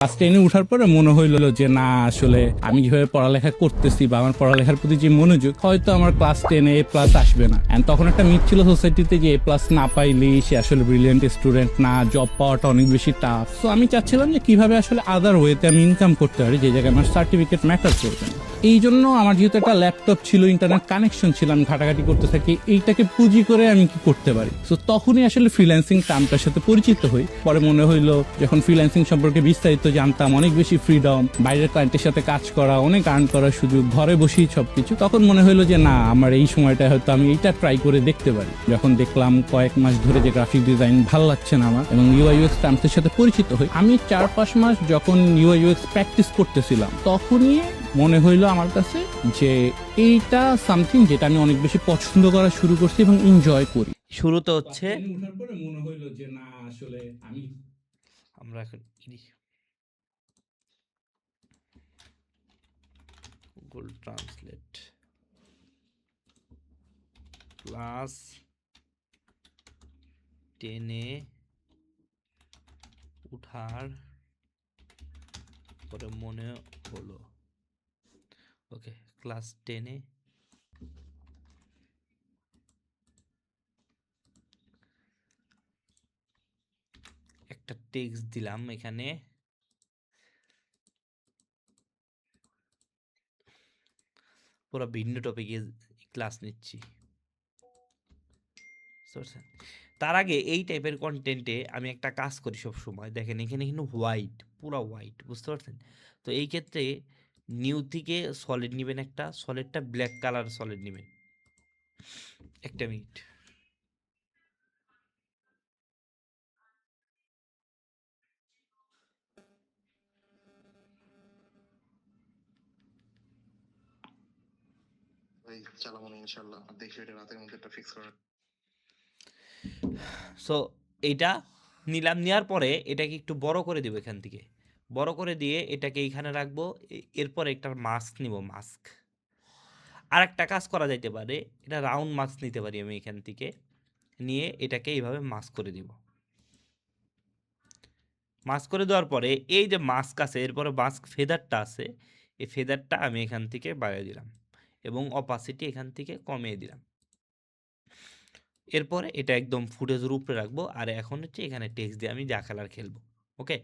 Class 10-এ উঠার পরে মনে হইলো যে না, আসলে আমি যেভাবে পড়ালেখা করতেছি বা আমার পড়ালেখার প্রতি যে মনোযোগ, হয়তো আমার ক্লাস 10-এ A+ আসবে না। এন্ড তখন একটা মিথ ছিল সোসাইটিতে যে A+ না পাইলেই সে আসলে ব্রিলিয়েন্ট স্টুডেন্ট না, জব পাওয়াটা অনেক বেশি টাফ। সো আমি চাচ্ছিলাম যে কিভাবে আসলে আদার ওয়েতে আমি ইনকাম করতে পারি, যে জায়গায় আমার সার্টিফিকেট ম্যাটার করবে না। এই জন্য আমার যেহেতু একটা ল্যাপটপ ছিল, ইন্টারনেট কানেকশন ছিল, আমি ঘাটাঘাটি করতে থাকি এইটাকে পুঁজি করে আমি কি করতে পারি। সো তখনই আসলে ফ্রিল্যান্সিং টার্মটার সাথে পরিচিত হই। পরে মনে হইলো যখন ফ্রিল্যান্সিং সম্পর্কে বিস্তারিত জানতাম, অনেক বেশি ফ্রিডম, বাইরের ক্লায়েন্টের সাথে কাজ করা, অনেক আর্ন করার সুযোগ, ঘরে বসেই সবকিছু, তখন মনে হইলো যে না, আমার এই সময়টা হয়তো আমি এইটা ট্রাই করে দেখতে পারি। যখন দেখলাম কয়েক মাস ধরে যে গ্রাফিক ডিজাইন ভালো লাগছে না আমার, এবং UI UX টার্মসের সাথে পরিচিত হই, আমি 4-5 মাস যখন UI UX প্র্যাকটিস করতেছিলাম, তখনই মনে হইলো আমার কাছে যে এইটা সামথিং যেটা আমি অনেক বেশি পছন্দ করা শুরু করছি এবং এনজয় করি। শুরুতে হচ্ছে উঠার পরে মনে হইলো যে না, আসলে আমি আমরা এখন গুগল ট্রান্সলেট ক্লাস 10-এ উঠার পরে মনে হলো, ওকে, ক্লাস 10-এ একটা টেক্সট দিলাম এখানে, পুরো ভিন্ন টপিকে ক্লাস নিচ্ছি। তার আগে এই টাইপের কন্টেন্টে আমি একটা কাজ করি সব সময়, দেখেন এখানে কিন্তু হোয়াইট, পুরো হোয়াইট, বুঝতে পারছেন? তো এই ক্ষেত্রে নিউ থেকে সলিড নেবেন, একটা সলিডটা ব্ল্যাক কালার সলিড নেবেন। একটা মিনিট। সো এইটা নিলাম, নেওয়ার পরে এটাকে একটু বড় করে দেবো, এখান থেকে বড় করে দিয়ে এটাকে এইখানে রাখবো। এরপর একটা মাস্ক নিব, মাস্ক। আর একটা কাজ করা যাইতে পারে, এটা রাউন্ড মাস্ক নিতে পারি আমি এখান থেকে, নিয়ে এটাকে এইভাবে মাস্ক করে দিব। মাস্ক করে দেওয়ার পরে এই যে মাস্ক আছে, এরপরে মাস্ক ফেদারটা আছে, এই ফেদারটা আমি এখান থেকে বাড়িয়ে দিলাম এবং অপাসিটি এখান থেকে কমিয়ে দিলাম। এরপরে এটা একদম ফুটেজের উপরে রাখবো, আর এখন হচ্ছে এখানে টেক্সট দিয়ে আমি যা খেলার খেলবো। ওকে,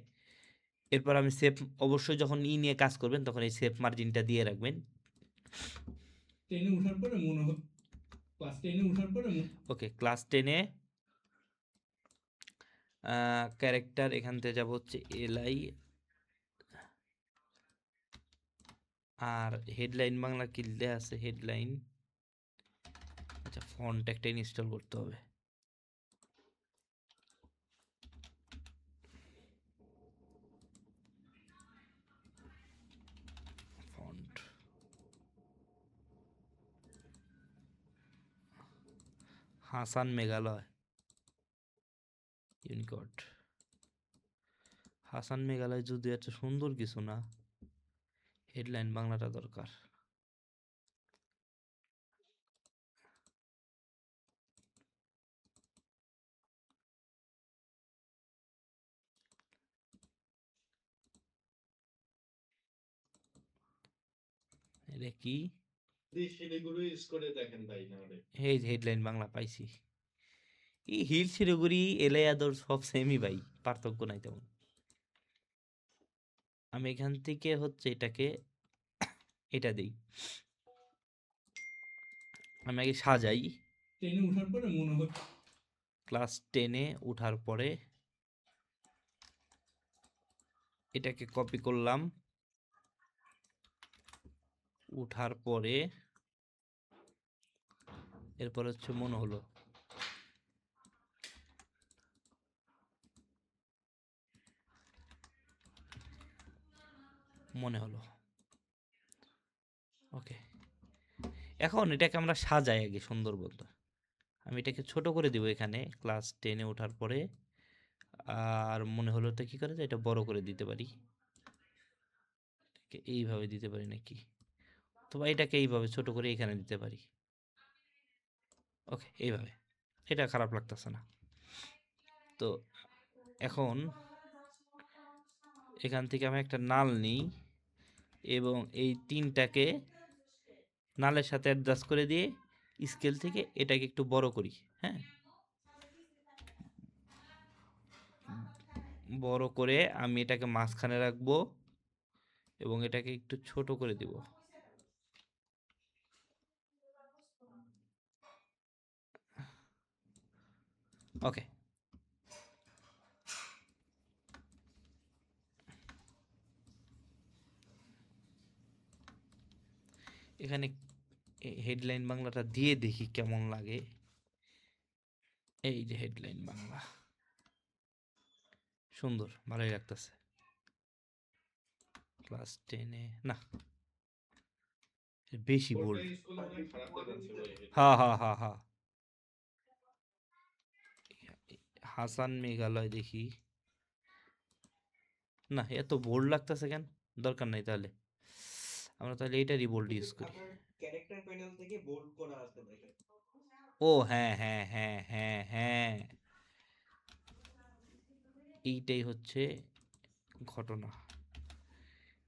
এরপর আমি সেফ, অবশ্যই যখন নিয়ে কাজ করবেন তখন এই সেফ মার্জিনটা দিয়ে রাখবেন। 10-এ উঠার পরে মনে হয় ক্লাস 10-এ উঠার পরে ওকে, ক্লাস 10-এ ক্যারেক্টার এখান থেকে যাব হচ্ছে LI, আর হেডলাইন বাংলা কি দেয়া আছে, হেডলাইন। আচ্ছা, ফন্ট একটা ইনস্টল করতে হবে। Font Hasan Meghalaya, Unicode. হাসান মেঘালয় যদি এত সুন্দর কিছু না, হেডলাইন বাংলাটা দরকার। এটা কি, এই হেডলাইন বাংলা পাইছি। এই হিল শিলিগুড়ি, এলাই আদর সব সেমই ভাই, পার্থক্য নাই তেমন। আমি এখান থেকে হচ্ছে এটাকে এটা দেই, আমি আগে সাজাই। 10-এ উঠার পরে মনে হচ্ছে ক্লাস 10-এ উঠার পরে এটাকে কপি করলাম, উঠার পরে এরপর হচ্ছে মনে হলো, মনে হলো। ওকে, এখন এটাকে আমরা সাজাই আগে সুন্দর বলতে। আমি এটাকে ছোট করে দিব এখানে ক্লাস 10-এ ওঠার পরে, আর মনে হলো তো কি করে যে এটা বড় করে দিতে পারি, এটাকে এইভাবে দিতে পারি নাকি, অথবা এটাকে এইভাবে ছোট করে এখানে দিতে পারি। ওকে, এইভাবে এটা খারাপ লাগতেছে না। তো এখন এখান থেকে আমি একটা নাল নিই এবং এই তিনটাকে নালের সাথে অ্যাডজাস্ট করে দিয়ে স্কেল থেকে এটাকে একটু বড় করি। হ্যাঁ, বড় করে আমি এটাকে মাঝখানে রাখবো এবং এটাকে একটু ছোট করে দিব। ওকে, এখানে হেডলাইন বাংলাটা দিয়ে দেখি কেমন লাগে। এই যে হেডলাইন বাংলা, সুন্দর, ভালোই লাগতেছে। ক্লাস 10-এ না, বেশি বোল্ড। হ্যাঁ হ্যাঁ হ্যাঁ হ্যাঁ, হাসান মেঘালয় দেখি। না, এত বোল্ড লাগতেছে কেন? দরকার নাই, তাহলে আমরা তাহলে এটারই বোল্ড ইউজ করি। ক্যারেক্টার প্যানেল থেকে বোল্ড করা আছে দেখেন। ও হ্যাঁ হ্যাঁ হ্যাঁ হ্যাঁ হ্যাঁ, এইটাই হচ্ছে ঘটনা।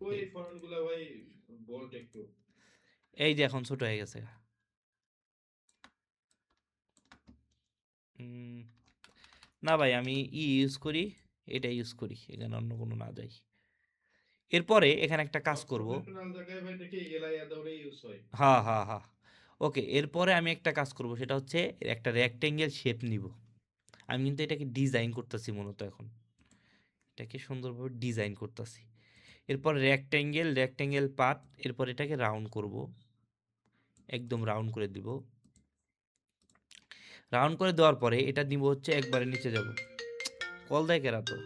ওই ফন্টগুলো ভাই বোল্ড একটু। এই যে এখন ছোট হয়ে গেছে। না ভাই, আমি ইউজ করি, এটা ইউজ করি, এখানে অন্য কোনো না যাই। এরপরে এখানে একটা কাজ করব। প্রফেশনাল জায়গায় ভাই দেখি এলআই আদরে ইউজ হয়। হ্যাঁ হ্যাঁ হ্যাঁ, ওকে। এরপরে আমি একটা কাজ করব, সেটা হচ্ছে একটা রেক্টেঙ্গেল শেপ নিব। আমি কিন্তু এটাকে ডিজাইন করতেছি মূলত এখন, এটাকে সুন্দরভাবে ডিজাইন করতেছি। এরপর রেক্টেঙ্গেল পার্ট, এরপর এটাকে রাউন্ড করব, একদম রাউন্ড করে দিব। রাউন্ড করে দেওয়ার পরে এটা দিব হচ্ছে একবারে নিচে যাব। কল দেয় কেরা তো?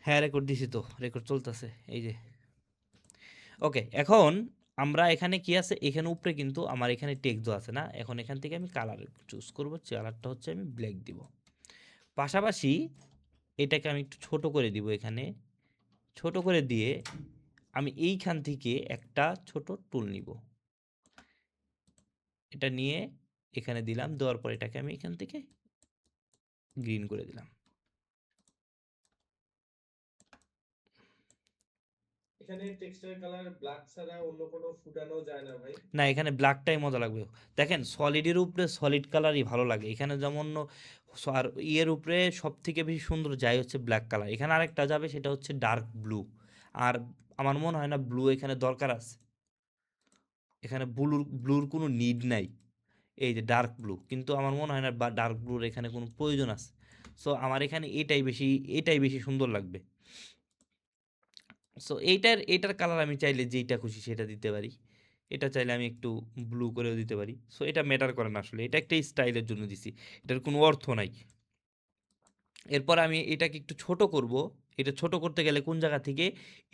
হ্যাঁ, রেকর্ড দিছি তো, রেকর্ড চলতেছে এই যে। ওকে, এখন আমরা এখানে কি আছে, এখানে উপরে কিন্তু আমার এখানে টেক্সট আছে না। এখন এখান থেকে আমি কালার চুজ করব, কালারটা হচ্ছে আমি ব্ল্যাক দিব। পাশাপাশি এটাকে আমি একটু ছোট করে দিব, এখানে ছোট করে দিয়ে আমি এইখান থেকে একটা ছোট টুল নিব, এটা নিয়ে এখানে দিলাম। দেওয়ার পর এটাকে আমি এখান থেকে গ্রিন করে দিলাম। এখানে টেক্সচার কালার ব্ল্যাক ছাড়া অন্য কোনো ফুটানো যায় না ভাই। না, এখানে ব্ল্যাকটাই মজা লাগবে। দেখেন, সলিডের উপরে সলিড কালারই ভালো লাগে এখানে, যেমন আর ইয়ের উপরে সব থেকে বেশি সুন্দর যায় হচ্ছে ব্ল্যাক কালার। এখানে আরেকটা যাবে, সেটা হচ্ছে ডার্ক ব্লু। আর আমার মনে হয় না ব্লু এখানে দরকার আছে, এখানে ব্লুর কোনো নিড নাই। এই যে ডার্ক ব্লু, কিন্তু আমার মনে হয় না বা ডার্ক ব্লুর এখানে কোনো প্রয়োজন আছে। সো আমার এখানে এটাই বেশি সুন্দর লাগবে। সো এইটার কালার আমি চাইলে যেইটা খুশি সেটা দিতে পারি। এটা চাইলে আমি একটু ব্লু করেও দিতে পারি। সো এটা ম্যাটার করে না আসলে, এটা একটা স্টাইলের জন্য দিছি, এটার কোনো অর্থ নাই। এরপর আমি এটাকে একটু ছোট করব। এটা ছোট করতে গেলে কোন জায়গা থেকে,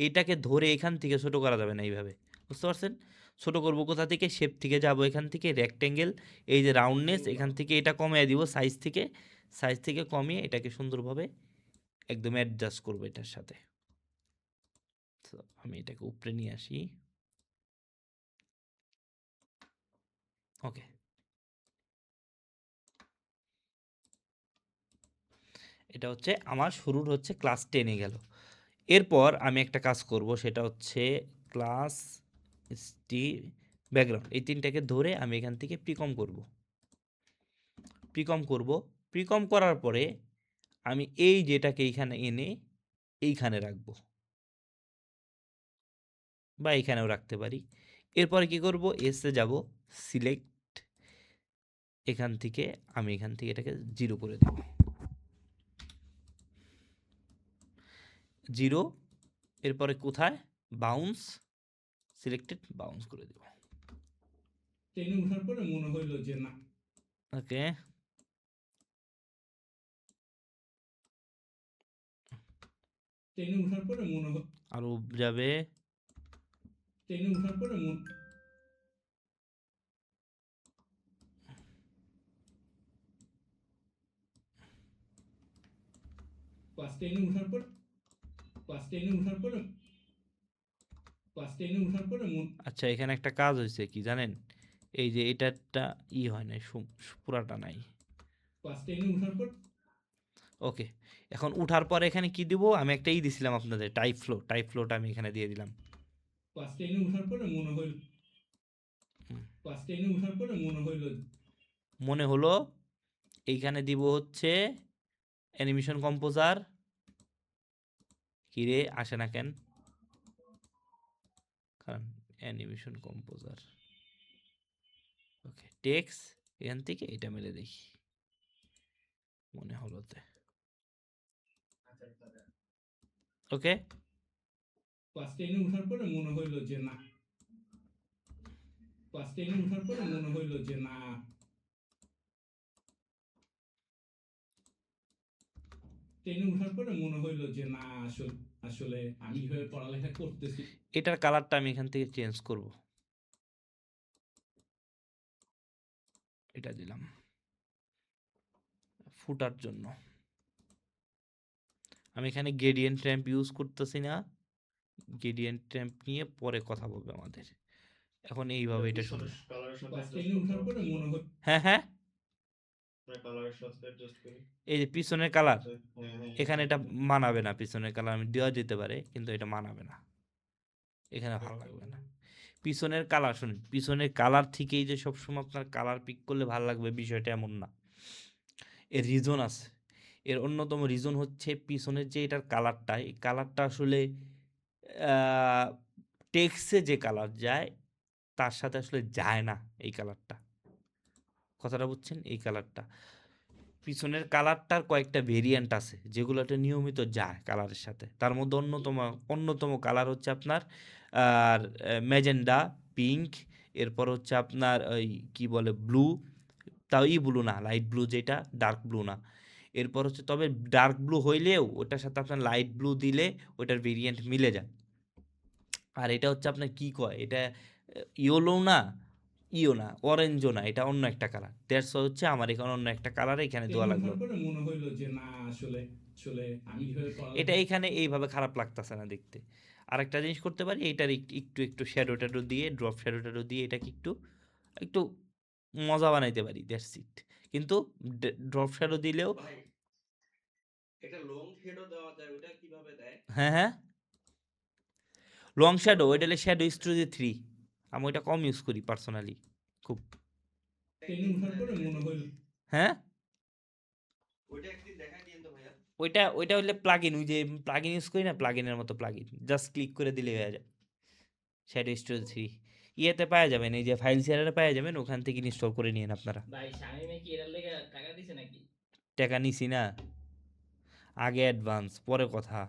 এটাকে ধরে এখান থেকে ছোট করা যাবে না এইভাবে, বুঝতে পারছেন? ছোট করব কোথা থেকে, শেপ থেকে যাব, এখান থেকে রেক্টেঙ্গেল, এই যে রাউন্ডনেস, এখান থেকে এটা কমিয়ে দিব সাইজ থেকে কমিয়ে এটাকে সুন্দরভাবে একদম অ্যাডজাস্ট করবো এটার সাথে। তো আমি এটাকে উপরে নিয়ে আসি। ওকে, এটা হচ্ছে আমার শুরুর হচ্ছে ক্লাস 10-এ গেল। এরপর আমি একটা কাজ করব, সেটা হচ্ছে ক্লাস টি ব্যাকগ্রাউন্ড, এই তিনটাকে ধরে আমি এখান থেকে প্রিকম করার পরে আমি এই যেটাকে এইখানে এনে এইখানে রাখবো, বা এইখানেও রাখতে পারি। এরপরে কি করব, এসে যাব, সিলেক্ট, এখান থেকে আমি এখান থেকে এটাকে 0 করে দেব। 0, এরপরে কোথায় বাউন্স সিলেক্টেড, বাউন্স করে দেব। ট্রেনে ওঠার পরে মনে হইলো যে না, ওকে, ট্রেনে ওঠার পরে মনে হলো, আরো যাবে, ট্রেনে ওঠার পরে ক্লাস টেনে ওঠার পর ক্লাস টেনে ওঠার পরে ক্লাস টেনে ওঠার পরে আচ্ছা এখানে একটা কাজ হয়েছে কি জানেন, এই যে এটাটা হয় নাই, পুরাটা নাই। ক্লাস টেনে ওঠার পর ওকে, এখন উঠার পর এখানে কি দিব, আমি একটা দিছিলাম আপনাদের টাইপ ফ্লোটা আমি এখানে দিয়ে দিলাম। ক্লাস টেনে ওঠার পরে মনে হইল, ক্লাস টেনে ওঠার পরে মনে হলো এইখানে দিব হচ্ছে অ্যানিমেশন কম্পোজার। কিরে আসে না কেন, কারণ অ্যানিমেশন কম্পোজার। ওকে, টেক্সট এখান থেকে এটা মেলে দেখি, মনে হলোতে। ওকে, ক্লাস টেনে ওঠার পরে মনে হইল যে না, ক্লাস টেনে ওঠার পরে মনে হইল যে না, ট্রেনে ওঠার পরে মনে হইল যে না, আসলে আসলে আমি কিভাবে পড়ালেখা করতেছি। এটার কালারটা আমি এখান থেকে চেঞ্জ করব, এটা দিলাম ফুটার জন্য। আমি এখানে গ্রেডিয়েন্ট র্যাম্প ইউজ করতেছি না, গ্রেডিয়েন্ট র্যাম্প নিয়ে পরে কথা বলবে আমাদের। এখন এইভাবে এটা শুনে, ক্লাস টেনে ওঠার পরে মনে হইল, হ্যাঁ হ্যাঁ, এই যে পিছনের কালার, এখানে এটা মানাবে না, পিছনের কালার আমি দেওয়া যেতে পারে কিন্তু এটা মানাবে না, এখানে ভালো লাগবে না। পিছনের কালার শুনুন, পিছনের কালার থেকেই যে সবসময় আপনার কালার পিক করলে ভালো লাগবে বিষয়টা এমন না, এর রিজন আছে। এর অন্যতম রিজন হচ্ছে পিছনের যে এটার কালারটা, এই কালারটা আসলে টেক্সে যে কালার যায় তার সাথে আসলে যায় না এই কালারটা, কথাটা বুঝছেন? এই কালারটা, পিছনের কালারটার কয়েকটা ভেরিয়েন্ট আছে যেগুলোতে নিয়মিত যায় কালারের সাথে, তার মধ্যে অন্যতম কালার হচ্ছে আপনার আর ম্যাজেন্ডা, পিঙ্ক, এরপর হচ্ছে আপনার ওই কি বলে ব্লু, তাও ব্লু না, লাইট ব্লু, যেটা ডার্ক ব্লু না। এরপর হচ্ছে তবে ডার্ক ব্লু হইলেও ওটার সাথে আপনার লাইট ব্লু দিলে ওটার ভেরিয়েন্ট মিলে যায়। আর এটা হচ্ছে আপনার কি কয়, এটা ইয়েলো না, অরেঞ্জও না, এটা অন্য একটা কালার। দ্যাটস হচ্ছে আমার এখানে অন্য একটা কালার এখানে দেওয়া ট্রেনে লাগলো। ওঠার পরে মনে হইল যে না, আসলে আসলে আমি কিভাবে এটা পড়ালেখা এইখানে এইভাবে খারাপ লাগতেছে না দেখতে। আরেকটা জিনিস করতে পারি, এইটার একটু একটু শ্যাডো ট্যাডো দিয়ে, ড্রপ শ্যাডো ট্যাডো দিয়ে এটাকে একটু একটু মজা বানাইতে পারি, দ্যাটস ইট। কিন্তু ড্রপ শ্যাডো দিলেও, ভাই এটা লং শেডও দেওয়া যায়, ওটা কিভাবে দেয়? হ্যাঁ হ্যাঁ, লং শ্যাডো, ওইটা হলে শ্যাডো স্টুডিও 3, আমি ওইটা কম ইউজ করি পার্সোনালি খুব। ট্রেনে ওঠার পরে মনে হইল, হ্যাঁ, ওইটা একদিন দেখা দিয়েন তো ভাইয়া। ওইটা হলে প্লাগইন, ওই যে প্লাগইন ইউজ করি না, প্লাগইনের মতো প্লাগইন, জাস্ট ক্লিক করে দিলে হয়ে যায়। শ্যাডো স্টুডিও 3 ইয়েতে পাওয়া যাবেন, এই যে ফাইল শেয়ারে পাওয়া যাবেন, ওখান থেকে ইনস্টল করে নিন আপনারা। ভাই শামিমে কি এর লেগে টাকা দিছে নাকি? টাকা নিছি না, আগে অ্যাডভান্স পরে কথা।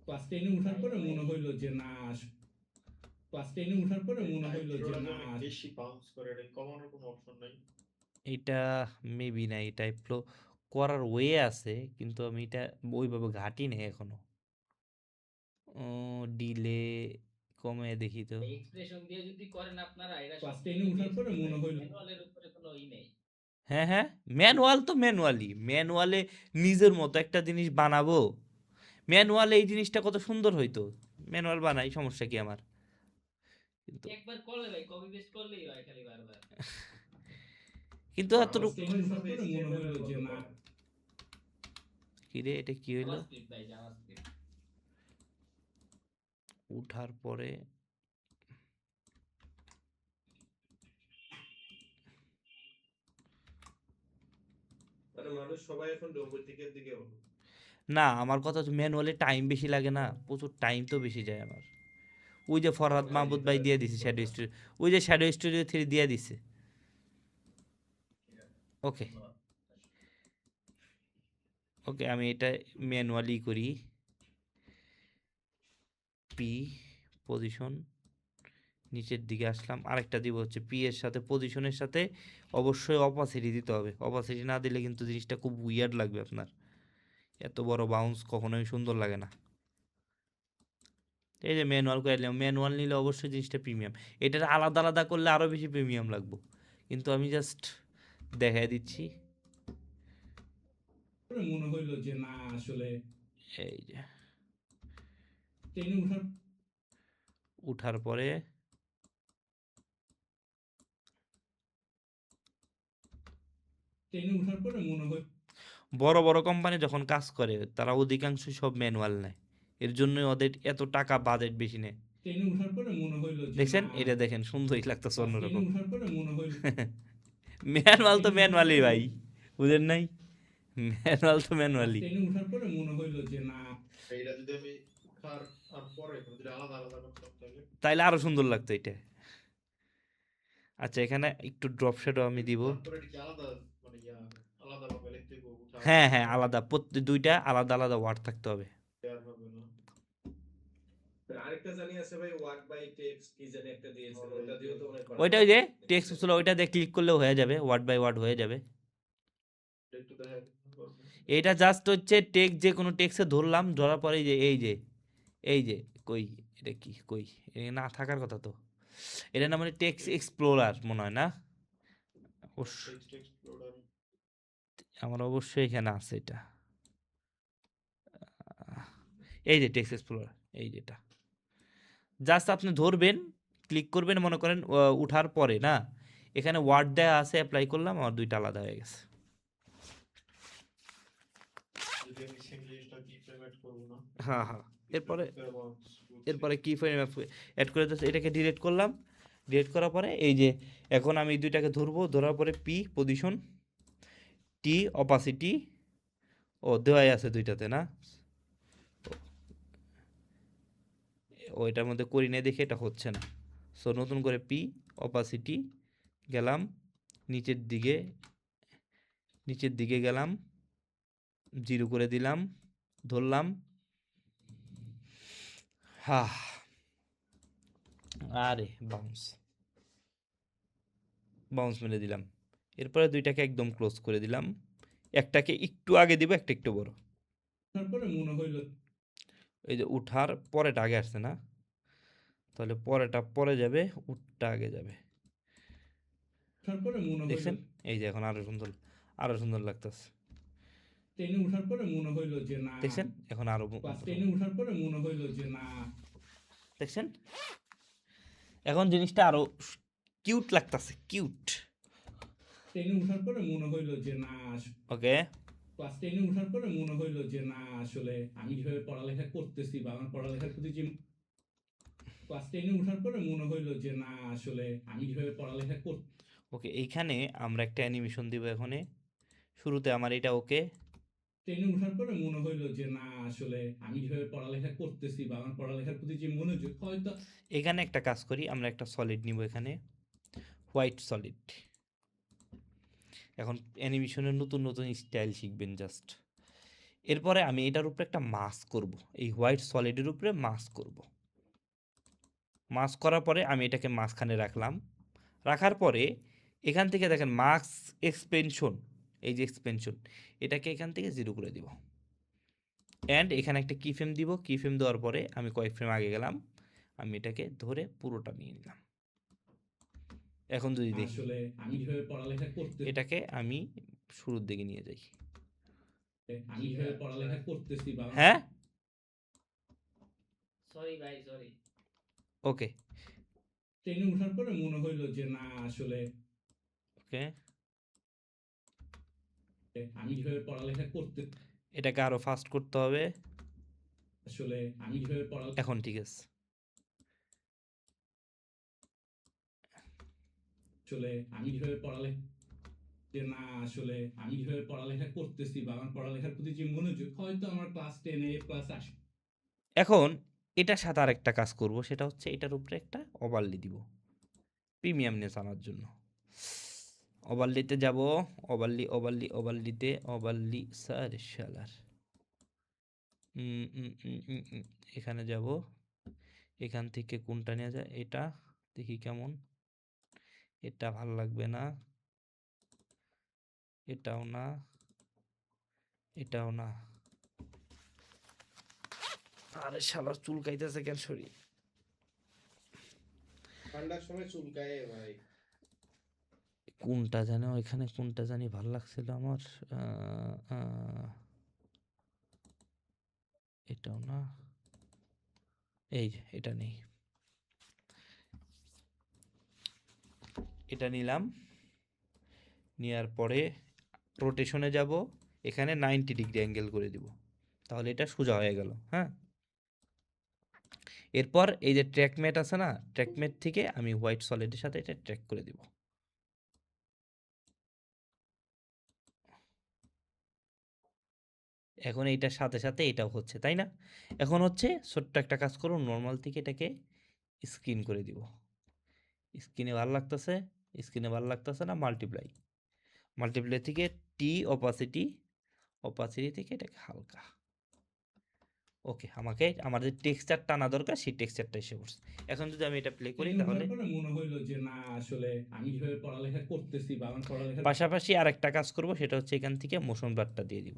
ক্লাস টেনে ওঠার পরে মনে হইল যে না, ক্লাস টেনে ওঠার পরে মনে হইল যে না, বেশি বাউন্স করে, এটা কমানোর কোনো অপশন নাই। এটা মেবি না, এটা ফ্লো করার ওয়ে আছে কিন্তু আমি এটা ওইভাবে ঘাটি নেই এখনো। ডিলে কমে দেখি তো, এক্সপ্রেশন দিয়ে যদি করেন আপনারা, এটা ক্লাস টেনে ওঠার পরে মনে হইল, ম্যানুয়ালের উপরে কোনো নেই। হ্যাঁ হ্যাঁ, ম্যানুয়াল তো ম্যানুয়ালে নিজের মতো একটা জিনিস বানাবো, ম্যানুয়ালে এই জিনিসটা কত সুন্দর হইতো, ম্যানুয়াল বানাই, সমস্যা কি আমার? কিন্তু একবার করলে ভাই কপি পেস্ট করলেই হয় খালি বারবার। কিন্তু এতটুকু ট্রেনে ওঠার পরে মনে হইল যে না, কি রে, এটা কি হইলো? জাভাস্ক্রিপ্ট ভাই, জাভাস্ক্রিপ্ট। উঠার পরে মানে মানুষ সবাই এখন রোবোটিকের দিকে না, আমার কথা হচ্ছে ম্যানুয়ালি টাইম বেশি লাগে না, প্রচুর টাইম তো বেশি যায় আমার। ওই যে ফরহাদ মাহমুদ ভাই দিয়ে দিছে শ্যাডো স্টুডিও, ওই যে শ্যাডো স্টুডিও 3 দিয়ে দিছে। ওকে, ওকে, আমি এটা ম্যানুয়ালি করি। পি পজিশন, নিচের দিকে আসলাম, আরেকটা দিব হচ্ছে পি এর সাথে পজিশনের সাথে অবশ্যই অপাসিটি দিতে হবে। অপাসিটি না দিলে কিন্তু জিনিসটা খুব উইয়ার্ড লাগবে আপনার। এত বড় বাউন্স কখনোই সুন্দর লাগে না। এই যে ম্যানুয়াল করে নিলাম, ম্যানুয়াল নিলে অবশ্যই জিনিসটা প্রিমিয়াম। এটার আলাদা আলাদা করলে আরও বেশি প্রিমিয়াম লাগবে, কিন্তু আমি জাস্ট দেখাই দিচ্ছি। পরে মনে হইলো যে না আসলে এই যে ট্রেনে উঠার পরে উঠার পরে মনে হয় বড় বড় কোম্পানি যখন কাজ করে তারা অধিকাংশই সব ম্যানুয়াল নেয়, এর জন্যই ওদের এত টাকা বাজেট বেশি নেয়। ট্রেনে উঠার পরে মনে হইলো যে দেখছেন, না, এটা দেখেন সুন্দরই লাগতেছে ট্রেনে অন্যরকম। উঠার পরে মনে হইলো ম্যানুয়াল তো ম্যানুয়ালি ভাই, বুঝেন নাই? ম্যানুয়াল তো ম্যানুয়ালি। ট্রেনে উঠার পরে মনে হইলো যে না এইটা যদি আমি উঠার আর পরে যদি আলাদা আলাদা করতাম তাহলে তাইলে আরো সুন্দর লাগতো এটা। আচ্ছা, এখানে একটু ড্রপ শ্যাডো আমি দিব। তারপরে এটা কি আলাদা মানে আলাদা ভাবে লিখতে হবে উঠা হ্যাঁ হ্যাঁ, আলাদা, প্রত্যেক দুইটা আলাদা আলাদা ওয়ার্ড থাকতে হবে। আর হবে না। আরেকটা জানি আছে ভাই, ওয়ার্ড বাই টেক্সট কি জানি একটা দিয়েছিল, ওটা দিয়েও তো অনেক করা ওইটা ওই যায়। যে টেক্সট ছিল, ওইটা দিয়ে ক্লিক করলেও হয়ে যাবে, ওয়ার্ড বাই ওয়ার্ড হয়ে যাবে। একটু দেখা এটা জাস্ট হচ্ছে টেক্সট, যে কোনো টেক্সটে ধরলাম, ধরার পরে এই যে কই, এটা কি কই, এ না থাকার কথা তো। এটা না মানে টেক্সট এক্সপ্লোরার মনে হয় না? টেক্সট এক্সপ্লোরার আমার অবশ্যই এখানে আছে এটা। এই যে টেক্সট এক্সপ্লোরার, এই যেটা জাস্ট আপনি ধরবেন, ক্লিক করবেন, মনে করেন উঠার পরে না, এখানে ওয়ার্ড দেওয়া আছে, অ্যাপ্লাই করলাম, আমার দুইটা আলাদা হয়ে গেছে। যদি আমি সিঙ্গলিশটা কি পেমেন্ট করব না হ্যাঁ হ্যাঁ, এরপরে এরপরে কি ফ্রেম অ্যাড করে দিচ্ছে, এটাকে ডিলিট করলাম। ডিলিট করার পরে এই যে এখন আমি দুইটাকে ধরবো, ধরার পরে পি পজিশন, টি অপাসিটি, ও দেওয়াই আছে দুইটাতে না, ও এটার মধ্যে করি না দেখে এটা হচ্ছে না। সো নতুন করে পি অপাসিটি গেলাম, নিচের দিকে গেলাম, 0 করে দিলাম, ধরলাম, হা, আরে বাউন্স মেরে দিলাম। এরপরে দুইটাকে একদম ক্লোজ করে দিলাম, একটাকে একটু আগে দিব, একটা একটু বড়। তারপরে মনে হইলো এই যে উঠার পরেটা আগে আসছে না, তাহলে পরেটা পরে যাবে, উঠটা আগে যাবে। তারপরে মনে হইলো দেখছেন, এই যে এখন আরো সুন্দর লাগতেছে। ট্রেনে উঠার পরে মনে হইলো যে না, দেখছেন এখন আরো ট্রেনে উঠার পরে মনে হইলো যে না, দেখছেন এখন জিনিসটা আরো কিউট লাগতেছে, কিউট। ট্রেনে উঠার পরে মনে হইলো যে না, ওকে, ক্লাস 10-এ উঠার পরে মনে হইলো যে না আসলে আমি যেভাবে পড়ালেখা করতেছি বা আমার পড়ালেখার প্রতি যে ক্লাস 10-এ উঠার পরে মনে হইলো যে না আসলে আমি যেভাবে পড়ালেখা ওকে, এইখানে আমরা একটা অ্যানিমেশন দিব এখানে শুরুতে, আমার এটা ওকে। 10-এ উঠার পরে মনে হইলো যে না আসলে আমি যেভাবে পড়ালেখা করতেছি বা আমার পড়ালেখার প্রতি যে মনোযোগ হয়তো এখানে একটা কাজ করি, আমরা একটা সলিড নিব এখানে, হোয়াইট সলিড। এখন অ্যানিমেশনের নতুন নতুন স্টাইল শিখবেন জাস্ট। এরপরে আমি এটার উপরে একটা মাস্ক করব, এই হোয়াইট সলিডের উপরে মাস্ক করব। মাস্ক করার পরে আমি এটাকে মাঝখানে রাখলাম, রাখার পরে এখান থেকে দেখেন মাস্ক এক্সপেনশন, এই যে এক্সপেনশন, এটাকে এখান থেকে 0 করে দিব। অ্যান্ড এখানে একটা কি ফ্রেম দিব, কি ফ্রেম দেওয়ার পরে আমি কয়েক ফ্রেম আগে গেলাম, আমি এটাকে ধরে পুরোটা নিয়ে নিলাম। এখন যদি দেখি আসলে আমি যেভাবে পড়ালেখা করতেছি এটাকে আমি শুরুর দিকে নিয়ে যাই, আমি যেভাবে পড়ালেখা করতেছি বা হ্যাঁ সরি ভাই, সরি। ওকে 10-এ উঠার পরে মনে হইলো যে না আসলে ওকে, আমি যেভাবে পড়ালেখা করতে এটাকে আরো ফাস্ট করতে হবে। আসলে আমি যেভাবে পড়ালেখা এখন ঠিক আছে, আসলে আমি যেভাবে পড়ালেখা যে না আসলে আমি যেভাবে পড়ালেখা করতেছি বা আমার পড়ালেখার প্রতি যে মনোযোগ হয়তো আমার ক্লাস 10-এ প্লাস আসবে। এখন এটার সাথে আর একটা কাজ করব, সেটা হচ্ছে এটার উপরে একটা ওভারলি দিব প্রিমিয়ামনেস আনার জন্য। ওভারলিতে যাব, ওভারলিতে ওভারলি স্যার শালার এখানে যাব, এখান থেকে কোনটা নেওয়া যায়, এটা দেখি কেমন, এটা ভাল লাগবে না, এটাও না, এটাও না। আরে শালার চুলকাইতেছে কেন শরীর। ঠান্ডার সময় চুলকায় ভাই। কোনটা জানি ওইখানে, কোনটা জানি ভাল লাগছিল আমার, এটাও না, এই যে এটা নেই, এটা নিলাম। নেওয়ার পরে রোটেশনে যাব, এখানে 90 ডিগ্রি অ্যাঙ্গেল করে দিব, তাহলে এটা সোজা হয়ে গেল। হ্যাঁ, এরপর এই যে ট্র্যাকমেট আছে না, ট্র্যাকমেট থেকে আমি হোয়াইট সলিডের সাথে এটা ট্র্যাক করে দিব। এখন এইটার সাথে সাথে এটাও হচ্ছে, তাই না? এখন হচ্ছে ছোট্ট একটা কাজ করুন, নর্মাল থেকে এটাকে স্ক্রিন করে দিব। স্ক্রিনে ভালো লাগতেছে, স্ক্রিনে ভালো লাগতেছে না, মাল্টিপ্লাই, মাল্টিপ্লাই থেকে টি অপাসিটি থেকে এটাকে হালকা। ওকে, আমাকে আমার যে টেক্সচার টানা দরকার সেই টেক্সচারটা এসে পড়ছে। এখন যদি আমি এটা প্লে করি তাহলে মনে হইলো যে না আসলে আমি যেভাবে পড়ালেখা করতেছি বা আমার পড়ালেখার পাশাপাশি আরেকটা কাজ করব, সেটা হচ্ছে এখান থেকে মোশন ব্লারটা দিয়ে দিব,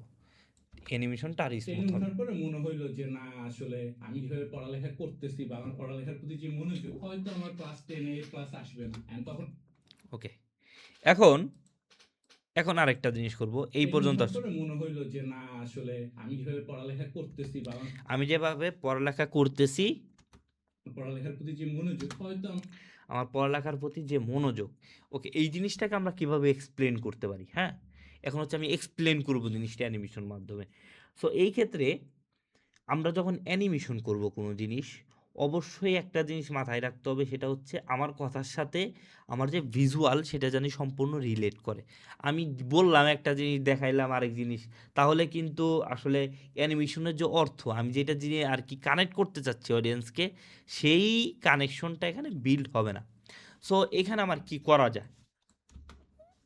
অ্যানিমেশনটা আর স্মুথ হবে। পরে মনে হইলো যে না আসলে আমি যেভাবে পড়ালেখা করতেছি বা আমার পড়ালেখার প্রতি যে মনোযোগ হয়তো আমার ক্লাস 10 এ ক্লাস আসবে না, এন্ড তখন ওকে, এখন এখন আরেকটা জিনিস করব, এই পর্যন্ত মনে হইলো যে না আসলে আমি যেভাবে পড়ালেখা করতেছি বা আমি যেভাবে পড়ালেখা করতেছি, পড়ালেখার প্রতি যে মনোযোগ হয়তো আমার পড়ালেখার প্রতি যে মনোযোগ, ওকে, এই জিনিসটাকে আমরা কিভাবে এক্সপ্লেন করতে পারি। হ্যাঁ, এখন হচ্ছে আমি এক্সপ্লেন করব জিনিসটা অ্যানিমেশন মাধ্যমে। সো এই ক্ষেত্রে আমরা যখন অ্যানিমেশন করব কোনো জিনিস, অবশ্যই একটা জিনিস মাথায় রাখতে হবে, সেটা হচ্ছে আমার কথার সাথে আমার যে ভিজুয়াল সেটা যেন সম্পূর্ণ রিলেট করে। আমি বললাম একটা জিনিস, দেখাইলাম আরেক জিনিস, তাহলে কিন্তু আসলে অ্যানিমেশনের যে অর্থ, আমি যেটা জিনিস আর কি কানেক্ট করতে চাচ্ছি অডিয়েন্সকে, সেই কানেকশনটা এখানে বিল্ড হবে না। সো এখানে আমার কি করা যায়?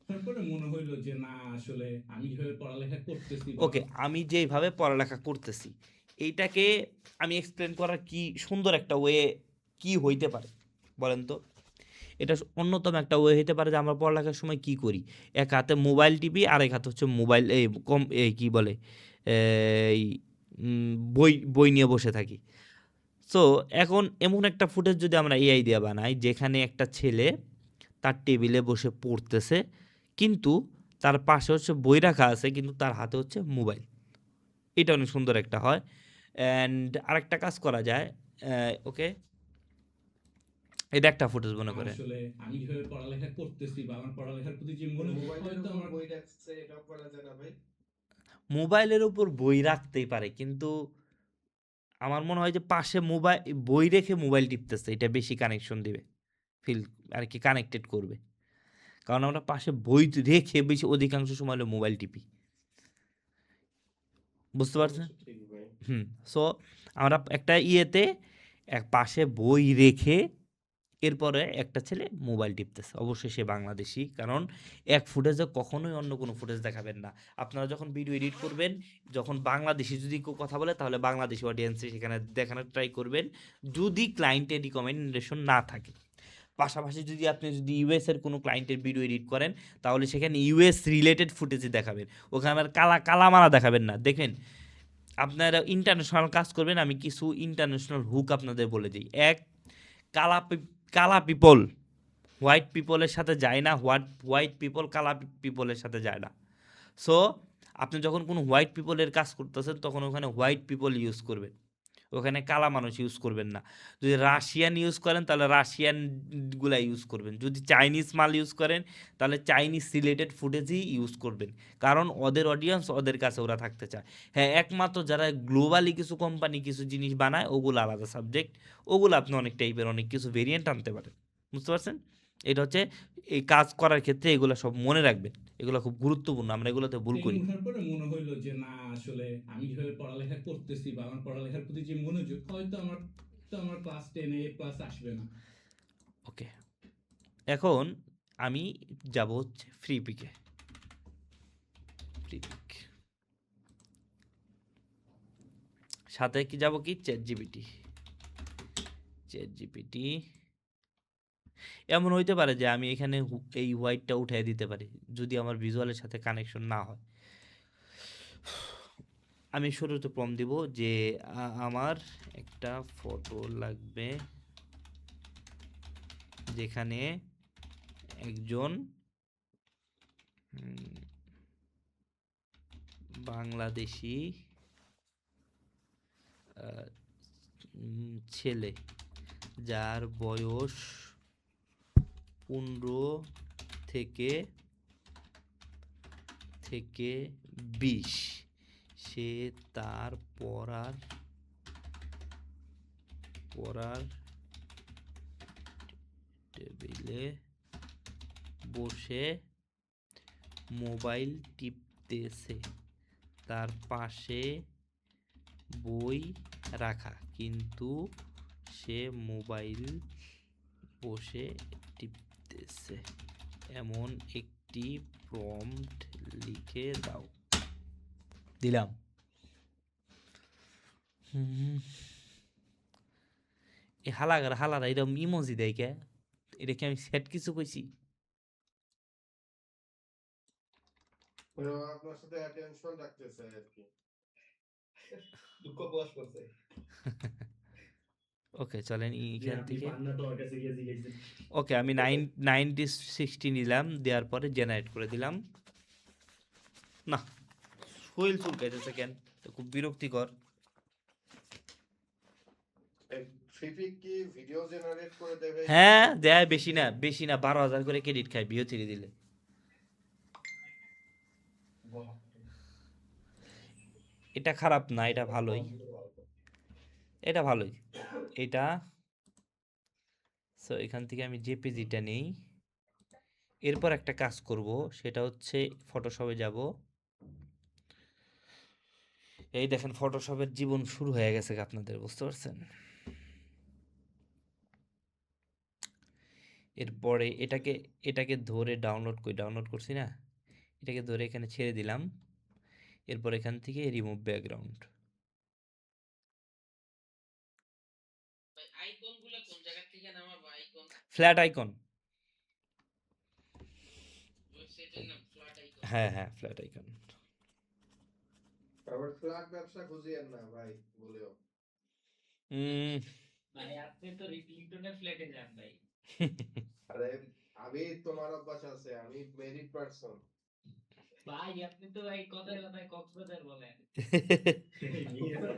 তারপরে মনে হইলো যে না আসলে আমি যেভাবে পড়ালেখা করতেছি ওকে, আমি যেভাবে পড়ালেখা করতেছি এইটাকে আমি এক্সপ্লেন করার কি সুন্দর একটা ওয়ে কি হইতে পারে বলেন তো? এটা অন্যতম একটা ওয়ে হইতে পারে যে আমরা পড়ালেখার সময় কি করি, এক হাতে মোবাইল টিপি আর এক হাতে হচ্ছে মোবাইল এই কম এই কি বলে এই বই বই নিয়ে বসে থাকি। সো এখন এমন একটা ফুটেজ যদি আমরা এআই দিয়ে বানাই, যেখানে একটা ছেলে তার টেবিলে বসে পড়তেছে, কিন্তু তার পাশে হচ্ছে বই রাখা আছে, কিন্তু তার হাতে হচ্ছে মোবাইল, এটা অনেক সুন্দর একটা হয়। অ্যান্ড আরেকটা কাজ করা যায়, ওকে, এটা একটা ফুটেজ মনে করে আসলে আমি যেভাবে পড়ালেখা করতেছি বা আমার পড়ালেখার প্রতি যে মনোযোগ মোবাইলের হয়তো উপর আমার বই রাখছে, এটাও করা যায় না ভাই? মোবাইলের উপর বই রাখতেই পারে, কিন্তু আমার মনে হয় যে পাশে মোবাইল বই রেখে মোবাইল টিপতেছে, এটা বেশি কানেকশন দিবে, ফিল আর কি কানেক্টেড করবে। কারণ আমরা পাশে বই রেখে বেশি অধিকাংশ সময় হলো মোবাইল টিপি, বুঝতে পারছেন? অবশ্য ঠিক ভাই। সো আমরা একটা ইয়েতে এক পাশে বই রেখে এরপরে একটা ছেলে মোবাইল টিপতেছে, অবশ্যই সে বাংলাদেশি, কারণ এক ফুটেজে কখনোই অন্য কোনো ফুটেজ দেখাবেন না। আপনারা যখন ভিডিও এডিট করবেন, যখন বাংলাদেশি যদি কেউ কথা বলে তাহলে বাংলাদেশি অডিয়েন্সে সেখানে দেখানোর ট্রাই করবেন, যদি ক্লায়েন্টের রিকমেন্ডেশন না থাকে। পাশাপাশি যদি আপনি যদি ইউএস এর কোনো ক্লায়েন্টের ভিডিও এডিট করেন, তাহলে সেখানে ইউএস রিলেটেড ফুটেজই দেখাবেন, ওখানে আর কালামারা দেখাবেন না। দেখেন, আপনারা ইন্টারন্যাশনাল কাজ করবেন, আমি কিছু ইন্টারন্যাশনাল হুক আপনাদের বলে দিই। এক, কালা কালা পিপল হোয়াইট পিপলের সাথে যায় না, হোয়াইট পিপল কালা পিপলের সাথে যায় না। সো আপনি যখন কোনো হোয়াইট পিপলের কাজ করতেছেন তখন ওখানে হোয়াইট পিপল ইউজ করবেন, ওখানে কালা মানুষ ইউজ করবেন না। যদি রাশিয়ান ইউজ করেন তাহলে রাশিয়ানগুলা ইউজ করবেন, যদি চাইনিজ মাল ইউজ করেন তাহলে চাইনিজ রিলেটেড ফুটেজই ইউজ করবেন, কারণ ওদের অডিয়েন্স ওদের কাছে ওরা থাকতে চায়। হ্যাঁ, একমাত্র যারা গ্লোবালি কিছু কোম্পানি কিছু জিনিস বানায় ওগুলো আলাদা সাবজেক্ট, ওগুলো আপনি অনেক টাইপের অনেক কিছু ভেরিয়েন্ট আনতে পারেন, বুঝতে পারছেন? এটা হচ্ছে এই কাজ করার ক্ষেত্রে এগুলো সব মনে রাখবেন, এগুলো খুব গুরুত্বপূর্ণ, আমরা এগুলোতে ভুল করি। পরে মনে হইলো যে না আসলে আমি যেভাবে পড়ালেখা করতেছি বা আমার পড়ালেখার প্রতি যে মনোযোগ হয়তো আমার ক্লাস 10 এ প্লাস আসবে না। ওকে, এখন আমি যাব হচ্ছে ফ্রি পিকে, ফ্রি পিক, সাথে কি যাব কি চ্যাট জিপিটি, চ্যাট জিপিটি। এমন হইতে পারে যে আমি এখানে এই হোয়াইটটা উঠিয়ে দিতে পারি যদি আমার ভিজুয়ালের সাথে কানেকশন না হয়। আমি শুরুতে প্রম্পট দিব যে আমার একটা ফটো লাগবে যেখানে একজন বাংলাদেশি ছেলে যার বয়স 15 থেকে 20, সে তার পড়ার টেবিলে বসে মোবাইল টিপতেছে, তার পাশে বই রাখা, কিন্তু সে মোবাইল বসে টিপতেছে। এমন একটি প্রম্পট লিখে দাও। দিলাম। এই হালারা এরকম ইমোজি দেয় কে? এটা কি আমি সেট কিছু কইছি? ওরা আপনার সাথে অ্যাটেনশন রাখতেছে আর কি। দুঃখ প্রকাশ করছে। ওকে চলেন এইখান আপনি থেকে পান্না তো আমার কাছে গিয়ে জিজ্ঞেস ওকে আমি 9060 নিলাম, দেওয়ার পরে জেনারেট করে দিলাম। না শৈল চুলকাইতেছে কেন? তো খুব বিরক্তিকর। ফ্রিপিক কি ভিডিও জেনারেট করে দেবে? হ্যাঁ দেয়, বেশি না 12,000 করে ক্রেডিট খায় বিও থ্রি দিলে। এটা খারাপ না, এটা ভালোই, এটা ভালোই এটা। সো এখান থেকে আমি জেপিজিটা নেই। এরপর একটা কাজ করব, সেটা হচ্ছে ফটোশপে যাব। এই দেখেন ফটোশপের জীবন শুরু হয়ে গেছে আপনাদের, বুঝতে পারছেন? এরপরে এটাকে ধরে ডাউনলোড করছি না, এটাকে ধরে এখানে ছেড়ে দিলাম। এরপর এখান থেকে রিমুভ ব্যাকগ্রাউন্ড, আইকন গুলো কোন জায়গা থেকে নামাবো? আইকন ফ্ল্যাট আইকন, ওয়েবসাইটের নাম ফ্ল্যাট আইকন। হ্যাঁ ফ্ল্যাট আইকন। আবার ফ্ল্যাগ ব্যবসা খুঁজিয়েন না ভাই বলেও। ভাই আপনি তো রিক্লিটনের ফ্ল্যাটে যান ভাই। আরে আমি তোমার অভ্যাস আছে, আমি মেরিট পারসন। ভাই আপনি তো ভাই কথায় কথায় কক্সবাজার বলেন।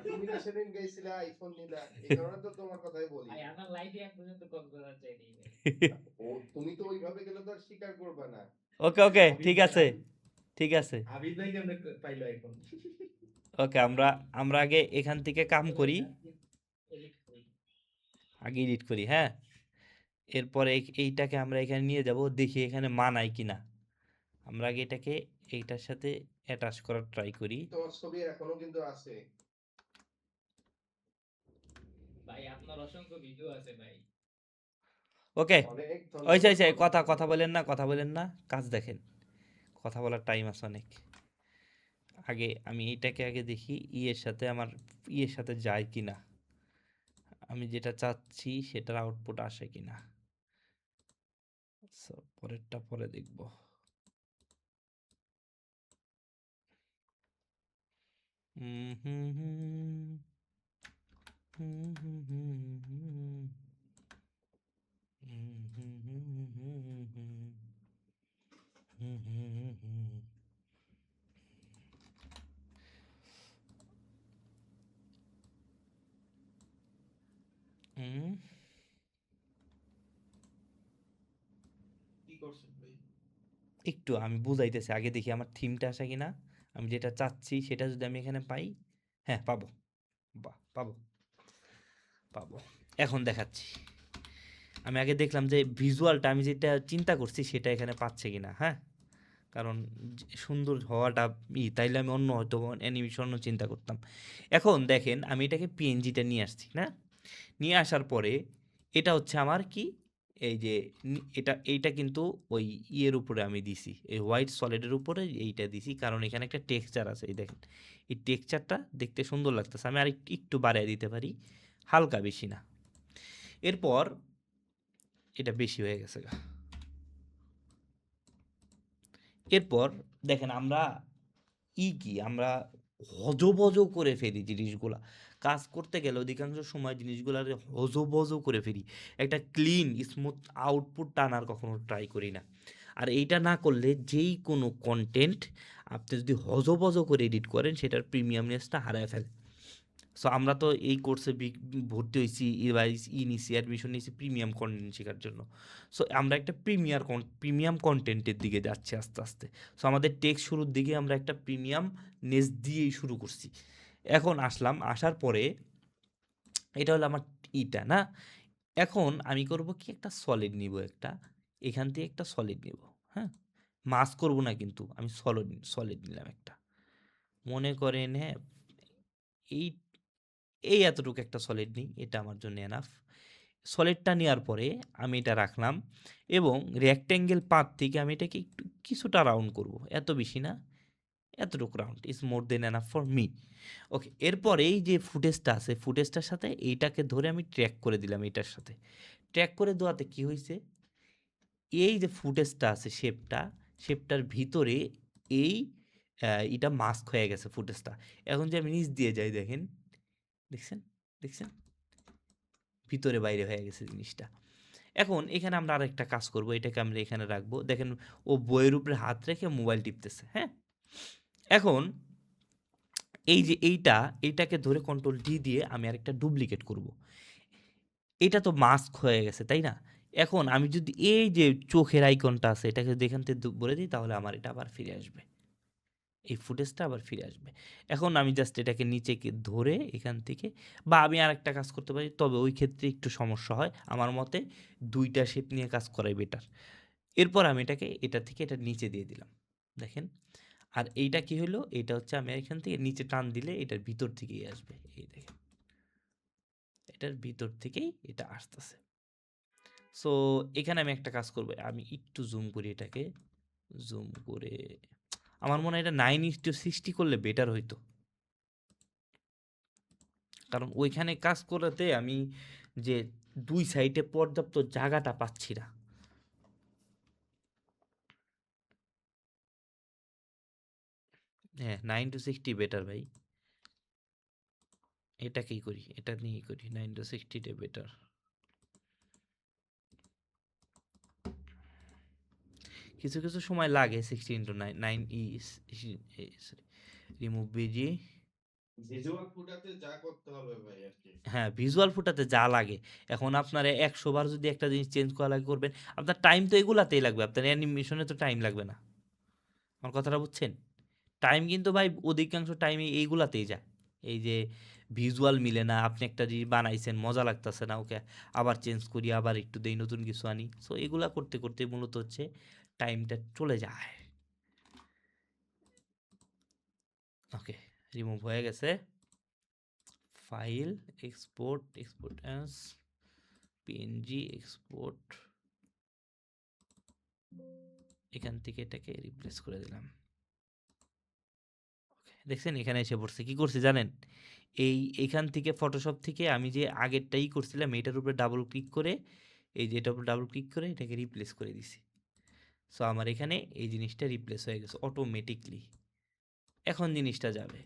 তুমি না সেদিন গেছিলে আইফোন নিলা, এই কারণে তো তোমার কথাই বলি। ভাই আমার লাইফে এক পর্যন্ত কক্সবাজার যাইনি ভাই। ও তুমি তো ওইভাবে গেলে তো আর স্বীকার করবে না। ওকে ঠিক আছে আবিদ ভাই কেমনে পাইলো এখন? ওকে আমরা আগে এখান থেকে কাম করি, এডিট করি। আগে এডিট করি। হ্যাঁ এরপরে এইটাকে আমরা এখানে নিয়ে যাব, দেখি এখানে মানায় কিনা। আমরা আগে এটাকে এইটার সাথে অ্যাটাচ করার ট্রাই করি। তোমার ছবি এখনো কিন্তু আছে। ভাই আপনার অসংখ্য ভিডিও আছে ভাই। ওকে অনেক ওই ধন্যবাদ। কথা বলেন না, কাজ দেখেন, কথা বলার টাইম আছে অনেক। আগে আমি এইটাকে আগে দেখি আমার ইয়ের সাথে যায় কিনা, আমি যেটা চাচ্ছি সেটার আউটপুট আসে কিনা। সো পরেরটা পরে দেখব। কি করছেন ভাই? একটু আমি বুঝাইতেছি, আগে দেখি আমার থিমটা আসে কিনা। আমি যেটা চাচ্ছি সেটা যদি আমি এখানে পাই, হ্যাঁ পাবো, বাহ পাবো। এখন দেখাচ্ছি। আমি আগে দেখলাম যে ভিজুয়ালটা আমি যেটা চিন্তা করছি সেটা এখানে পাচ্ছে কিনা। হ্যাঁ কারণ সুন্দর হওয়াটা তাইলে আমি অন্য হয়তো অ্যানিমেশন চিন্তা করতাম। এখন দেখেন আমি এটাকে পিএনজিটা নিয়ে আসছি না, নিয়ে আসার পরে এটা হচ্ছে আমার কি এই যে এইটা কিন্তু ওই ইয়ের উপরে আমি দিছি, এই হোয়াইট সলিডের উপরে এইটা দিছি, কারণ এখানে একটা টেক্সচার আছে। এই দেখেন, এই টেক্সচারটা দেখতে সুন্দর লাগতেছে। আমি আর একটু বাড়িয়ে দিতে পারি, হালকা, বেশি না। এরপর এটা বেশি হয়ে গেছে গা। এরপর দেখেন আমরা কি আমরা হজবজ করে ফেলি জিনিসগুলা। কাজ করতে গেলে অধিকাংশ সময় জিনিসগুলার হজবজ করে ফেলি, একটা ক্লিন স্মুথ আউটপুট টানার কখনো ট্রাই করি না। আর এইটা না করলে যেই কোনো কন্টেন্ট আপনি যদি হজবজ করে এডিট করেন, সেটার প্রিমিয়ামনেসটা হারায় ফেলে। সো আমরা তো এই কোর্সে ভর্তি হয়েছি বা নিছি, অ্যাডমিশন নিয়েছি প্রিমিয়াম কন্টেন্ট শেখার জন্য। সো আমরা একটা প্রিমিয়াম কন্টেন্টের দিকে যাচ্ছি আস্তে আস্তে। সো আমাদের টেক্সট শুরুর দিকে আমরা একটা প্রিমিয়াম নেস দিয়েই শুরু করছি। এখন আসার পরে এটা হলো আমার না। এখন আমি করব কি, একটা সলিড নিব, এখান থেকে একটা সলিড নিব। হ্যাঁ, মাস করব না কিন্তু, আমি সলিড নিলাম একটা। মনে করেন, হ্যাঁ, এই এই এতটুকু একটা সলিড নিই, এটা আমার জন্য এনাফ। সলিডটা নেওয়ার পরে আমি এটা রাখলাম, এবং রেক্ট্যাঙ্গেল পাথ থেকে আমি এটাকে একটু কিছুটা রাউন্ড করব, এত বেশি না, এতটুকু round is more than enough for me. Okay, এরপর এই যে ফুটেজটা আছে, ফুটেজটার সাথে এইটাকে ধরে আমি ট্র্যাক করে দিলাম। এটার সাথে ট্র্যাক করে দেওয়াতে কি হয়েছে, এই যে ফুটেজটা আছে, শেপটার ভিতরে এই এটা মাস্ক হয়ে গেছে ফুটেজটা। এখন যে আমি নিচ দিয়ে যাই, দেখেন, দেখছেন ভিতরে বাইরে হয়ে গেছে জিনিসটা। এখন এখানে আমরা আরেকটা কাজ করব, এটাকে আমরা এখানে রাখবো। দেখেন, ও বইয়ের উপরে হাত রেখে মোবাইল টিপতেছে। হ্যাঁ, এখন এই যে এইটাকে ধরে কন্ট্রোল ডি দিয়ে আমি আরেকটা ডুপ্লিকেট করব। এটা তো মাস্ক হয়ে গেছে, তাই না? এখন আমি যদি এই যে চোখের আইকনটা আছে, এটাকে যদি এখান থেকে বলে দিই, তাহলে আমার এটা আবার ফিরে আসবে, এই ফুটেজটা আবার ফিরে আসবে। এখন আমি জাস্ট এটাকে নিচেকে ধরে এখান থেকে, বা আমি আরেকটা কাজ করতে পারি, তবে ওই ক্ষেত্রে একটু সমস্যা হয় আমার মতে, দুইটা শেপ নিয়ে কাজ করাই বেটার। এরপর আমি এটা থেকে এটা নিচে দিয়ে দিলাম, দেখেন। আর এইটা কি হলো, এটা হচ্ছে আমি এখান থেকে নিচে টান দিলে এটার ভিতর থেকেই আসবে, এই দেখেন, এটার ভিতর থেকেই এটা আসতেছে। সো এখানে আমি একটা কাজ করবো, আমি একটু জুম করি, এটাকে জুম করে, আমার মনে হয় এটা 9:60 করলে বেটার হইতো, কারণ ওইখানে কাজ করাতে আমি যে দুই সাইডে পর্যাপ্ত জায়গাটা পাচ্ছি না। হ্যাঁ, 9:60 বেটার ভাই, এটাকেই করি, এটা নিয়েই করি, 9:60 বেটার। কিছু কিছু সময় লাগে 16:9 রিমুভ বিজি। ভিজুয়াল ফুটাতে যা করতে হবে ভাই আর কি। হ্যাঁ, ভিজুয়াল ফুটাতে যা লাগে, এখন আপনার 100 বার যদি একটা জিনিস চেঞ্জ করা লাগে, করবেন, আপনার টাইম তো এগুলাতেই লাগবে, আপনার অ্যানিমেশনে তো টাইম লাগবে না। আমার কথাটা বুঝছেন? টাইম কিন্তু ভাই অধিকাংশ টাইমে এইগুলাতেই যায়। এই যে ভিজুয়াল মিলে না, আপনি একটা জিনিস বানাইছেন, মজা লাগতেছে না, ওকে আবার চেঞ্জ করি, আবার একটু দেই, নতুন কিছু আনি। সো এগুলা করতে করতে মূলত হচ্ছে টাইমটা চলে যায়। ওকে, রিমুভ হয়ে গেছে। File, export as PNG, export, এখান থেকে এটাকে রিপ্লেস করে দিলাম। দেখছেন, এখানে এসে পড়ছে। কি করছি জানেন? এইখান থেকে ফটোশপ থেকে আমি যে আগেরটাই করছিলাম, এটার উপরে ডাবল ক্লিক করে, এই যে এটার উপর ডাবল ক্লিক করে এটাকে রিপ্লেস করে দিছি। সো আমার এখানে এই জিনিসটা রিপ্লেস হয়ে গেছে অটোমেটিকলি। এখন জিনিসটা যাবে,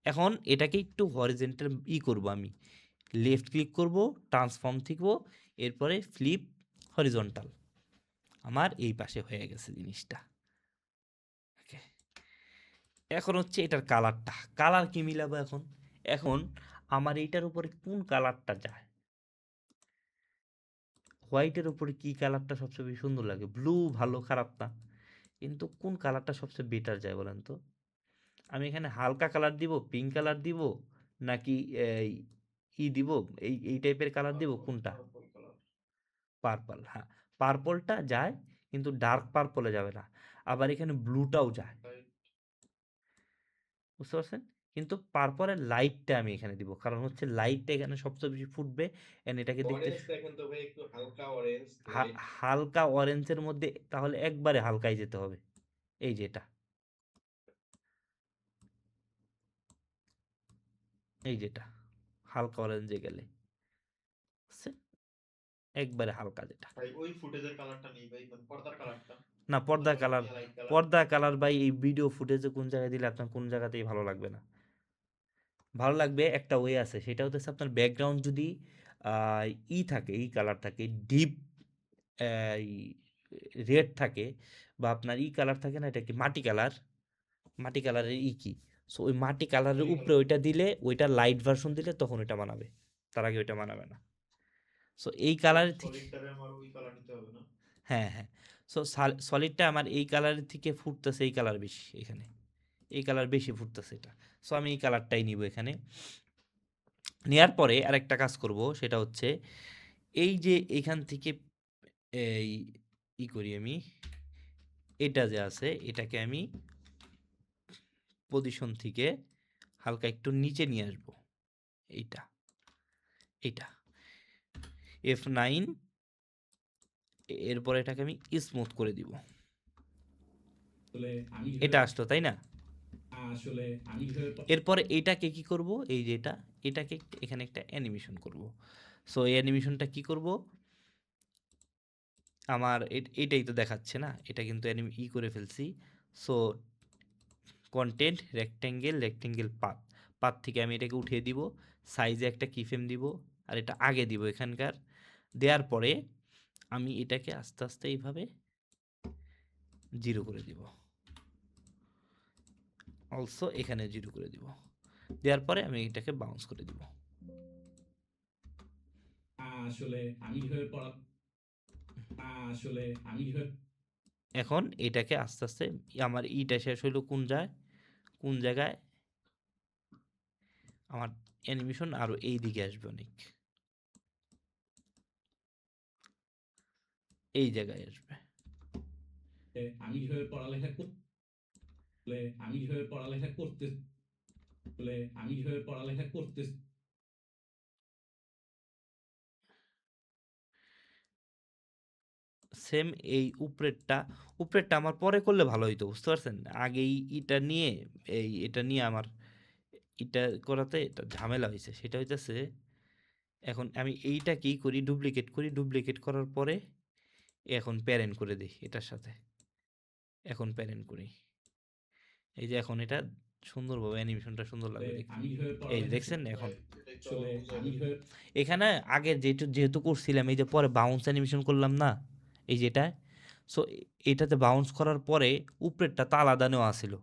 এখন এটাকে একটু হরিজেন্টাল করব, আমি লেফট ক্লিক করব, ট্রান্সফর্ম থেকে, এরপরে ফ্লিপ হরিজন্টাল, আমার এই পাশে হয়ে গেছে জিনিসটা। ওকে, এখন হচ্ছে এটার কালার কি মিলাবো এখন। এখন আমার এইটার উপরে কোন কালারটা যায়, হোয়াইটের উপরে কি কালারটা সবচেয়ে বেশি সুন্দর লাগে? ব্লু ভালো, খারাপ না, কিন্তু কোন কালারটা সবচেয়ে বেটার যায় বলেন তো? আমি এখানে হালকা কালার দিব, পিঙ্ক কালার দিব, নাকি দিব, এই টাইপের কালার দিব, কোনটা? Purple colour. পার্পল, হ্যাঁ, পার্পলটা যায়, কিন্তু ডার্ক পার্পলে যাবে না। আবার এখানে ব্লুটাও যায়, বুঝতে পারছেন? কিন্তু তারপরে লাইটটা আমি এখানে দিব, কারণ হচ্ছে লাইটটা এখানে সবচেয়ে বেশি ফুটবে। এন্ড এটাকে দেখতে অরেঞ্জ দেখেন তো ভাই, একটু হালকা অরেঞ্জ লাইট। হালকা অরেঞ্জের মধ্যে, তাহলে একবারে হালকায় যেতে হবে। এই যেটা, এই যেটা হালকা অরেঞ্জে গেলে বুঝছেন? একবারে হালকা যেটা। ভাই ওই ফুটেজের কালারটা নেই ভাই, মানে পর্দার কালারটা। না, পর্দা মনে করেন কালার, লাইট কালার। পর্দা কালার ভাই এই ভিডিও ফুটেজে কোন জায়গায় দিলে আপনার কোন জায়গাতেই ভালো লাগবে না। ভালো লাগবে একটা ওয়ে আছে, সেটা হচ্ছে আপনার ব্যাকগ্রাউন্ড যদি থাকে, কালার থাকে, ডিপ রেড থাকে, বা আপনার কালার থাকে না, এটা কি মাটি কালার, মাটি কালারের কি, সো ওই মাটি কালারের উপরে ওইটা দিলে, ওইটা লাইট ভার্সন দিলে তখন ওইটা মানাবে, তার আগে ওইটা মানাবে না। সো এই কালারের থেকে, সলিডটারে আমার ওই কালার নিতে হবে না? হ্যাঁ হ্যাঁ, সো সলিডটা আমার এই কালারের থেকে ফুটতেছে, এই কালার বেশি এখানে, এই কালার বেশি ফুটতেছে এটা। সো আমি এই কালারটাই নিব এখানে। নেয়ার পরে আরেকটা কাজ করব, সেটা হচ্ছে এই যে এইখান থেকে এই করি আমি, এটা যে আছে এটাকে আমি পজিশন থেকে হালকা একটু নিচে নিয়ে আসব, এইটা, এইটা F9, এরপর এটাকে আমি স্মুথ করে দিব। আসলে আমি এটা আসলো তাই না? আসলে আমি এরপরে এইটাকে কি করব, এই যে এটাকে এখানে একটা অ্যানিমেশন করব। সো এই অ্যানিমেশনটা কি করব, আমার এটাই তো দেখাচ্ছে না, এটা কিন্তু করে ফেলছি। So content rectangle, rectangle path, path থেকে আমি এটাকে উঠিয়ে দিব, সাইজে একটা কিফ্রেম দিব, আর এটা আগে দিব এখানকার। দেওয়ার পরে আমি এটাকে আস্তে আস্তে এইভাবে 0 করে দিব, অলসো এখানে 0 করে দিব। দেওয়ার পরে আমি এটাকে বাউন্স করে দিব। আসলে আমি যেভাবে আসলে আমি যেভাবে এখন এটাকে আস্তে আস্তে, আমার ইটা শেষ হইলো কোন জায়গায় আমার অ্যানিমেশন আরো এই দিকে আসবে অনেক, এই জায়গায় আসবে। আমি যেভাবে পড়ালেখা আমি যেভাবে পড়ালেখা করতে আমি যেভাবে পড়ালেখা করতে সেম এই উপরেরটা আমার পরে করলে ভালো হইতো, বুঝতে পারছেন? আগেই এটা নিয়ে আমার এটা করাতে এটা ঝামেলা হয়েছে। সেটা হইতেছে, এখন আমি এইটা কি করি, ডুপ্লিকেট করার পরে এখন প্যারেন্ট করে দিই এটার সাথে, এখন প্যারেন্ট করি, এই যে এখন এটা সুন্দরভাবে অ্যানিমেশনটা সুন্দর লাগবে দেখতে। আমি যেভাবে এই যে পড়ালেখা দেখছেন এখন, এটাই তো আসলে বুঝা আমি গেল। যেভাবে এখানে আগে যেহেতু করছিলাম, এই যে পরে বাউন্স অ্যানিমেশন করলাম না, এই যেটা, সো এটাতে বাউন্স করার পরে উপরেরটা তো আলাদা নেওয়া ছিল,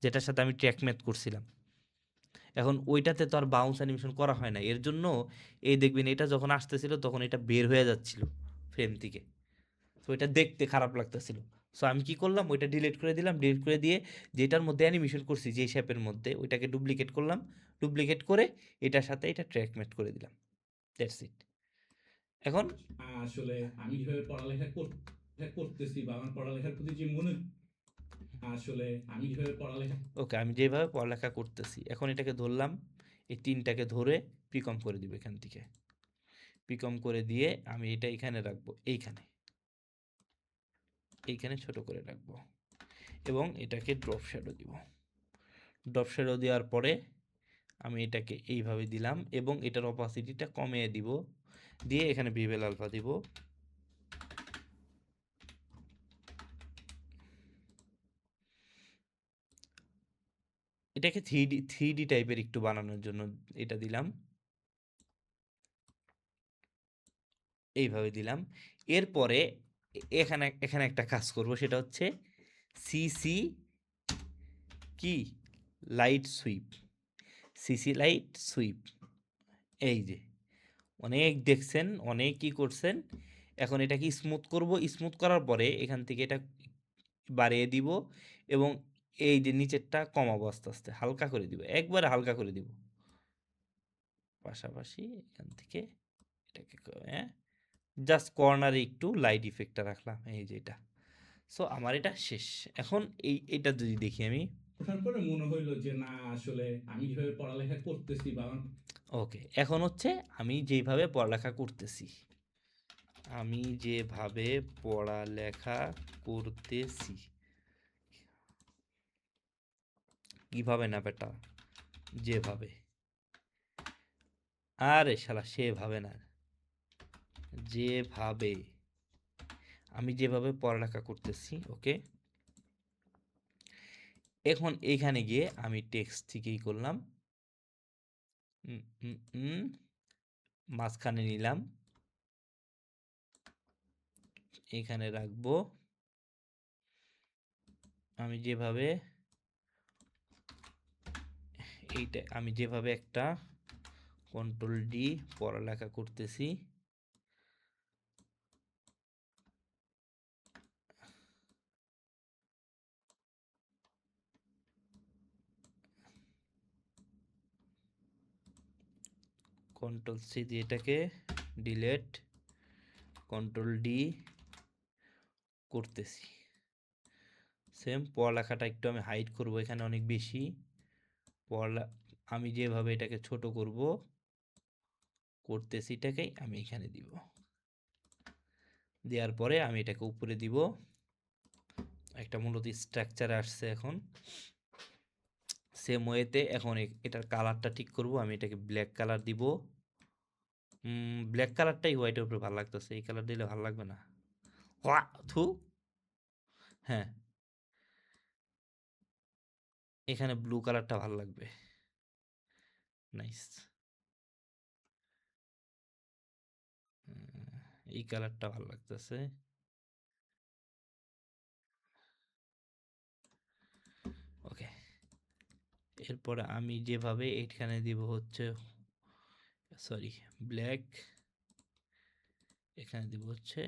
যেটার সাথে আমি ট্র্যাক ম্যাথ করছিলাম। এখন ওইটাতে তো আর বাউন্স অ্যানিমেশন করা হয় না, এর জন্য এই দেখবেন এটা যখন আসতেছিল তখন এটা বের হয়ে যাচ্ছিল ফ্রেম থেকে, তো এটা দেখতে খারাপ লাগতেছিল। সো আমি কি করলাম, ওইটা ডিলিট করে দিলাম, ডিলিট করে দিয়ে যেটার মধ্যে অ্যানিমেশন করছি, যে শেপের মধ্যে, ওইটাকে ডুপ্লিকেট করলাম, ডুপ্লিকেট করে এটার সাথে এটা ট্র্যাক ম্যাথ করে দিলাম, দ্যাটস ইট। এখন আসলে আমি যেভাবে পড়ালেখা করতেছি বা আমার পড়ালেখার প্রতি যে আসলে আমি যেভাবে পড়ালেখা ওকে, আমি যেভাবে পড়ালেখা করতেছি, এখন এটাকে ধরলাম, এই তিনটাকে ধরে প্রিকম করে দিব, এখান থেকে প্রিকম করে দিয়ে আমি এটা এখানে রাখবো, এইখানে ছোট করে রাখবো, এবং এটাকে ড্রপ শ্যাডো দিব। ড্রপ শ্যাডো দেওয়ার পরে আমি এটাকে এইভাবে দিলাম, এবং এটার অপাসিটিটা কমিয়ে দিব, দিয়ে এখানে বিভেল আলফা দিব। এটাকে থ্রি ডি টাইপের একটু বানানোর জন্য এটা দিলাম, এইভাবে দিলাম। এরপরে এখানে একটা কাজ করব, সেটা হচ্ছে সিসি কি light sweep, CC light sweep, এই যে অনেক দেখছেন, অনেক কি করছেন। এখন এটা কি স্মুথ করব, স্মুথ করার পরে এখান থেকে এটা বাড়িয়ে দিব, এবং এই যে নিচেরটা কমাবো, আস্তে আস্তে হালকা করে দিব, একবারে হালকা করে দিব, পাশাপাশি এখান থেকে এটাকে জাস্ট কর্নারে একটু লাইট ইফেক্টটা রাখলাম, এই যে এটা। সো আমার এটা শেষ। এখন এইটা যদি দেখি আমি, ওঠার পরে মনে হইলো যে না আসলে আমি যেভাবে পড়ালেখা করতেছি বা আমার ওকে, এখন হচ্ছে আমি যেভাবে পড়ালেখা করতেছি, আমি যেভাবে পড়ালেখা করতেছি, কিভাবে না বেটা, যেভাবে, আরে শালা সেভাবে না, যেভাবে, আমি যেভাবে পড়ালেখা করতেছি। ওকে, এখন এইখানে গিয়ে আমি টেক্সট থেকেই করলাম, উম, উম, উম, মাঝখানে নিলাম, এখানে রাখবো, আমি যেভাবে, এইটা আমি যেভাবে একটা কন্ট্রোল ডি পড়ালেখা করতেছি, কন্ট্রোল সি দিয়ে এটাকে ডিলেট, কন্ট্রোল ডি করতেছি। সেম পড়ালেখাটা একটু আমি হাইড করব, এখানে অনেক বেশি পড়া, আমি যেভাবে এটাকে ছোট করব, করতেছি এটাকেই আমি এখানে দিব, দেওয়ার পরে আমি এটাকে উপরে দিব, একটা মূলত স্ট্রাকচারে আসছে। এখন সেম ওয়েতে এখন এটার কালারটা ঠিক করব, আমি এটাকে ব্ল্যাক কালার দিব, ব্ল্যাক কালারটাই হোয়াইটের উপরে ভালো লাগতেছে, এই কালার দিলে ভালো লাগবে না, হোয়া থু, হ্যাঁ এখানে ব্লু কালারটা ভালো লাগবে, নাইস, এই কালারটা ভালো লাগতেছে। ওকে, এরপরে আমি যেভাবে এইখানে দিব হচ্ছে, সরি, ব্ল্যাক, এখানে দিব হচ্ছে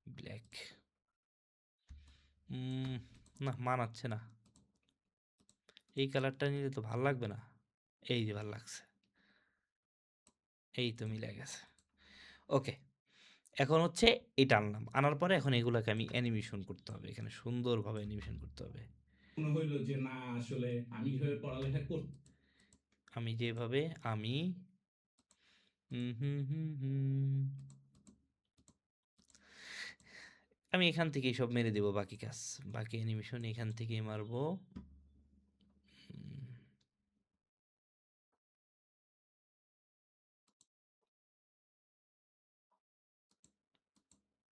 ব্ল্যাক, না মানাচ্ছে না, এই কালারটা নিলে তো ভাল লাগবে না, এই যে ভাল লাগছে, এই তো মিলে গেছে। ওকে, এখন হচ্ছে এটা আনলাম, আনার পরে এখন এগুলোকে আমি অ্যানিমেশন করতে হবে, এখানে সুন্দরভাবে অ্যানিমেশন করতে হবে। মনে হইলো যে না আসলে আমি যেভাবে পড়ালেখা করতে আমি যেভাবে, আমি হুম হুম হুম হুম, আমি এখান থেকেই সব মেরে দেব, বাকি কাজ, বাকি অ্যানিমেশন এখান থেকেই মারবো। উম,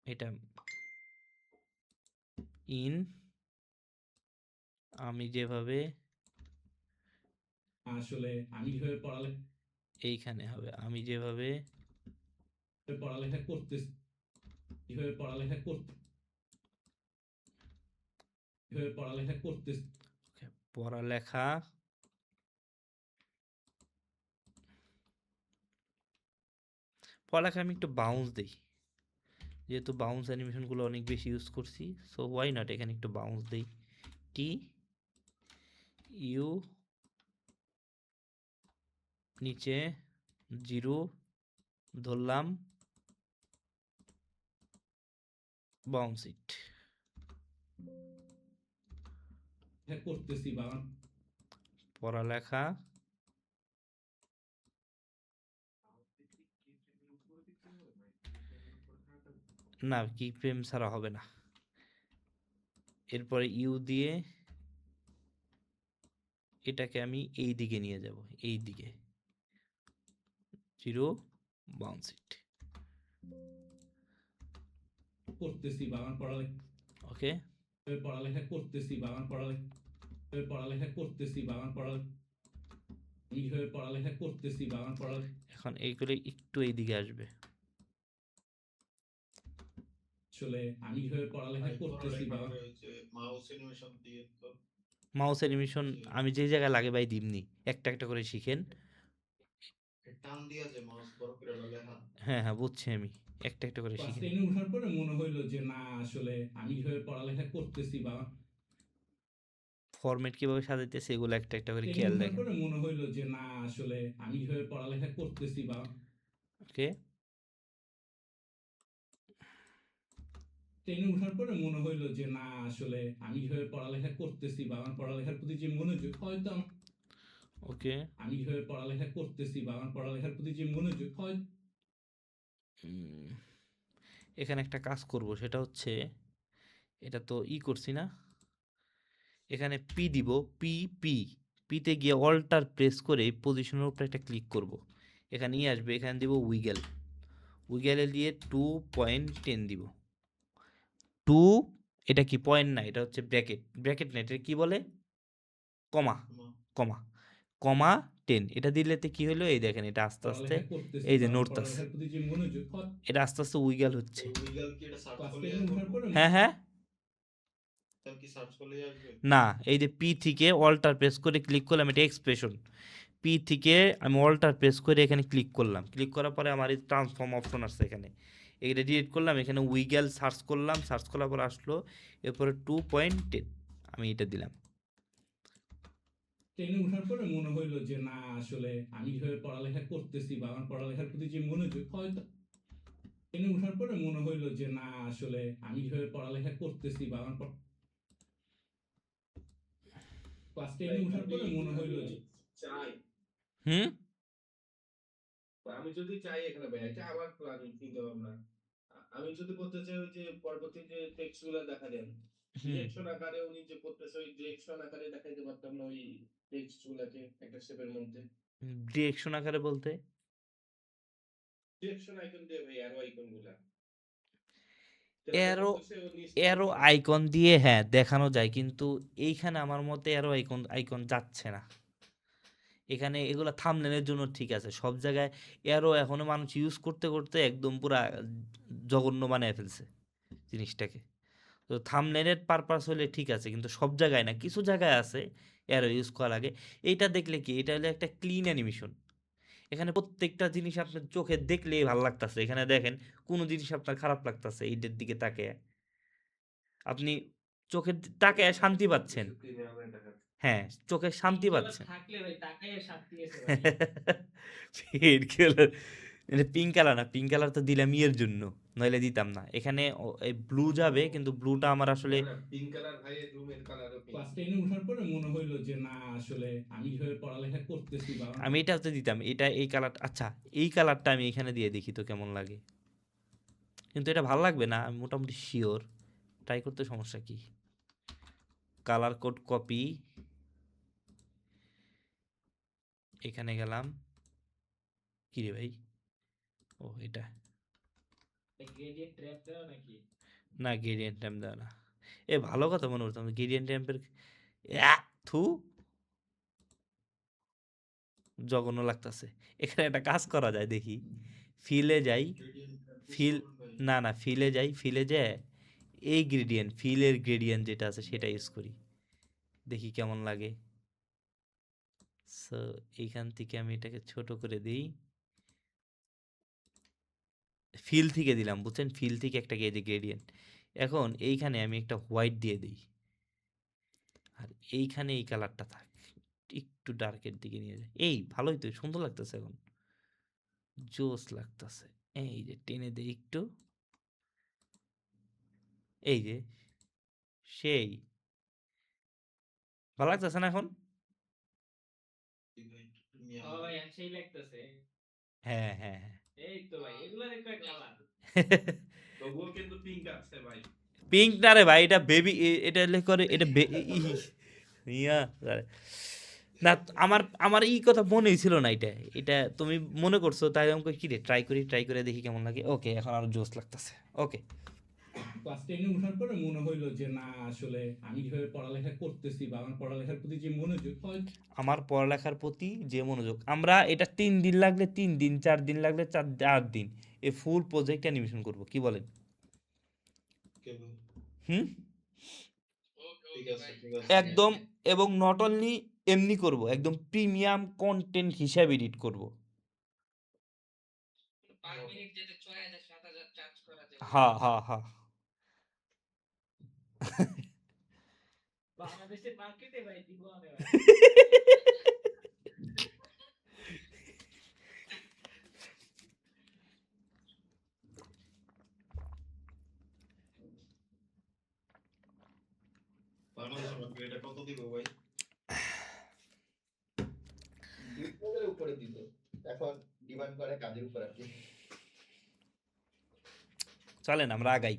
এটা ইন, আমি যেভাবে, আসলে আমি যেভাবে পড়ালেখা এইখানে হবে আমি যেভাবে, পড়ালেখা করতেছি যেভাবে পড়ালেখা করতে যেভাবে পড়ালেখা করতেছি ওকে, পড়ালেখা, পড়ালেখা আমি একটু বাউন্স দিই, যেহেতু বাউন্স অ্যানিমেশনগুলো অনেক বেশি ইউজ করছি, সো ওয়াই নট এখানে একটু বাউন্স দিই, টি ইউ, নিচে জিরো ধরলাম, বাউন্স ইট, করতেছি বা আমার পড়ালেখা, না কি ফ্রেম ছাড়া হবে না, এরপরে ইউ দিয়ে এটাকে আমি এই দিকে নিয়ে যাব, এই দিকে জিরো, বাউন্স ইট, করতেছি বা আমার পড়ালেখা ওকে, পড়ালেখা করতেছি বা আমার পড়ালেখা পড়ালেখা করতেছি বা আমার পড়ালেখা আমি যেভাবে পড়ালেখা করতেছি বা আমার পড়ালেখা এখন এইগুলো একটু এই দিকে আসবে, আসলে আমি যেভাবে পড়ালেখা ভাই করতেছি বা পড়ালেখার ওই যে মাউস অ্যানিমেশন দিয়ে তো মাউস অ্যানিমেশন যে আমি যে জায়গায় লাগে ভাই দিমনি, একটা একটা করে শিখেন। টান দিয়া যে মাউস বড় করে লেখা। হ্যাঁ হ্যাঁ বুঝছি, আমি একটা একটা করে ক্লাস শিখেন। 10 ওঠার পরে মনে হইলো যে না আসলে আমি যেভাবে পড়ালেখা করতেছি বা ফরম্যাট কিভাবে সাজাইতে সেগুলো একটা একটা করে 10 খেয়াল ওঠার দেখেন। পরে মনে হইলো যে না আসলে আমি যেভাবে পড়ালেখা করতেছি বা ওকে, ট্রেনে ওঠার পরে মনে হইলো যে না আসলে আমি যেভাবে পড়ালেখা করতেছি বা আমার পড়ালেখার প্রতি যে মনোযোগ হয়তো ওকে আমি যেভাবে পড়ালেখা করতেছি বা আমার পড়ালেখার প্রতি যে মনোযোগ হয় এখানে একটা কাজ করব, সেটা হচ্ছে এটা তো করছি না, এখানে পি দিব, পি পি পিতে গিয়ে অল্টার প্রেস করে পজিশনের উপরে একটা ক্লিক করব, এখানে আসবে, এখানে দিব উইগেল, উইগেলে দিয়ে 2.10 দিব। 2, এটা কি পয়েন্ট না, এটা হচ্ছে ব্র্যাকেট, ব্র্যাকেট না, এটা কি বলে, কমা, কমা, কমা 10, এটা দিলেতে কি হলো, এই দেখেন এটা আস্তে আস্তে পড়ালেখা করতেছি এই বা যে আমার নড়তাছে, পড়ালেখার প্রতি যে মনোযোগ হয় এটা আস্তে আস্তে উইগেল হচ্ছে। এই উইগাল কি এটা সার্চ ক্লাস করলে 10 ওঠার পরে হ্যাঁ হ্যাঁ, তাহলে কি সার্চ করলেই আসবে? না, এই যে পি থেকে অল্টার প্রেস করে ক্লিক করলাম, এটা এক্সপ্রেশন, পি থেকে আমি অল্টার প্রেস করে এখানে ক্লিক করলাম, ক্লিক করার পরে আমার এই ট্রান্সফর্ম অপশন আসছে এখানে, এটা ডিলিট করলাম, এখানে উইগেল সার্চ করলাম, সার্চ করার পর আসলো, এরপরে 2.10 আমি এটা দিলাম। ট্রেনে ওঠার পরে মনে হইলো যে না আসলে আমি যেভাবে পড়ালেখা করতেছি বা আমার পড়ালেখার প্রতি যে মনোযোগ হয়তো ট্রেনে ওঠার পরে মনে হইলো যে না আসলে আমি যেভাবে পড়ালেখা করতেছি বা আমার ক্লাস 10 ওঠার পরে মনে হইলো যে চাই হুম, আমি যদি চাই এখানে ভাই এটা আমার প্ল্যানিং চিন্তা ভাবনা আমি যদি করতে চাই ওই যে পরবর্তী যে টেক্সট গুলো দেখা দেন ডিরেকশন আকারে উনি যে করতেছে ওই ডিরেকশন আকারে দেখাইতে পারতাম না ওই টেক্সট গুলাকে একটা স্টেপের মধ্যে ডিরেকশন আকারে বলতে ডিরেকশন আইকন দিয়ে ভাই অ্যারো আইকন গুলা অ্যারো, অ্যারো আইকন দিয়ে হ্যাঁ দেখানো যায়, কিন্তু এইখানে আমার মতে অ্যারো আইকন আইকন যাচ্ছে না, এখানে এগুলো থাম্বনেলের জন্য ঠিক আছে, সব জায়গায় অ্যারো এখনো মানুষ ইউজ করতে করতে একদম পুরা জঘন্য বানিয়ে ফেলছে জিনিসটাকে, তো থাম্বনেলের পারপাস হলে ঠিক আছে, কিন্তু সব জায়গায় না, কিছু জায়গায় আছে অ্যারো ইউজ করা লাগে। এইটা দেখলে কি, এটা হলো একটা ক্লিন অ্যানিমেশন, এখানে প্রত্যেকটা জিনিস আপনার চোখে দেখলেই ভালো লাগতাছে, এখানে দেখেন কোনো জিনিস আপনার খারাপ লাগতাছে এইটার দিকে তাকিয়ে, আপনি চোখের তাকায় শান্তি পাচ্ছেন, হ্যাঁ চোখে শান্তি Pink color পাচ্ছেন। থাকলে ভাই তাকাইয়া শান্তি গেছে ভাই। পিঙ্ক কালার, এটা পিঙ্ক কালার না, পিঙ্ক কালার তো দিলাম ইয়ের জন্য, নইলে দিতাম না, এখানে এই ব্লু যাবে, কিন্তু ব্লুটা আমার আসলে, পিঙ্ক কালার ভাই রুমের কালারও ক্লাস 10 ওঠার পরে মনে হইলো যে না আসলে আমি যেভাবে পড়ালেখা করতেছি বা আমার আমি এটাতে দিতাম, এটা এই কালার, আচ্ছা এই কালারটা আমি এখানে দিয়ে দেখি তো কেমন লাগে, কিন্তু এটা ভালো লাগবে না, আমি মোটামুটি শিওর, ট্রাই করতে সমস্যা কি, কালার কোড কপি, এখানে গেলাম, কি রে ভাই, ও এটা, Gradient trap দেওয়া নাকি? না গ্রেডিয়েন্ট ট্যাম্প দেওয়া না, এ ভালো কথা মনে করতাম গ্রেডিয়েন্ট ট্যাম্পের, থু জঘন্য লাগতেছে, এখানে একটা কাজ করা যায় দেখি, ফিলে যাই, ফিল, না না ফিলে যাই, ফিলে যায় এই গ্রেডিয়েন্ট, ফিলের গ্রেডিয়েন্ট যেটা আছে সেটা ইউজ করি, দেখি কেমন লাগে। সো এইখান থেকে আমি এটাকে ছোট করে দিই, ফিল থেকে দিলাম, বুঝছেন, ফিল থেকে একটা গিয়ে গ্রেডিয়েন্ট, এখন এইখানে আমি একটা হোয়াইট দিয়ে দিই, আর এইখানে এই কালারটা থাক, একটু ডার্কের দিকে নিয়ে যায়, এই ভালোই তো সুন্দর লাগতেছে এখন, জোস লাগতেছে, এই যে টেনে দেই একটু, এই যে সেই ভালো লাগতেছে না এখন, ও ভাই সেই লাগতেছে। হ্যাঁ হ্যাঁ হ্যাঁ, এই তো ভাই এগুলা দেখো কালার। তবুও কিন্তু পিঙ্ক আছে ভাই পিঙ্ক না রে ভাই, এটা বেবি, এটা করে এটা ইয়া না, আমার আমার এই কথা মনেই ছিল না, এটা এটা তুমি মনে করছো, তাই আমি কই, কি রে ট্রাই করি, ট্রাই করে দেখি কেমন লাগে, ওকে এখন আরো জোস লাগতেছে, ওকে। ক্লাস 10 ওঠার পরে মনে হইলো যে না আসলে আমি যেভাবে পড়ালেখা করতেছি বা আমার পড়ালেখার প্রতি যে মনোযোগ হয়তো আমার পড়ালেখার প্রতি যে মনোযোগ, আমরা এটা 3 দিন লাগলে 3 দিন, 4 দিন লাগলে 4 দিন এই ফুল প্রজেক্ট অ্যানিমেশন করব, কি বলেন? হুম, ঠিক আছে ঠিক আছে একদম, এবং নট অনলি এমনি করব, একদম প্রিমিয়াম কন্টেন্ট হিসাবে এডিট করব, পার মিনিট যেতে 6000 7000 চার্জ করা যায়। হ্যাঁ হ্যাঁ হ্যাঁ। বাংলাদেশের মার্কেটে ভাই দিব না ভাই। এটা কত দিব ভাই? 2 উপরে দিত। এখন ডিমান্ড করে কাজের উপর আর কি। চলেন আমরা আগাই।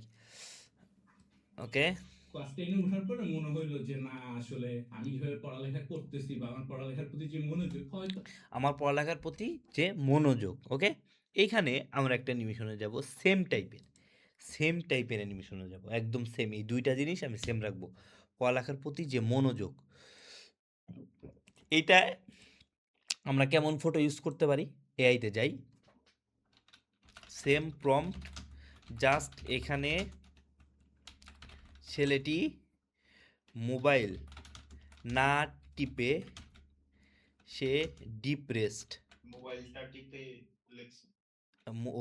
ওকে, ক্লাস 10-এ ওঠার পরে মনে হইলো যে না আসলে আমি যেভাবে পড়ালেখা করতেছি বা আমার পড়ালেখার প্রতি যে মনোযোগ হয়তো আমার পড়ালেখার প্রতি যে মনোযোগ। ওকে, এইখানে আমরা একটা অ্যানিমেশনে যাব সেম টাইপের অ্যানিমেশনে যাব, একদম সেম। এই দুইটা জিনিস আমি সেম রাখবো, পড়ালেখার প্রতি যে মনোযোগ। এইটা আমরা কেমন ফটো ইউজ করতে পারি? এআইতে যাই, সেম প্রম্পট, জাস্ট এখানে ছেলেটি মোবাইল না টিপে সে ডিপ্রেসড। মোবাইলটা টিপে লেখছে।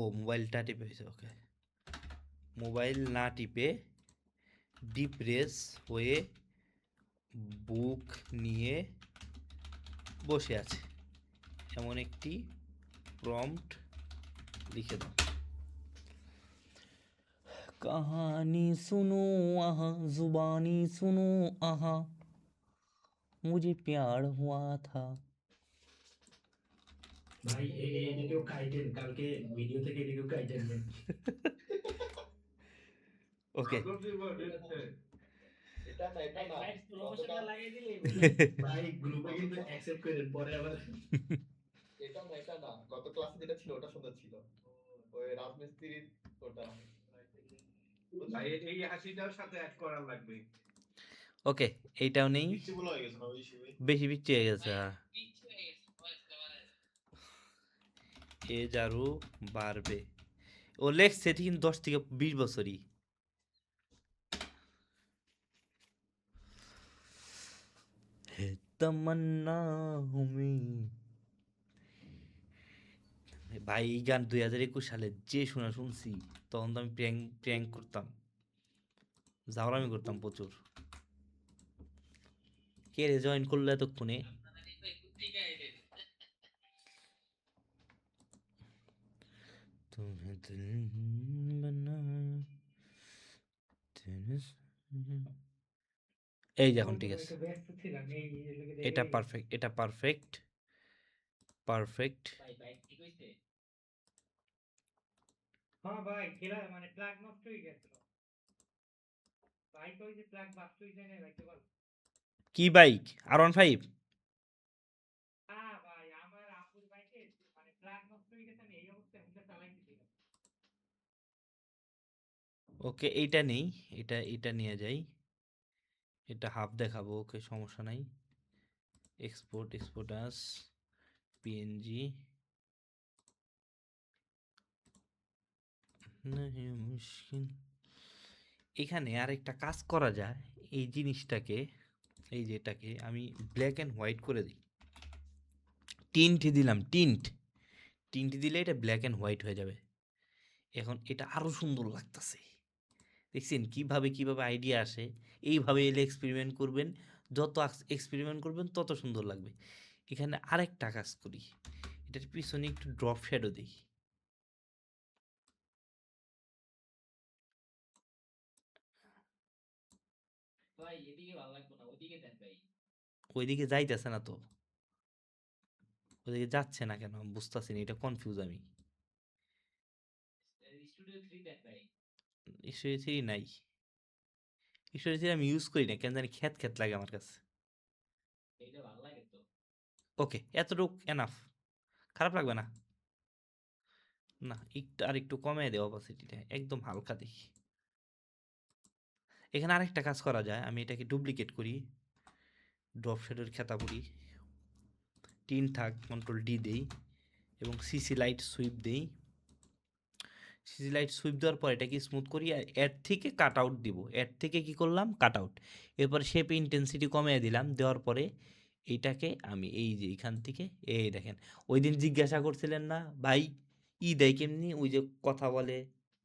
ও মোবাইলটা টিপে হয়েছে, ওকে। মোবাইল না টিপে ডিপ্রেস হয়ে বুক নিয়ে বসে আছে, এমন একটি প্রম্পট লিখে দাও। कहानी सुनो आहा, जुबानी सुनो आहा, मुझे प्यार हुआ था। ভাই এদিকেও কাইটেন, কালকে ভিডিও থেকে এদিকেও কাইটেন দেন। ওকে, আদর দিব, এটা এটা না, এটা না। ভাই প্রমোশনটা গতকাল লাগিয়ে দিলে ভাই গ্রুপে কিন্তু অ্যাকসেপ্ট করেন, পরে আবার এটা না, এটা না। গত ক্লাসে যেটা ছিল ওটা সুন্দর ছিল। ওই রাজমিস্ত্রির ওটা। ভাই এই হাসিটার সাথে অ্যাড করা লাগবে। ওকে, এইটাও নেই, কিছু বলা হয়ে গেছে না বেশি ভাই? বেশি বিচ্ছি হয়ে গেছে। এ আরো বাড়বে। ও লেখছে ঠিক 10 থেকে 20 বছরই। হে তমন্না হুমি। ভাই এই গান 2021 সালে যে শুনছি, তখন তো আমি প্র্যাঙ্ক করতাম, জাউরামি করতাম প্রচুর। কে রে জয়েন করলো এতক্ষণে? तुम्हें दिल बनाया, এই যে এখন ঠিক আছে, ব্যস্ত ছিলাম এই লেগে এটা পারফেক্ট, এটা পারফেক্ট পারফেক্ট। ভাই ভাই ঠিক হইছে। হ্যাঁ ভাই খেলা মানে প্লাগ নষ্ট হয়ে গেছিল ভাই, কই যে প্লাগ বাস্ট হয়ে যায় না রাখতে পারো। কি বাইক? R15? হ্যাঁ ভাই আমার আপুর বাইকে মানে প্লাগ নষ্ট হয়ে গেছে, আমি এই অবস্থায় হুন্ডা চালাইতেছিলাম। ওকে, এইটা নেই, এটা নিয়ে যাই, এটা হাফ দেখাবো, ওকে সমস্যা নাই। এক্সপোর্ট আস পিএনজি, नहीं मुश्किल। এখানে আরেকটা কাজ করা যায়, এই জিনিসটাকে, এই যেটাকে আমি ব্ল্যাক অ্যান্ড হোয়াইট করে দিই, টিন্ট দিলাম, টিন্ট দিলে এটা ব্ল্যাক অ্যান্ড হোয়াইট হয়ে যাবে। এখন এটা আরো সুন্দর লাগতেছে। দেখছেন কিভাবে আইডিয়া আসে? এইভাবে এলে এক্সপেরিমেন্ট করবেন, যত এক্সপেরিমেন্ট করবেন তত সুন্দর লাগবে। এখানে আরেকটা কাজ করি, এটার পিছনে একটু ড্রপ শ্যাডো দিই। ভাই এদিকে ভালো লাগবে না, ওদিকে দেন ভাই। ওইদিকে যাইতেছে না তো, ওইদিকে যাচ্ছে না কেন বুঝতেছি না, এটা কনফিউজ আমি। স্টুডিও 3 দেন ভাই। ঈশ্বরী থ্রি নাই, ঈশ্বরী থ্রি আমি ইউজ করি না, কেন জানি খ্যাত লাগে আমার কাছে। এইটা ভালো লাগে তো। ওকে, এতটুক এনাফ, খারাপ লাগবে না। না একটু আর একটু কমিয়ে দেওয়া অপাসিটিটা, একদম হালকা দেখি। এখানে আরেকটা কাজ করা যায়, আমি এটাকে ডুপ্লিকেট করি, ড্রপ শেডের খেতা করি, টিন থাক, কন্ট্রোল ডি দেই এবং সিসি লাইট সুইপ দেই। সিসি লাইট সুইপ দেওয়ার পর এটাকে স্মুথ করি, আর এর থেকে কাট আউট দিব। এর থেকে কি করলাম? Cut out. এরপর শেপ ইন্টেন্সিটি কমিয়ে দিলাম, দেওয়ার পরে এইটাকে আমি এই যে এখান থেকে, এই দেখেন ওই দিন জিজ্ঞাসা করছিলেন না ভাই দেয় কেমনি, ওই যে কথা বলে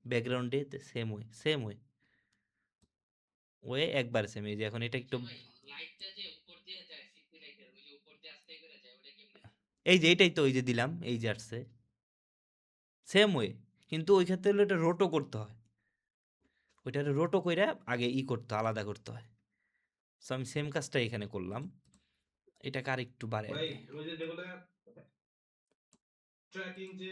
ব্যাকগ্রাউন্ডে, সেম ওয়ে একবার সেম। এই যে এখন এটা একটু, লাইটটা যে উপর দিয়ে যায়, সিসি লাইটের ওই যে উপর দিয়ে আস্তে করে যায়, ওটা কেমনে? এই যে এটাই তো, ওই যে দিলাম, এই যে আসছে সেম ওয়ে, কিন্তু ওই ক্ষেত্রে হলো এটা রোটো করতে হয়, ওইটা রোটো কইরা আগে করতে হয়, আলাদা করতে হয়। সো আমি সেম কাজটা এখানে করলাম, এটাকে আর একটু বাড়ায় ভাই দিই। ওই যে যেগুলা ট্র্যাকিং যে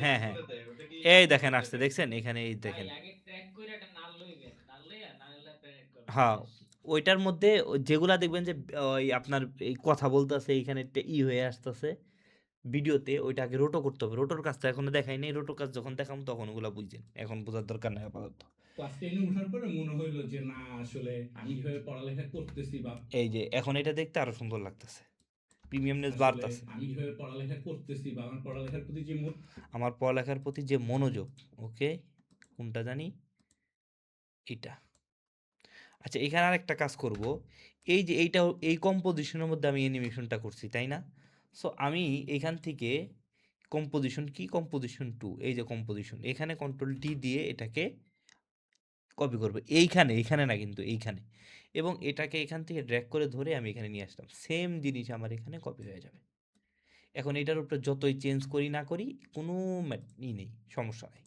হ্যাঁ হ্যাঁ, টেক্সটগুলো দেয় ওটা কি এই দেখেন কিভাবে আসছে, দেখায়? দেখছেন এখানে, এই ভাই দেখেন। আগে ট্র্যাক করে এটা নাল লইবেন, নাল লইয়া নালটা প্রেরণ করবেন, হ্যাঁ, শেষ। ওইটার মধ্যে যেগুলা দেখবেন যে ওই আপনার এই কথা বলতেছে এইখানে একটা হয়ে আসতেছে ভিডিওতে, ওইটাকে রোটো করতে হবে। রোটোর কাজটা এখনো দেখাই নাই, রোটোর কাজ যখন দেখাম তখন ওগুলা বুঝছেন, এখন বোঝার দরকার নাই আপাতত। ক্লাস 10 উঠার পরে মনে হইলো যে না আসলে আমি যেভাবে পড়ালেখা করতেছি বা এই যে এখন এটা দেখতে আরো সুন্দর লাগতেছে, প্রিমিয়ামনেস আসলে বাড়তেছে। আমি যেভাবে পড়ালেখা করতেছি বা আমার পড়ালেখার প্রতি যে আমার পড়ালেখার প্রতি যে মনোযোগ, ওকে, কোনটা জানি, এটা। আচ্ছা, এখানে আর একটা কাজ করব, এই যে এইটা, এই কম্পোজিশনের মধ্যে আমি অ্যানিমেশনটা করছি, তাই না? সো আমি এখান থেকে কম্পোজিশন কি, কম্পোজিশন টু, এই যে কম্পোজিশন, এখানে কন্ট্রোল ডি দিয়ে এটাকে কপি করবো এইখানে, এইখানে না কিন্তু এইখানে, এবং এটাকে এখান থেকে ড্র্যাগ করে ধরে আমি এখানে নিয়ে আসলাম, সেম জিনিস আমার এখানে কপি হয়ে যাবে। এখন এটার উপরে যতই চেঞ্জ করি না করি কোনো নেই, সমস্যা নেই।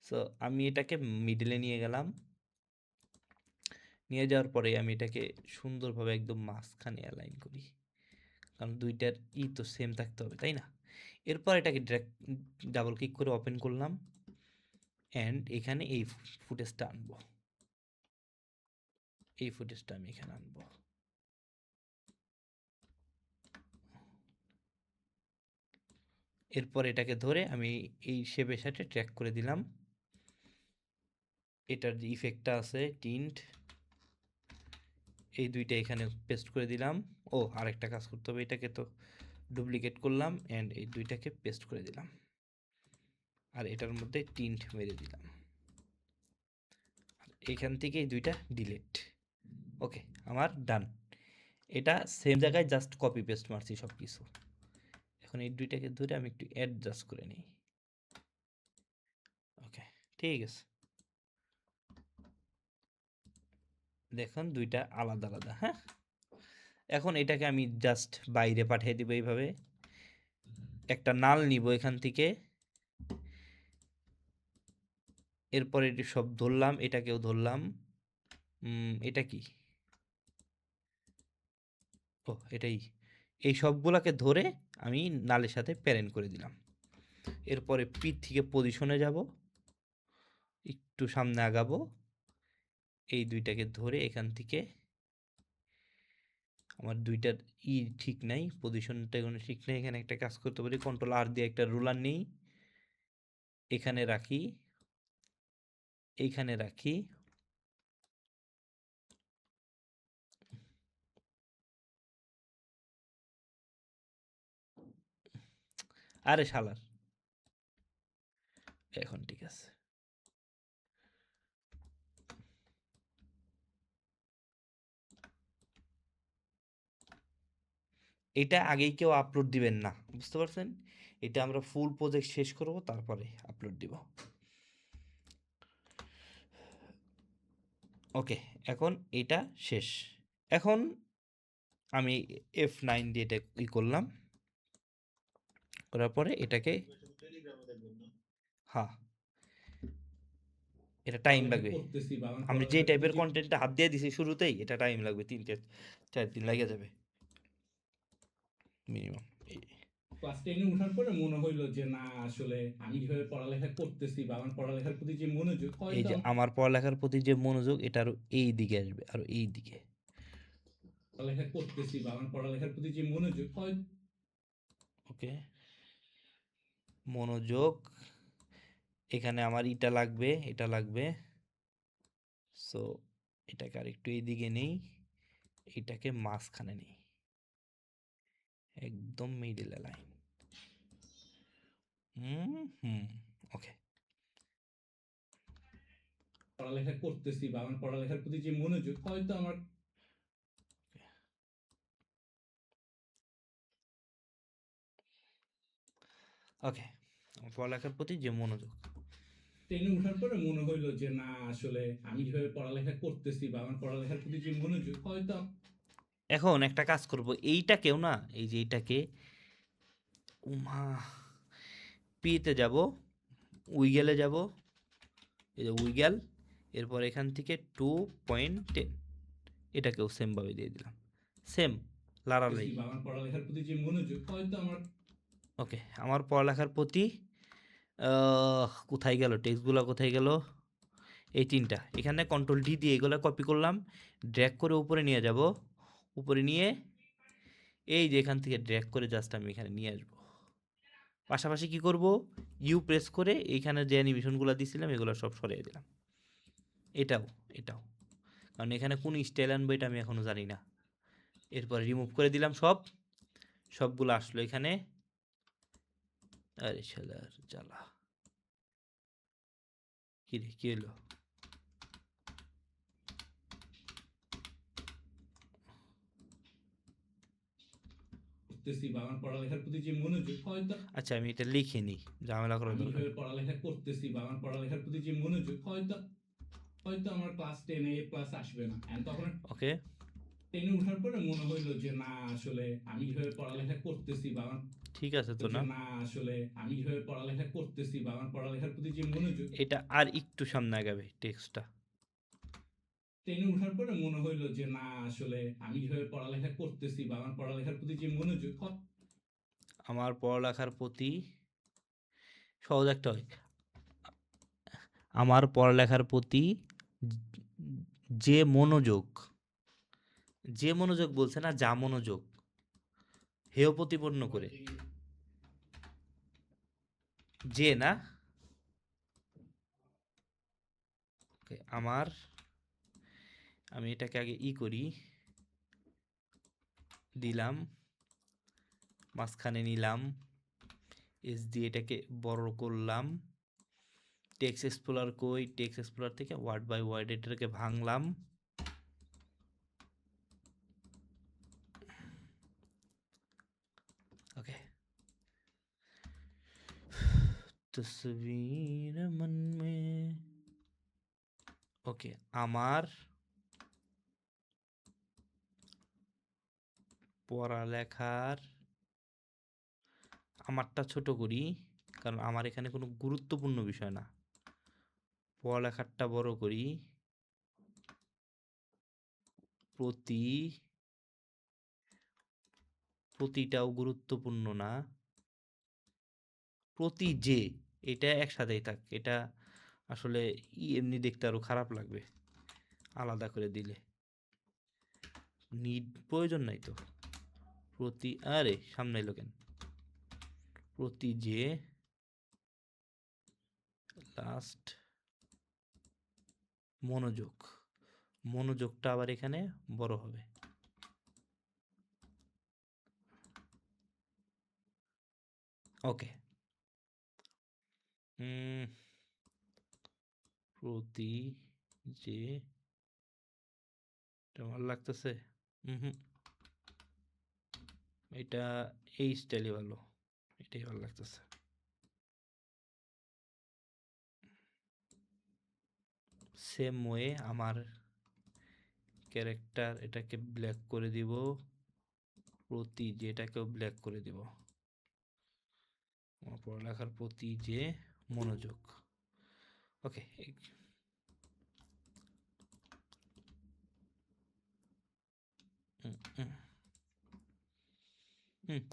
সো আমি এটাকে মিডলে নিয়ে গেলাম, নিয়ে যাওয়ার পরে আমি এটাকে সুন্দরভাবে একদম মাঝখানে অ্যালাইন করি, কারণ দুইটার তো সেম থাকতে হবে, তাই না? এরপর এটাকে ডাবল ক্লিক করে ওপেন করলাম, অ্যান্ড এখানে এই ফুটেজটা আনবো, এই ফুটেজটা আমি এখানে আনবো। এরপর এটাকে ধরে আমি এই শেপের সাথে ট্র্যাক করে দিলাম, এটার যে ইফেক্টটা আছে টিন্ট, এই দুইটা এখানে পেস্ট করে দিলাম। ও আরেকটা কাজ করতে হবে, এটাকে তো ডুপ্লিকেট করলাম, অ্যান্ড এই দুইটাকে পেস্ট করে দিলাম, আর এটার মধ্যে টিন্ট মেরে দিলাম, এখান থেকে এই দুইটা ডিলিট। ওকে, আমার ডান। এটা সেম জায়গায় জাস্ট কপি পেস্ট মারছি সব কিছু। এখন এই দুইটাকে ধরে আমি একটু অ্যাডজাস্ট করে নিই। ওকে, ঠিক আছে, দেখুন দুইটা আলাদা আলাদা। হ্যাঁ, এখন এটাকে আমি জাস্ট বাইরে পাঠিয়ে দিব এইভাবে, একটা নাল নিব এখান থেকে, এরপর এটি সব ধরলাম, এটাকেও ধরলাম। এটা কি, ও এটাই, এই সবগুলাকে ধরে আমি নালের সাথে প্যারেন্ট করে দিলাম। এরপরে পি থেকে পজিশনে যাব, একটু সামনে আগাবো, এই দুইটাকে ধরে এখান থেকে, আমার দুইটার ঠিক নাই, পজিশনটা কোনো ঠিক নেই, এখানে একটা কাজ করতে পারি, কন্ট্রোল আর দিয়ে একটা রুলার নেই, এখানে রাখি, এইখানে রাখি, আরে শালার, এখন ঠিক আছে। এটা আগেই কেউ আপলোড দিবেন না, বুঝতে পারছেন? এটা আমরা ফুল প্রজেক্ট শেষ করব তারপরে আপলোড দিব। ওকে, এখন এটা শেষ। এখন আমি F9 দিয়ে এটা করলাম, করার পরে এটাকে, শুধু টেলিগ্রামে দেখবেন না। হ্যাঁ, এটা টাইম লাগবে। করতেছি বা আমার আমি যে পড়ালেখার টাইপের প্রতি কন্টেন্টটা হাত দিয়ে দিছি শুরুতেই, এটা টাইম লাগবে, 3-4 দিন লেগে যাবে মিনিমাম। ক্লাস 10 উঠার পরে মনে হইলো যে না আসলে আমি যেভাবে পড়ালেখা করতেছি বা আমার পড়ালেখার প্রতি যে মনোযোগ এই যে আমার পড়ালেখার প্রতি যে মনোযোগ, এটা আরো এই দিকে আসবে, আরো এই দিকে। পড়ালেখা করতেছি বা আমার পড়ালেখার প্রতি যে মনোযোগ হয় ওকে, মনোযোগ, এখানে আমার এটা লাগবে, এটা লাগবে। সো এটাকে আর একটু এইদিকে নেই, এটাকে মাঝখানে নেই, একদম মিডল লাইন। হুম, ওকে, পড়ালেখা করতেছি বা আমার পড়ালেখার প্রতি যে মনোযোগ হয়তো আমার ওকে, আমার পড়ালেখার প্রতি যে মনোযোগ। 10 উঠার পরে মনে হইলো যে না আসলে আমি যেভাবে পড়ালেখা করতেছি বা আমার পড়ালেখার প্রতি যে মনোযোগ হয়তো এখন একটা কাজ করব, এইটাকেও না, এই যে এইটাকে, উমা, পিতে যাব, উইগেলে যাব, এই যে উইগেল, এরপর এখান থেকে 2.10 এটাকেও সেম ভাবে দিয়ে দিলাম, সেম লারালাই। বা আমার পড়ালেখার প্রতি যে মনোযোগ হয়তো আমার ওকে, আমার পড়ালেখার প্রতি কোথায় গেল টেক্সটগুলো, কোথায় গেল, এই তিনটা এখানে কন্ট্রোল ডি দিয়ে এগুলো কপি করলাম, ড্র্যাগ করে উপরে নিয়ে যাব, উপরে নিয়ে এই যে এখান থেকে ড্র্যাগ করে জাস্ট আমি এখানে নিয়ে আসবো। পাশাপাশি কি করব, ইউ প্রেস করে এইখানে যে অ্যানিমেশনগুলো দিছিলাম এগুলো সব সরিয়ে দিলাম, এটাও এটাও, কারণ এখানে কোন স্টাইল আনবো এটা আমি এখনো জানি না। এরপর রিমুভ করে দিলাম সব, সবগুলো আসলো এখানে। আরে শালার জ্বালা, কি রে কি হলো, করতেছি বা আমার পড়ালেখার প্রতি যে মনোযোগ হয়তো আচ্ছা আমি এটা লিখে নিই, ঝামেলা করার আমি দরকার যেভাবে নেই। পড়ালেখা করতেছি বা আমার পড়ালেখার প্রতি যে মনোযোগ হয়তো হয়তো আমার ক্লাস 10 এ প্লাস আসবে না, এন্ড তখন ওকে 10 এ ওঠার পরে মনে হইলো যে না আসলে আমি যেভাবে পড়ালেখা করতেছি বা আমার ঠিক আছে তো না, না আসলে আমি যেভাবে পড়ালেখা করতেছি বা আমার পড়ালেখার প্রতি যে মনোযোগ এটা আর একটু সামনে আগাবে টেক্সটটা। 10 এ ওঠার পরে মনে হইলো যে না আসলে আমি যেভাবে পড়ালেখা করতেছি বা আমার পড়ালেখার প্রতি যে মনোযোগ আমার পড়ালেখার প্রতি সহজ একটা হয়, আমার পড়ালেখার প্রতি যে মনোযোগ, যে মনোযোগ বলছে না, যা মনোযোগ, হেয় প্রতিপন্ন করে, যে না। Okay, আমি এটাকে আগে করি, দিলাম, মাঝখানে নিলাম, এস দিয়ে এটাকে বড় করলাম, টেক্সট এক্সপ্লোরার কই, টেক্সট এক্সপ্লোরার থেকে ওয়ার্ড বাই ওয়ার্ড এটাকে ভাঙলাম, ওকে। তসবীর মন মে, ওকে। আমার পড়ালেখার, আমারটা ছোট করি কারণ আমার এখানে কোনো গুরুত্বপূর্ণ বিষয় না, পড়ালেখারটা বড় করি, প্রতি, প্রতিটাও গুরুত্বপূর্ণ না, প্রতি যে, এটা একসাথেই থাক, এটা আসলে এমনি দেখতে আরো খারাপ লাগবে আলাদা করে দিলে, নিড প্রয়োজন নাই তো, প্রতি, আরে সামনে এলো কেন, প্রতি যে, লাস্ট মনোযোগ, মনোযোগটা আবার এখানে বড় হবে, ওকে। প্রতি যে, এটা ভালো লাগতেছে, হুম, এটা এই স্টাইলে ভালো, এটাই ভালো লাগতেছে। সেম ওয়ে আমার ক্যারেক্টার, এটাকে ব্ল্যাক করে দিব, প্রতি যেটাকেও ব্ল্যাক করে দিব, আমার পড়ালেখার প্রতি যে মনোযোগ, ওকে।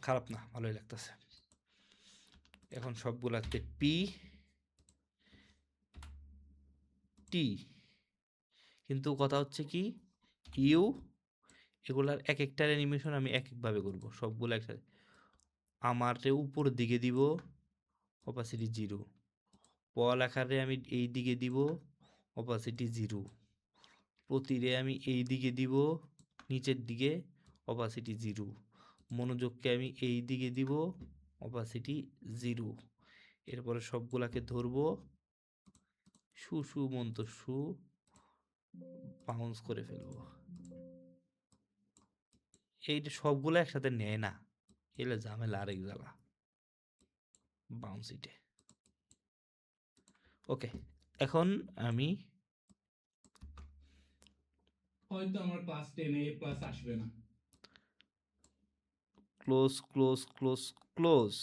খারাপ না, ভালোই লাগতেছে। এখন সবগুলাতে পি টি, কিন্তু কথা হচ্ছে কি, ইউ, এগুলার এক একটার অ্যানিমেশন আমি এক একভাবে করব, সবগুলো একসাথে। আমারে উপর দিকে দিব, অপাসিটি 0, পড়ালেখারে আমি এই দিকে দিব, অপাসিটি 0, প্রতিরে আমি এই দিকে দিব, নিচের দিকে, অপাসিটি 0, মনোযোগকে আমি এই দিকে দিব, অপাসিটি 0, এরপরে সবগুলাকে ধরবো, সু মন্ত সু, বাউন্স করে ফেলবো, এইটা সবগুলো একসাথে নেয় না, এলে ঝামেলা, আরেক জ্বালা, বাউন্সিটে, ওকে। এখন আমি হয়তো আমার ক্লাস 10 এ প্লাস আসবে না, ক্লোজ ক্লোজ ক্লোজ ক্লোজ,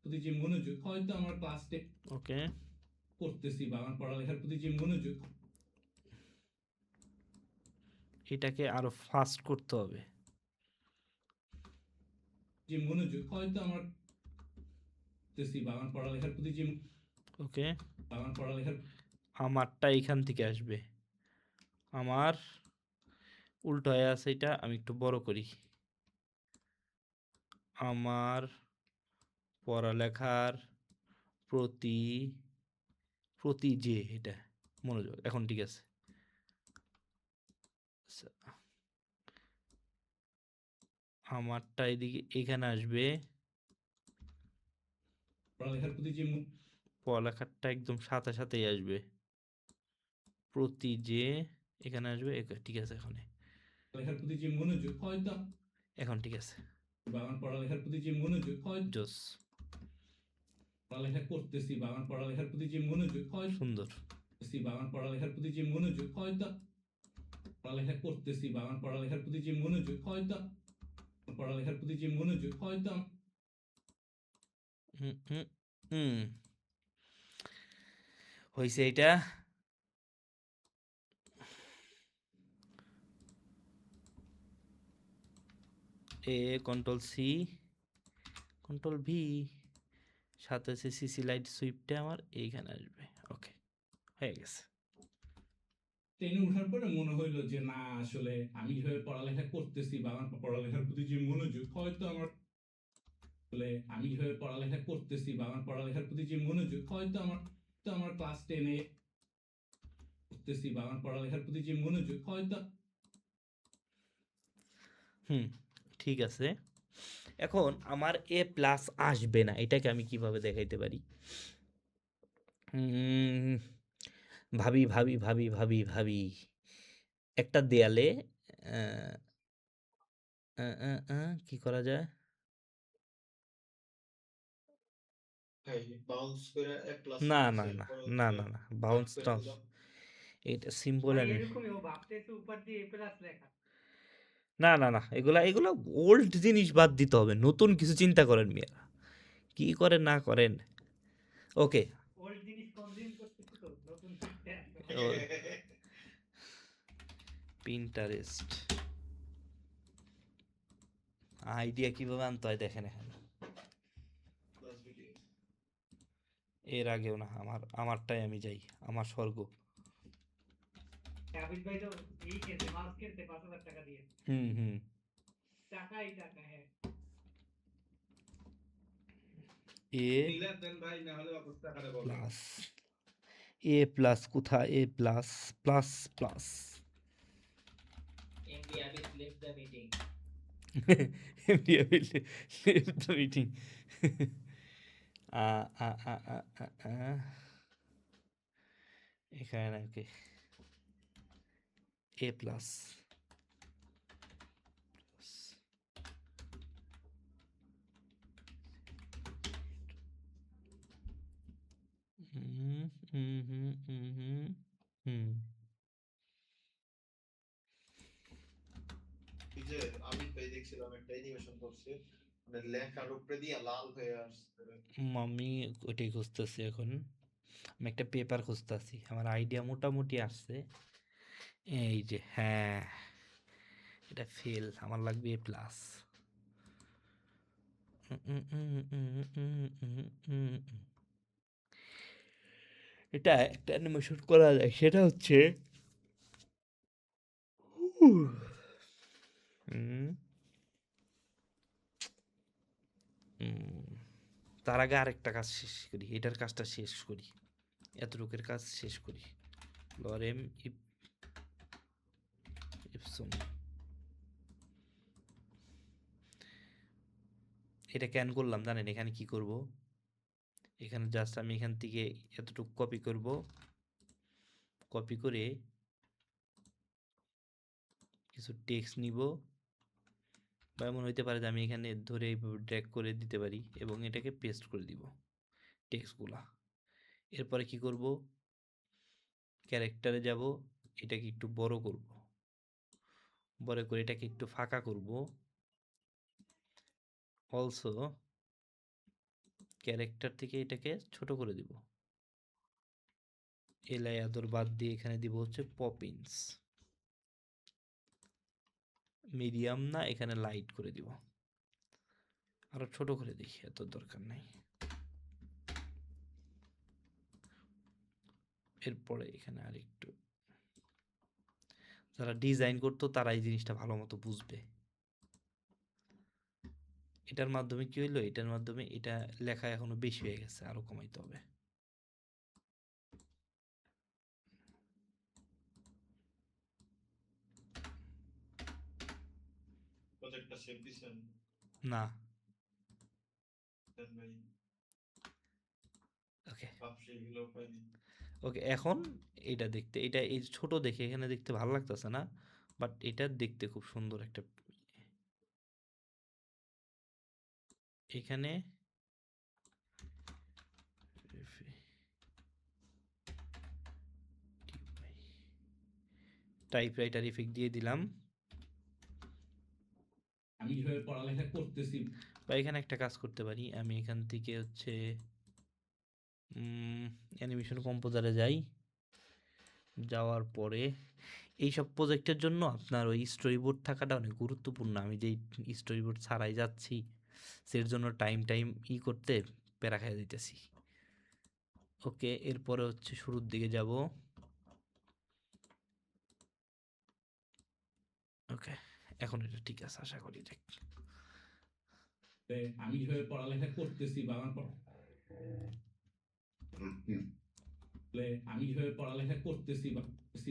প্রতি যে মনোযোগ হয়তো আমার ক্লাস 10 ওকে। করতেছি বা আমার পড়ালেখার প্রতি যে মনোযোগ এটাকে আরো ফাস্ট করতে হবে। যে মনোযোগ হয়তো আমার বা আমার পড়ালেখার প্রতি যে ওকে, আমার পড়ালেখার আমারটা এইখান থেকে আসবে। আমার উল্টো হয়ে আছে, এটা আমি একটু বড় করি। আমার পড়ালেখার প্রতি প্রতি যে এটা মনোযোগ, এখন ঠিক আছে। আচ্ছা, আমারটা এদিকে এখানে আসবে, পড়ালেখার প্রতি যে পড়ালেখারটা একদম সাথে সাথেই আসবে। প্রতি যে এখানে আসবে, ঠিক আছে। পড়ালেখার প্রতি যে মনোযোগ হয়তো এখন ঠিক আছে, বা আমার পড়ালেখার প্রতি যে মনোযোগ হয় জোস, পড়ালেখা করতেছি বা আমার পড়ালেখার প্রতি যে মনোযোগ হয় সুন্দর। বা আমার পড়ালেখার প্রতি যে মনোযোগ হয়তো পড়ালেখা করতেছি বা আমার পড়ালেখার প্রতি যে মনোযোগ হয়তো পড়ালেখার প্রতি যে মনোযোগ হয়তো হুম হুম হুম হয়েছে এটা। এ কন্ট্রোল সি, কন্ট্রোল ভি, সাথে আছে সিসি লাইট সুইপটা আমার এইখানে আসবে। ওকে, হয়ে গেছে। ট্রেনে ওঠার পরে মনে হইলো যে না আসলে আমি যেভাবে পড়ালেখা করতেছি বা আমার পড়ালেখার প্রতি যে মনোযোগ হয়তো আমার আসলে আমি যেভাবে পড়ালেখা করতেছি বা আমার পড়ালেখার প্রতি যে মনোযোগ হয়তো আমার ক্লাস 10-এ করতেছি বা আমার পড়ালেখার প্রতি যে মনোযোগ হয়তো হুম, ঠিক আছে। এখন আমার এ প্লাস আসবে না, এটাকে আমি কিভাবে দেখাইতে পারি? উম, ভাবি ভাবি ভাবি ভাবি ভাবি একটা দেয়ালে আহ, কি করা যায়? ভাই বাউন্স করে এক ক্লাস না না নিচে না পরে না হচ্ছে না না, কাট বাউন্স করে টাউন্স দিলাম। এটা সিম্বল ভাই এনে। এরকমই ও ভাবতেছে উপর দিয়ে এ প্লাস লেখা। না না না, এগুলা এগুলা ওল্ড জিনিস বাদ দিতে হবে, নতুন কিছু চিন্তা করেন মিয়া, কি করেন না করেন। ওকে, ওল্ড জিনিস কনজিউম করতেছি তো নতুন শিখতে আসবে। পিন্টারেস্ট আইডিয়া কিভাবে আনতে হয় দেখেন এখানে। ক্লাস ভিডিও এর আগেও না, আমারটাই আমি যাই, আমার স্বর্গ। আবিদ ভাই তো এই খেলতে মাছ খেলতে 5,000 টাকা দিয়ে। হুম হুম টাকাই টাকা, হ্যাঁ। এ নিলে দেন ভাই, না হলে অবস্থা টাকাটা বলবেন। প্লাস, এ প্লাস কোথায়? এ plus plus plus MD Abid left the meeting. Meeting. এখানে নাকি এ প্লাস হুম হুম হুম হুম হুম হুম এই যে আমি তাই দেখছিলাম একটা অ্যানিমেশন করছে, মানে লেখার উপরে দিয়ে লাল হয়ে আসছে। আমি ওইটাই খুঁজতেছি এখন। আমি একটা পেপার খুঁজতেছি, আমার আইডিয়া মোটামুটি আসছে। এই যে হ্যাঁ, এটা ফেল, আমার লাগবে এ প্লাস। এটা একটা অ্যানিমেশন করা যায়, সেটা হচ্ছে হুম, তার আগে আরেকটা কাজ শেষ করি, এটার কাজটা শেষ করি, এতটুকের কাজ শেষ করি। লরেম ইপসম, এটা কেন করলাম জানেন? এখানে কি করব, এখানে জাস্ট আমি এখান থেকে এতটুকু কপি করব, কপি করে কিছু টেক্সট নিব, বা এমন হইতে পারে যে আমি এখানে ধরে এইভাবে ড্র্যাগ করে দিতে পারি এবং এটাকে পেস্ট করে দিব টেক্সটগুলা। এরপরে কি করব, ক্যারেক্টারে যাব, এটাকে একটু বড় করব, বড় করে এটাকে একটু ফাঁকা করব। অলসো ক্যারেক্টার থেকে এটাকে ছোট করে দিব, এলাই আদর বাদ দিয়ে এখানে দিব হচ্ছে পপিন্স। মিডিয়াম না, এখানে লাইট করে দিব, আরো ছোট করে দেখি, এত দরকার নাই। এরপরে এখানে আরেকটু, যারা ডিজাইন করতো তারা এই জিনিসটা ভালো মতো বুঝবে। এটার মাধ্যমে কি হইলো, এটার মাধ্যমে এটা লেখা এখনো বেশি হয়ে গেছে, আরো কমাইতে হবে। প্রজেক্টটা সেভ দিছেন না, দেন ভাই ওকে ভাবছি এগুলো পাইনি। ওকে। এখন এটা দেখতে, এটা এই ছোট দেখে এখানে দেখতে ভালো লাগতেছে না, বাট এটা দেখতে খুব সুন্দর একটা। এখানে টাইপরাইটার ইফেক্ট দিয়ে দিলাম, আমি কিভাবে পড়ালেখা করতেছি বা এখানে একটা কাজ করতে পারি, আমি এখান থেকে হচ্ছে অ্যানিমেশন কম্পোজারে যাই, যাওয়ার পরে এইসব প্রজেক্টের জন্য আপনার ওই স্টোরি বোর্ড থাকাটা অনেক গুরুত্বপূর্ণ। আমি যেই স্টোরি বোর্ড ছাড়াই যাচ্ছি, সের জন্য টাইম করতে প্যারা খাইয়া দিতেছি। ওকে, এরপরে হচ্ছে শুরুর দিকে যাব। ওকে, এখন এটা ঠিক আছে আশা করি। দেখ, আমি কিভাবে পড়ালেখা করতেছি বা আমার আমি কিভাবে পড়ালেখা করতেছি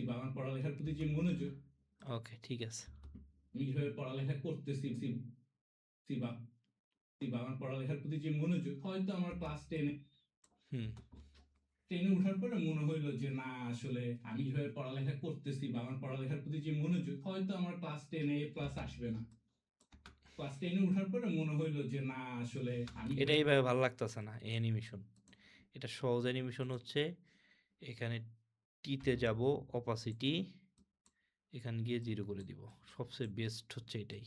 বা আমার পড়ালেখার প্রতি যে মনোযোগ, ওকে ঠিক আছে। আমি কিভাবে পড়ালেখা করতেছি বা আমার পড়ালেখার প্রতি যে মনোযোগ, হয়তো আমার ক্লাস হুম টেনে ওঠার পরে মনে হইলো যে না আসলে আমি কিভাবে পড়ালেখা করতেছি বা আমার পড়ালেখার প্রতি যে মনোযোগ, হয়তো আমার ক্লাস 10 এ প্লাস আসবে না। ক্লাস 10 এ ওঠার পরে মনে হইলো যে না আসলে আমি এটা এইভাবে ভালো লাগতেছে না, এই অ্যানিমেশন। এটা সহজ অ্যানিমেশন হচ্ছে, এখানে টিতে যাব, অপাসিটি, এখানে গিয়ে 0 করে দিব। সবচেয়ে বেস্ট হচ্ছে এটাই।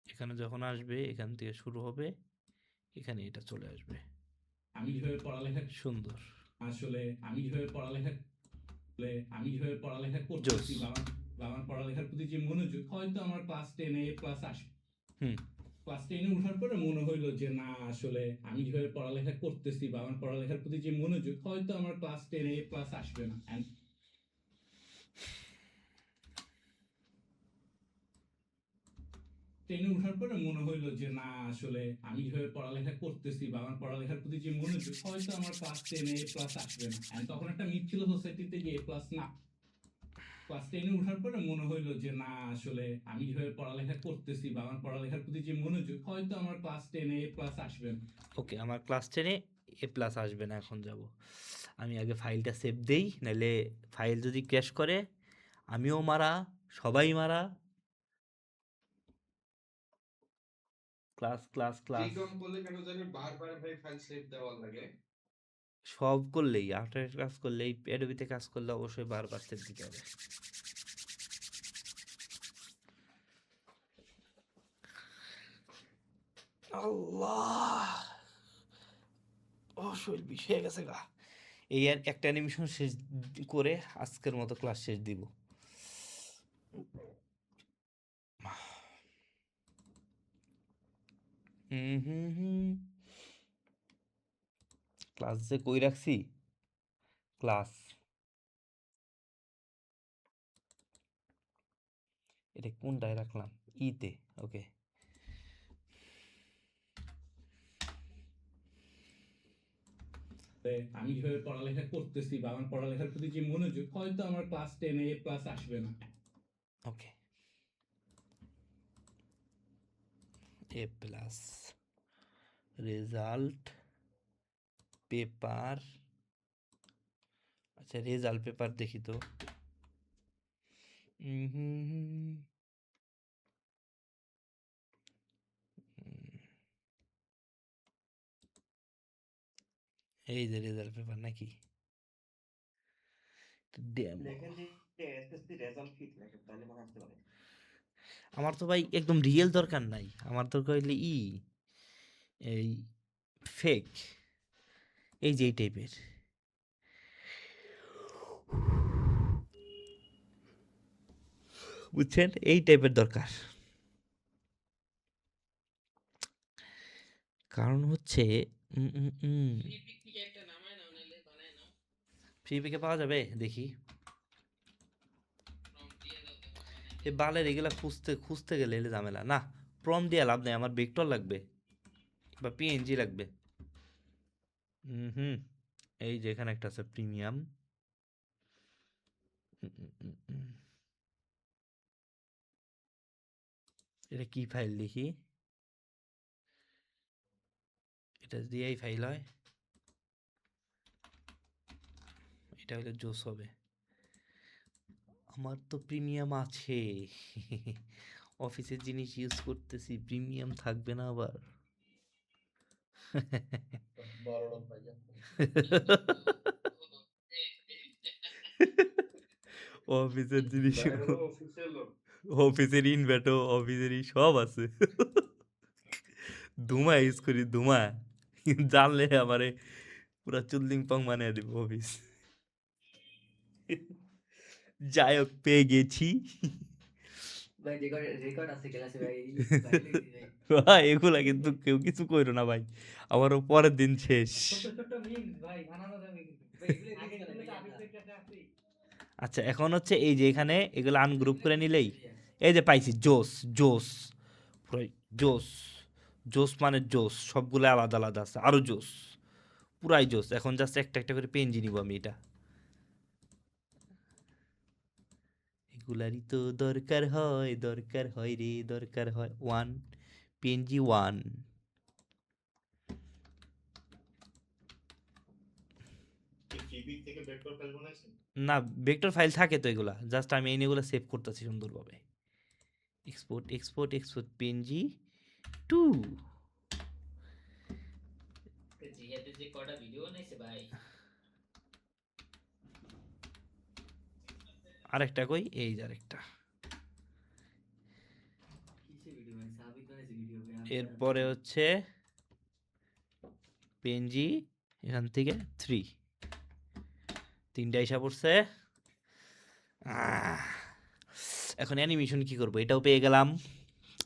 এখানে যখন আসবে এখান থেকে শুরু হবে, এখানে এটা চলে আসবে, আমি কিভাবে পড়ালেখা সুন্দর। আসলে আমি কিভাবে পড়ালেখা করতেছি জোস। বা আমার পড়ালেখার প্রতি যে মনোযোগ, হয়তো আমার ক্লাস 10 এ প্লাস আসবে। হুম ক্লাস 10 এ ওঠার পরে মনে হইলো যে না আসলে আমি কিভাবে পড়ালেখা করতেছি বা আমার পড়ালেখার প্রতি যে মনোযোগ, হয়তো আমার ক্লাস 10 এ প্লাস আসবে না। And 10 এ ওঠার পরে মনে হইলো যে না আসলে আমি কিভাবে পড়ালেখা করতেছি বা আমার পড়ালেখার প্রতি যে মনোযোগ, হয়তো আমার ক্লাস 10 এ প্লাস আসবে না। And তখন একটা মিথ ছিল সোসাইটিতে যে এ প্লাস না। ক্লাস 10 এ ওঠার পরে মনে হইলো যে না আসলে আমি কিভাবে পড়ালেখা করতেছি বা আমার পড়ালেখার প্রতি যে মনোযোগ, হয়তো আমার ক্লাস 10 এ প্লাস আসবে না। ওকে, আমার ক্লাস 10-এ এ প্লাস আসবে না। এখন যাব, আমি আগে ফাইলটা সেভ দেই, নাহলে ফাইল যদি ক্র্যাশ করে আমিও মারা, সবাই মারা। ক্লাস ক্লাস ক্লাস জিকন করলে কেন জানি বারবার ভাই ফাইল সেভ দেওয়া লাগে। সব করলেই, আফটার কাজ করলেই, অ্যাডোবিতে কাজ করলে অবশ্যই বারবার সেভ দিতে হবে। আল্লাহ, ও শরীর বিষ হয়ে গেছে গা। এই আর একটা অ্যানিমেশন শেষ করে আজকের মতো ক্লাস শেষ দিব। ক্লাস যে কই রাখছি, ক্লাস, এটা কোনটায় রাখলাম, ইতে। ওকে, আমি কিভাবে পড়ালেখা করতেছি বা আমার পড়ালেখার প্রতি যে মনোযোগ, হয়তো আমার ক্লাস 10 এ প্লাস আসবে না। ওকে, এ প্লাস রেজাল্ট পেপার। আচ্ছা, রেজাল্ট পেপার দেখি তো। এই যে রেজাল্ট পেপার নাকি, আমার তো ভাই একদম রিয়েল দরকার নাই, আমার দরকার হইলে এই ফেক, এই যে এই টাইপের। বুঝছেন, এই টাইপের দরকার। কারণ হচ্ছে ফ্রি পিকে পাওয়া যাবে দেখি। এই বালের এগুলা খুঁজতে খুঁজতে গেলে এলে ঝামেলা না। প্রম দিয়ে লাভ নেই, আমার ভেক্টর লাগবে বা পিএনজি লাগবে। হুম, এই যে এখানে একটা আছে প্রিমিয়াম। এটা কি ফাইল দেখি, এটা দিয়েই ফাইল হয়, এটা হলে জোস হবে। আমার তো প্রিমিয়াম আছে। অফিসের জিনিস ইউজ করতেছি, প্রিমিয়াম থাকবে না আবার? বড় লোক ভাইয়া। অফিসের জিনিস, ভাই হলো অফিসিয়াল লোক। অফিসের ইনভার্টার, অফিসেরই সব আছে। ধুমা ইউজ করি, ধুমা। জানলে আমারে পুরা চুল্লিং পং বানিয়ে দেবো অফিস। যাই হোক, পেয়ে গেছি। ভাই রেকর্ড আছে ক্লাসে ভাই ভাই এগুলা কিন্তু কেউ কিছু কইরো না ভাই, আমারও পরের দিন শেষ। ছোট ছোট মিমস ভাই বানানো যাবে কিন্তু ভাই এগুলো আগে রিস্ক এগুলো না তো ভাই আবির কাছে আছেই। আচ্ছা, এখন হচ্ছে এই যে এখানে এগুলো আনগ্রুপ করে নিলেই, এই যে পাইছি জোস, জোস, পুরাই জোস। জোস মানে জোস, সবগুলো আলাদা আলাদা আছে, আরো জোস, পুরাই জোস। এখন জাস্ট একটা একটা করে পেনজি নিব আমি। এটা এগুলারই তো দরকার হয় রে, দরকার হয়। One PNG one. কি ফ্রিপিক থেকে ভেক্টর ফাইল বানাইছেন? না, ভেক্টর ফাইল থাকে তো, এগুলা জাস্ট আমি এগুলো সেভ করতেছি সুন্দরভাবে। Export export export PNG 2। জিহাদের যে কটা ভিডিও বানাইছে ভাই আরেকটা কই, এই যে আরেকটা। কিসে ভিডিও বানাইছে সাবিত বানাইছে ভিডিও ভাই এরপরে হচ্ছে পিএনজি এখান থেকে 3, তিনটা হিসাব পড়ছে। এখন অ্যানিমেশন কি করব? এটাও পেয়ে গেলাম,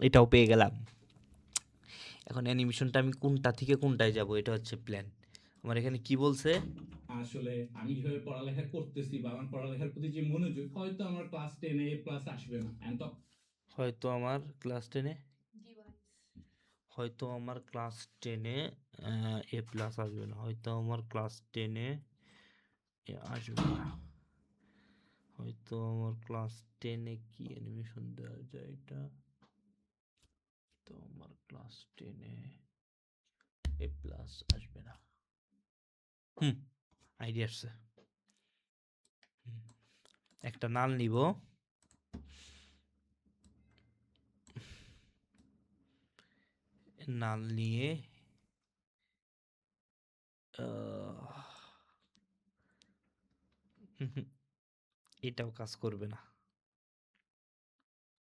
এটাও পেয়ে গেলাম। এখন অ্যানিমেশনটা আমি কোনটা থেকে কোনটায় যাব, এটা হচ্ছে প্ল্যান। আমার এখানে কি বলছে, আসলে আমি যেভাবে পড়ালেখা করতেছি বা আমার পড়ালেখার প্রতি যে মনোযোগ, হয়তো আমার ক্লাস 10 এ প্লাস আসবে না। And হয়তো আমার ক্লাস 10-এ, হয়তো আমার ক্লাস 10-এ এ প্লাস আসবে না, হয়তো আমার ক্লাস 10-এ আসবে না, হয়তো আমার ক্লাস 10-এ কি অ্যানিমেশন দেওয়া যায় এটা, তো আমার ক্লাস 10-এ এ প্লাস আসবে না। আইডিয়া আসছে। একটা নাল নিব, নাল নিয়ে এটাও কাজ করবে না।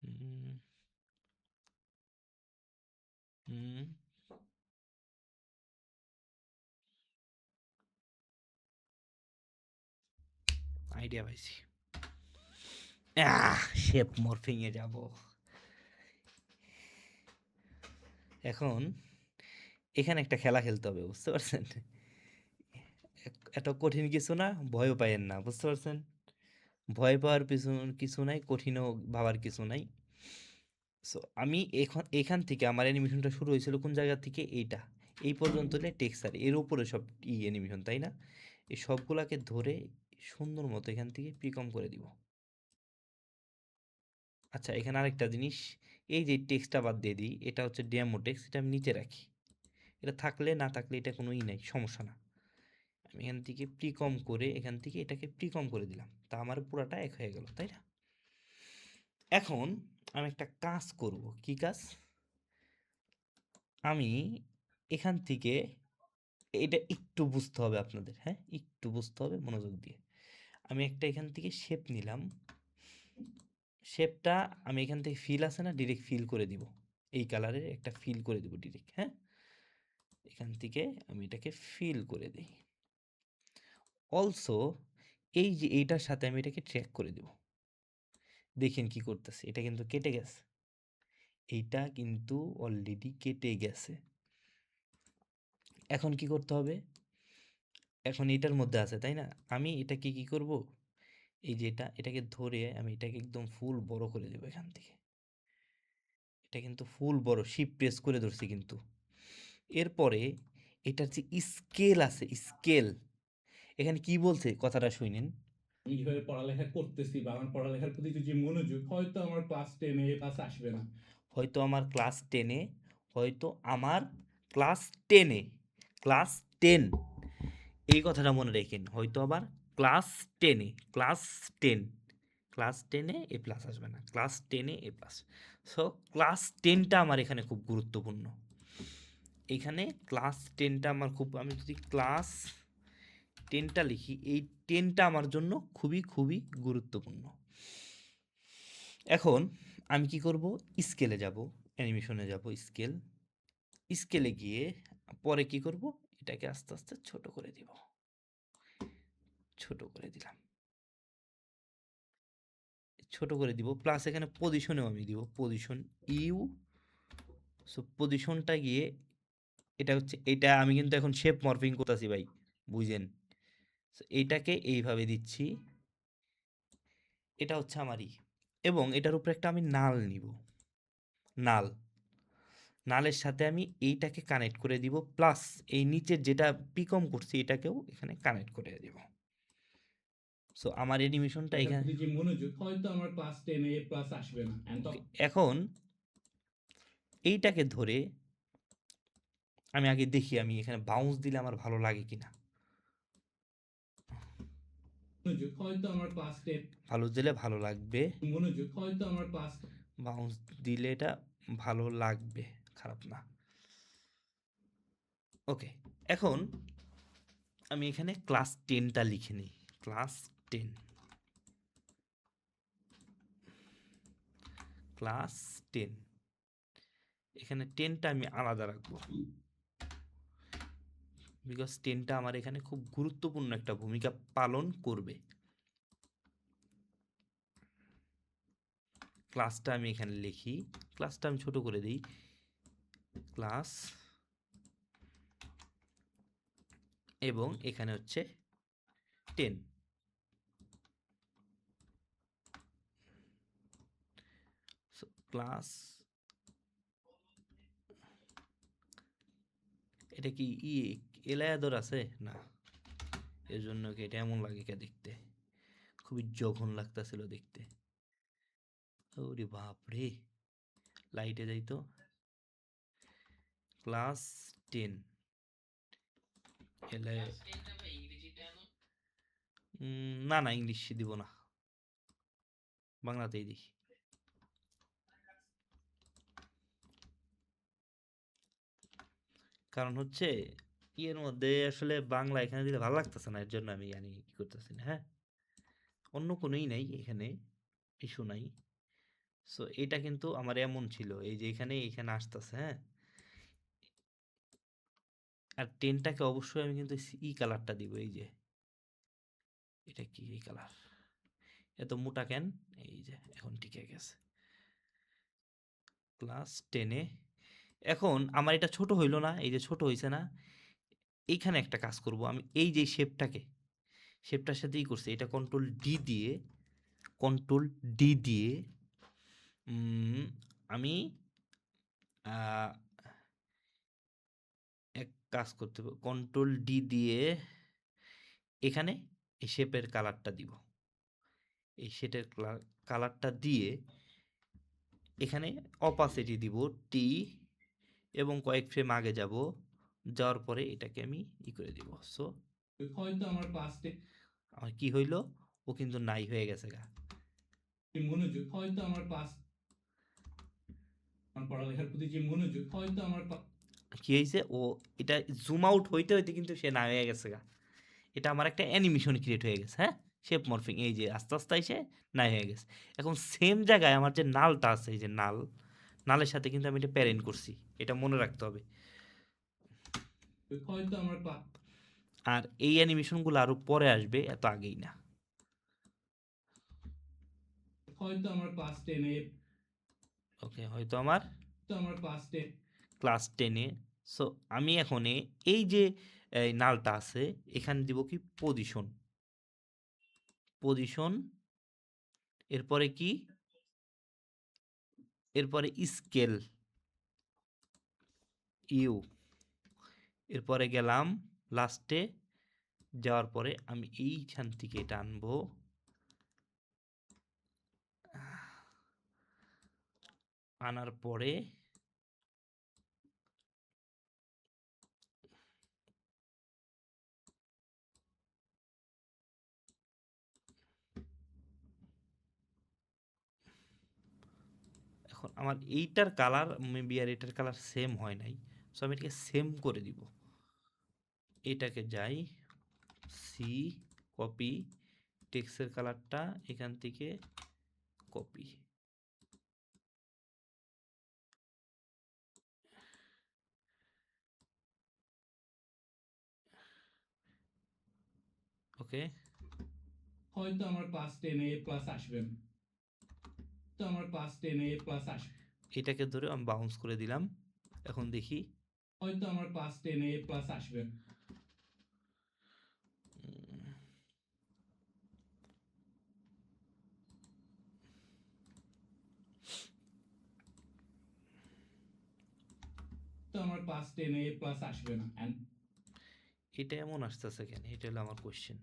হুম, হুম, আইডিয়া পাইছি। শেপ মরফিং এ যাব। এখন এখানে একটা খেলা খেলতে হবে, বুঝতে পারছেন? এত কঠিন কিছু না, ভয়ও পাইয়েন না, বুঝতে পারছেন? ভয় পাওয়ার কিছু নাই, কঠিনও ভাবার কিছু নাই। সো আমি এখান থেকে আমার অ্যানিমেশনটা শুরু হয়েছিল কোন জায়গা থেকে, এইটা এই পর্যন্ত হলে টেক্সচার এর উপরে সব অ্যানিমেশন, তাই না? এই সবগুলাকে ধরে সুন্দর মতো এখান থেকে প্রিকম করে দিব। আচ্ছা, এখানে আরেকটা জিনিস, এই যে টেক্সটটা বাদ দিয়ে দিই, এটা হচ্ছে ডেমো টেক্সট, এটা আমি নিচে রাখি। এটা থাকলে না থাকলে এটা কোনো নাই, সমস্যা না। আমি এখান থেকে প্রিকম করে এখান থেকে এটাকে প্রিকম করে দিলাম, তা আমার পুরাটা এক হয়ে গেল, তাই না? এখন আমি একটা কাজ করব, কি কাজ? আমি এখান থেকে, এটা একটু বুঝতে হবে আপনাদের, হ্যাঁ একটু বুঝতে হবে মনোযোগ দিয়ে। আমি একটা এখান থেকে শেপ নিলাম, শেপটা আমি এখান থেকে ফিল আছে না, ডিরেক্ট ফিল করে দিব, এই কালারের একটা ফিল করে দিব ডিরেক্ট। হ্যাঁ, এখান থেকে আমি এটাকে ফিল করে দিই। অলসো এই যে এইটার সাথে আমি এটাকে ট্র্যাক করে দেব, দেখেন কি করতেছে, এটা কিন্তু কেটে গেছে, এইটা কিন্তু অলরেডি কেটে গেছে। এখন কি করতে হবে, এখন এটার মধ্যে আছে তাই না, আমি এটাকে কি করব, এই যে এটাকে ধরে আমি এটাকে একদম ফুল বড় করে দেবো এখান থেকে। এটা কিন্তু ফুল বড়, শিপ প্রেস করে ধরছি কিন্তু। এরপরে এটার যে স্কেল আছে, স্কেল, এখানে কি বলছে কথাটা শুনেন। আমি যেভাবে পড়ালেখা করতেছি বা আমার পড়ালেখার প্রতি যে মনোযোগ, হয়তো আমার ক্লাস 10 এ পাস আসবে না। হয়তো আমার ক্লাস 10-এ, হয়তো আমার ক্লাস 10-এ, ক্লাস 10, এই কথাটা মনে রাখেন, হয়তো আবার ক্লাস 10-এ, ক্লাস 10, ক্লাস 10-এ এ প্লাস আসবে না, ক্লাস 10-এ এ প্লাস। সো ক্লাস 10টা আমার এখানে খুব গুরুত্বপূর্ণ, এখানে ক্লাস 10টা আমার খুব, আমি যদি ক্লাস 10টা লিখি, এই 10টা আমার জন্য খুবই খুবই গুরুত্বপূর্ণ। এখন আমি কি করব, স্কেলে যাব, অ্যানিমেশনে যাব, স্কেল, স্কেলে গিয়ে পরে কি করব, এটাকে আস্তে আস্তে ছোট করে দিব, ছোট করে দিলাম, ছোট করে দিব, প্লাস এখানে পজিশনেও আমি দিব পজিশন ইউ। সো পজিশনটা গিয়ে এটা হচ্ছে, এটা আমি কিন্তু এখন শেপ মর্ফিং করতেছি ভাই, বুঝেন। So এইটাকে এইভাবে দিচ্ছি, এটা হচ্ছে আমারই, এবং এটার উপরে একটা আমি নাল নিব, নাল, নালের সাথে আমি এইটাকে কানেক্ট করে দিব, প্লাস এই নিচের যেটা পিকম করছি এটাকেও এখানে কানেক্ট করে দিব। সো আমার অ্যানিমেশনটা এটার এখানে, প্রতি যে মনোযোগ, হয়তো আমার ক্লাস 10 এ প্লাস আসবে না। এখন এইটাকে ধরে আমি আগে দেখি আমি এখানে বাউন্স দিলে আমার ভালো লাগে কিনা, মনোযোগ, হয়তো আমার ক্লাস 10, ভালো দিলে ভালো লাগবে, মনোযোগ, হয়তো আমার ক্লাস বাউন্স দিলে এটা ভালো লাগবে, খারাপ না। ওকে, এখন আমি এখানে ক্লাস 10টা লিখে নিই, ক্লাস 10, ক্লাস 10, এখানে 10টা আমি আলাদা রাখবো, বিকজ 10টা আমার এখানে খুব গুরুত্বপূর্ণ একটা ভূমিকা পালন করবে। ক্লাসটা আমি এখানে লিখি, ক্লাসটা আমি ছোট করে দিই, ক্লাস, এবং এখানে হচ্ছে 10, ক্লাস, এটা কি এলায়াদর আছে না, এর জন্য কি এটা এমন লাগে কে দেখতে, খুবই জঘন্য লাগতেছিল দেখতে, ওরে বাপ রে, লাইটে যাই তো, ক্লাস 10 না না ইংলিশ দিব না, বাংলাতেই দিই। কারণ হচ্ছে ইয়ের মধ্যে আসলে বাংলা এখানে দিলে ভালো লাগতেছে না, এর জন্য আমি জানি কি করতেছি না। হ্যাঁ, অন্য কোনোই নাই এখানে, ইস্যু নাই। সো এটা কিন্তু আমার এমন ছিল, এই যে এখানে আসতেছে, হ্যাঁ। আর 10টাকে অবশ্যই আমি কিন্তু ই কালারটা দিব, এই যে এটা কি এই কালার, এত মোটা কেন, এই যে এখন ঠিক হয়ে গেছে, ক্লাস 10-এ। এখন আমার এটা ছোট হইলো না, এই যে ছোট হইছে না, এইখানে একটা কাজ করব আমি, এই যে শেপটার সাথেই করছি, এটা কন্ট্রোল ডি দিয়ে আমি এক কাজ করতে হবে, কন্ট্রোল ডি দিয়ে এখানে এই শেপের কালারটা দিব, এই শেপের কালারটা দিয়ে এখানে অপাসিটি দিব টি, এবং কয়েক ফ্রেম আগে যাব, যাওয়ার পরে এটাকে আমি ই করে দিব। সো হয়তো আমার ক্লাস 10, আমার কি হইলো, ও কিন্তু নাই হয়ে গেছে গা, মনোযোগ, হয়তো আমার ক্লাস, আমার পড়ালেখার প্রতি যে মনোযোগ, হয়তো আমার কি হয়েছে, ও এটা জুম আউট হইতে হইতে কিন্তু সে না হয়ে গেছে গা, এটা আমার একটা অ্যানিমেশন ক্রিয়েট হয়ে গেছে, হ্যাঁ, শেপ মরফিং, এই যে আস্তে আস্তে এসে নাই হয়ে গেছে। এখন সেম জায়গায় আমার যে নালটা আছে, এই যে নালের সাথে কিন্তু আমি এটা প্যারেন্ট করছি, এটা মনে রাখতে হবে। হয়তো আমার ক্লাস, আর এই অ্যানিমেশনগুলো আরো পরে আসবে, এত আগেই না। হয়তো আমার ক্লাস 10-এ ওকে, হয়তো আমার ক্লাস 10 ক্লাস 10-এ। সো আমি এখন এই যে এই নালটা আছে এখানে দিব কি পজিশন, পজিশন, এরপরে কি, এরপরে স্কেল ইউ, এরপরে গেলাম লাস্টে, যাওয়ার পরে আমি এইখান থেকে এটা আনবো, আনার পরে এখন আমার এইটার কালার মেবি আর এটার কালার সেম হয় নাই, সো আমি এটাকে সেম করে দিব। এটাকে যাই সি, কপি, টেক্সটের কালারটা এখান থেকে কপি, ওকে। হয়তো আমার ক্লাস 10-এ প্লাস আসবে না, তো আমার ক্লাস 10-এ প্লাস আসবে, এটাকে ধরে আমি বাউন্স করে দিলাম। এখন দেখি হয়তো আমার ক্লাস 10-এ প্লাস আসবে না, তো আমার ক্লাস 10-এ প্লাস আসবে না। এটা এমন আসতেছে কেন, এটা হলো আমার কোশ্চেন।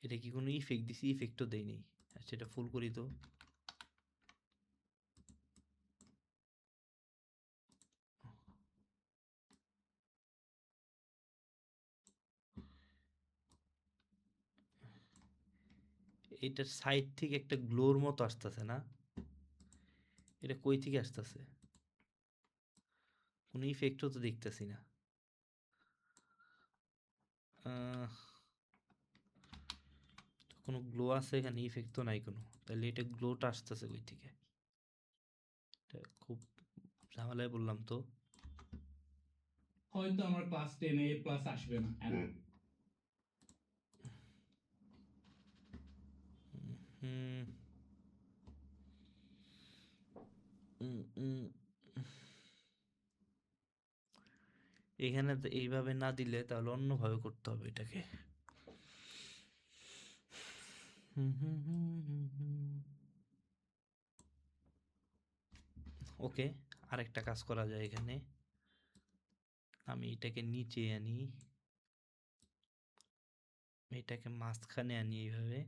এটা কি কোনো ইফেক্ট দিছি? ইফেক্টও দেই নেই। আচ্ছা এটা ফুল করি তো। এটার সাইড থেকে একটা গ্লোর মতো আসতেছে না? এটা কই থেকে আসতেছে? কোনো ইফেক্টও তো দেখতেছি না। কোনো গ্লো আছে এখানে? ইফেক্ট তো নাই কোনো। তাহলে এটা গ্লোটা আসতেছে কই থেকে? এটা খুব ঝামেলায় বললাম তো। হয়তো আমার ক্লাস 10-এ প্লাস আসবে না। হুম, উম, উম, এখানে তো এইভাবে না দিলে তাহলে অন্যভাবে করতে হবে এটাকে। ওকে, আরেকটা কাজ করা যায় এখানে। আমি এটাকে নিচে আনি, এটাকে মাঝখানে আনি এইভাবে।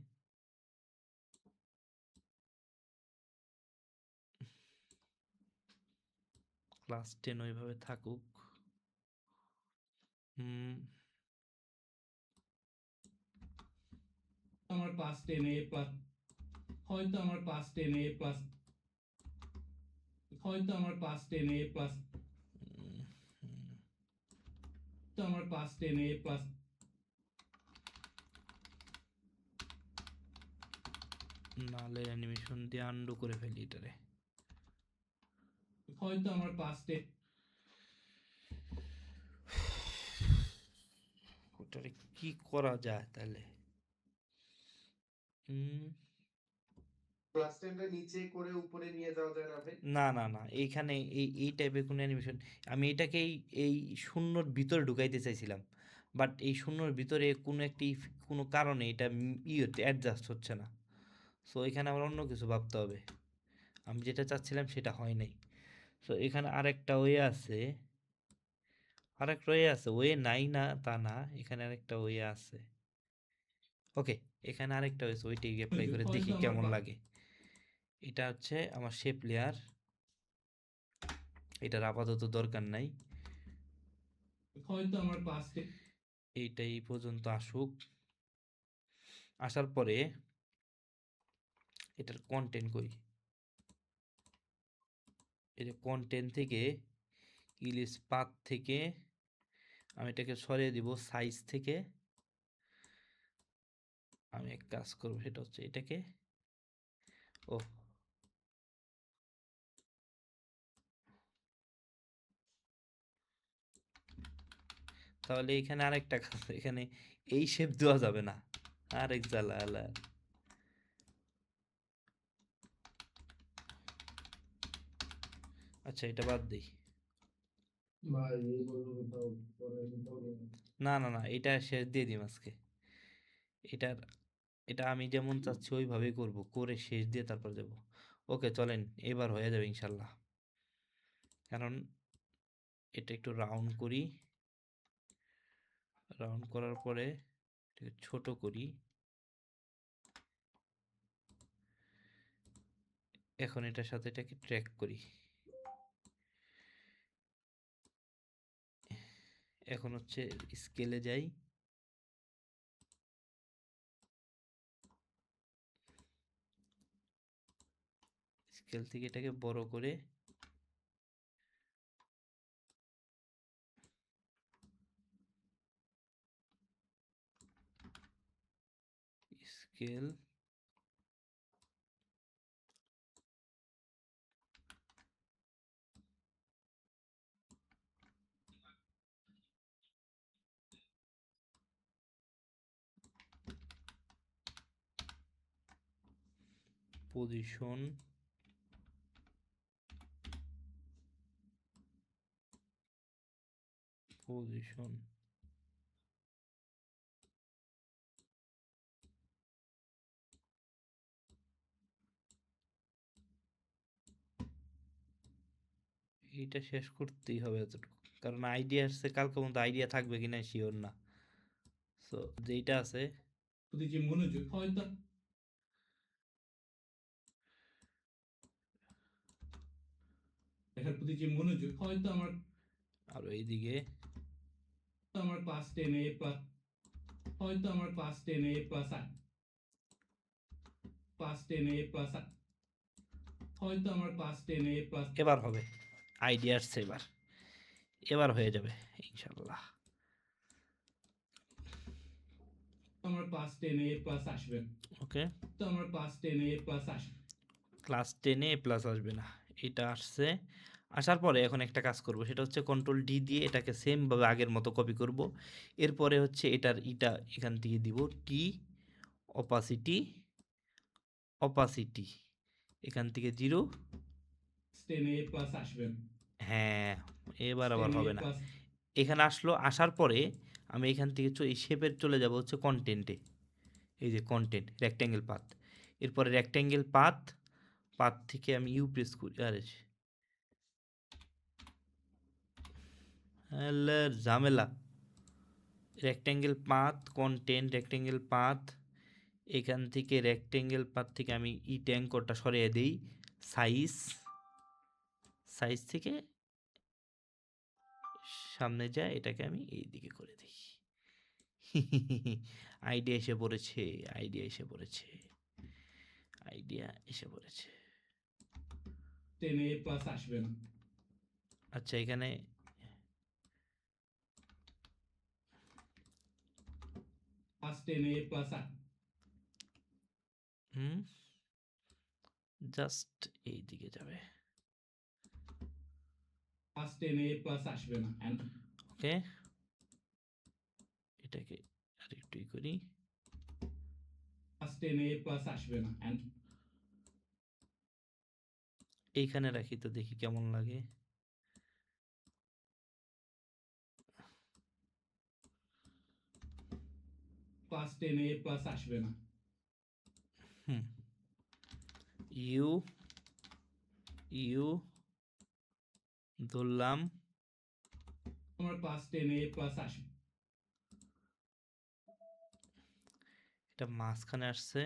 ক্লাস 10 ওইভাবে থাকুক। হুম, আমার ক্লাস 10-এ প্লাস, হয়তো আমার ক্লাস 10-এ প্লাস, হয়তো আমার ক্লাস 10-এ প্লাস, তো আমার ক্লাস 10-এ প্লাস, নালে অ্যানিমেশন দিয়ে আন্ডু করে ফেলি এটারে। হয়তো আমার ক্লাস 10, ওটারে কি করা যায় তাহলে? ক্লাস 10 টা নিচে করে উপরে নিয়ে যাওয়া যায় না ভাই? না না না, এইখানে এই টাইপের কোনো অ্যানিমেশন, আমি এটাকে এই শূন্যর ভিতরে ঢুকাইতে চাইছিলাম, বাট এই শূন্যর ভিতরে কোনো একটি কোনো কারণে এটা অ্যাডজাস্ট হচ্ছে না। সো এখানে আমার অন্য কিছু ভাবতে হবে। আমি যেটা চাচ্ছিলাম সেটা হয় নাই। সো এখানে আরেকটা ওয়ে আছে, আরেকটা ওয়ে আছে, ওয়ে নাই না তা না, এখানে আরেকটা ওয়ে আছে। ওকে, এখানে আরেকটা ওয়ে, ওইটাই অ্যাপ্লাই করে হয়তো দেখি আমার কেমন লাগে। এটা হচ্ছে আমার শেপ লেয়ার, এটার আপাতত দরকার নাই। হয়তো আমার ক্লাস 10, এইটাই পর্যন্ত আসুক। আসার পরে এটার কন্টেন্ট করি, এটা কন্টেন্ট থেকে ইলিশ পাত থেকে আমি এটাকে সরিয়ে দিব, সাইজ থেকে আমি এক কাজ করব, সেটা হচ্ছে এটাকে, ও তাহলে এখানে আরেকটা কাজ, এখানে এই শেপ দেওয়া যাবে না, আরেক জ্বালা আলা। আচ্ছা এটা বাদ দিই। ভাই এই বলবো কোথাও পরে কোথাও নেই। না না না, এটা শেষ দিয়ে দিই আজকে। এটার এটা আমি যেমন চাচ্ছি ওইভাবেই করব, করে শেষ দিয়ে তারপর দেব। ওকে চলেন, এবার হয়ে যাবে ইনশাল্লাহ। কারণ এটা একটু রাউন্ড করি, রাউন্ড করার পরে এটাকে ছোট করি। এখন এটার সাথে এটাকে ট্র্যাক করি। এখন হচ্ছে স্কেলে যাই, স্কেল থেকে এটাকে বড় করে স্কেল, পজিশন, পজিশন, এইটা শেষ করতেই হবে এতটুকু। কারণ আইডিয়া আসছে, কালকে পর্যন্ত আইডিয়া থাকবে কিনা শিওর না। সো যেইটা আছে প্রতি যে মনোযোগ হয়তো লেখার প্রতি যে মনোযোগ হয়তো আর এইদিকে আমার ক্লাস 10 এ প্লাস হয়তো আমার ক্লাস 10 এ প্লাস ক্লাস 10 এ প্লাস হয়তো আমার ক্লাস 10 এ প্লাস এবার হবে, আইডিয়া আসছে এবার, এবার হয়ে যাবে ইনশাল্লাহ। আমার ক্লাস 10 এ প্লাস আসবে না। ওকে, তো আমার ক্লাস 10 এ প্লাস আসবে ক্লাস 10 এ প্লাস আসবে না, এটা আসছে। আসার পরে এখন একটা কাজ করব, সেটা হচ্ছে কন্ট্রোল ডি দিয়ে এটাকে সেম ভাবে আগের মতো কপি করব। এরপরে হচ্ছে এটা এখান থেকে দিব টি, অপাসিটি, অপাসিটি এখান থেকে 0। 10 এ প্লাস আসবে না। হ্যাঁ, এবার আবার 10 এ হবে না। প্লাস এখানে আসলো, আসার পরে আমি এখান থেকে এই শেপের চলে যাব হচ্ছে কন্টেন্টে। এই যে কন্টেন্ট রেক্ট্যাঙ্গেল পাথ, এরপরে রেক্ট্যাঙ্গেল পাথ, পাথ থেকে আমি ইউ প্রেস করি। আরে আল্লাহর ঝামেলা, rectangle path, content, rectangle path, এখান থেকে রেক্ট্যাঙ্গেল পাথ থেকে আমি ই ট্যাঙ্করটা সরিয়ে দিই, সাইজ, সাইজ থেকে সামনে যায়, এটাকে আমি এই দিকে করে দিই। আইডিয়া এসে পড়েছে, আইডিয়া এসে পড়েছে, আইডিয়া এসে পড়েছে। 10 এ প্লাস আসবে না। আচ্ছা এখানে ক্লাস 10 এ প্লাস জাস্ট এই দিকে যাবে। ক্লাস 10 এ প্লাস আসবে না। ওকে, এটাকে আরেকটু করি, ক্লাস 10 এ প্লাস আসবে না। এইখানে রাখি তো দেখি কেমন লাগে। ক্লাস 10 এ প্লাস আসবে না। ইউ, ইউ ধরলাম, আমার ক্লাস 10 এ প্লাস আসবে। এটা মাঝখানে আসছে,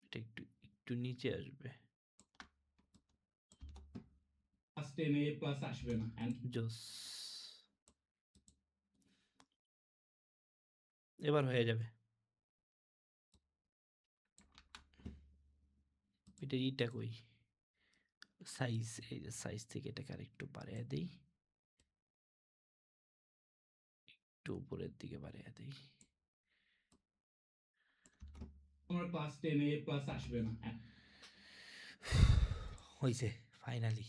এটা একটু একটু নিচে আসবে। ক্লাস 10 এ প্লাস আসবে না। জোস, এবার হয়ে যাবে। এটা ইটা কই, সাইজ, এই যে সাইজ থেকে এটাকে আরেকটু বাড়িয়ে দিই, একটু উপরের দিকে বাড়িয়ে দিই। আমার ক্লাস 10 এ প্লাস আসবে না। হয়েছে ফাইনালি।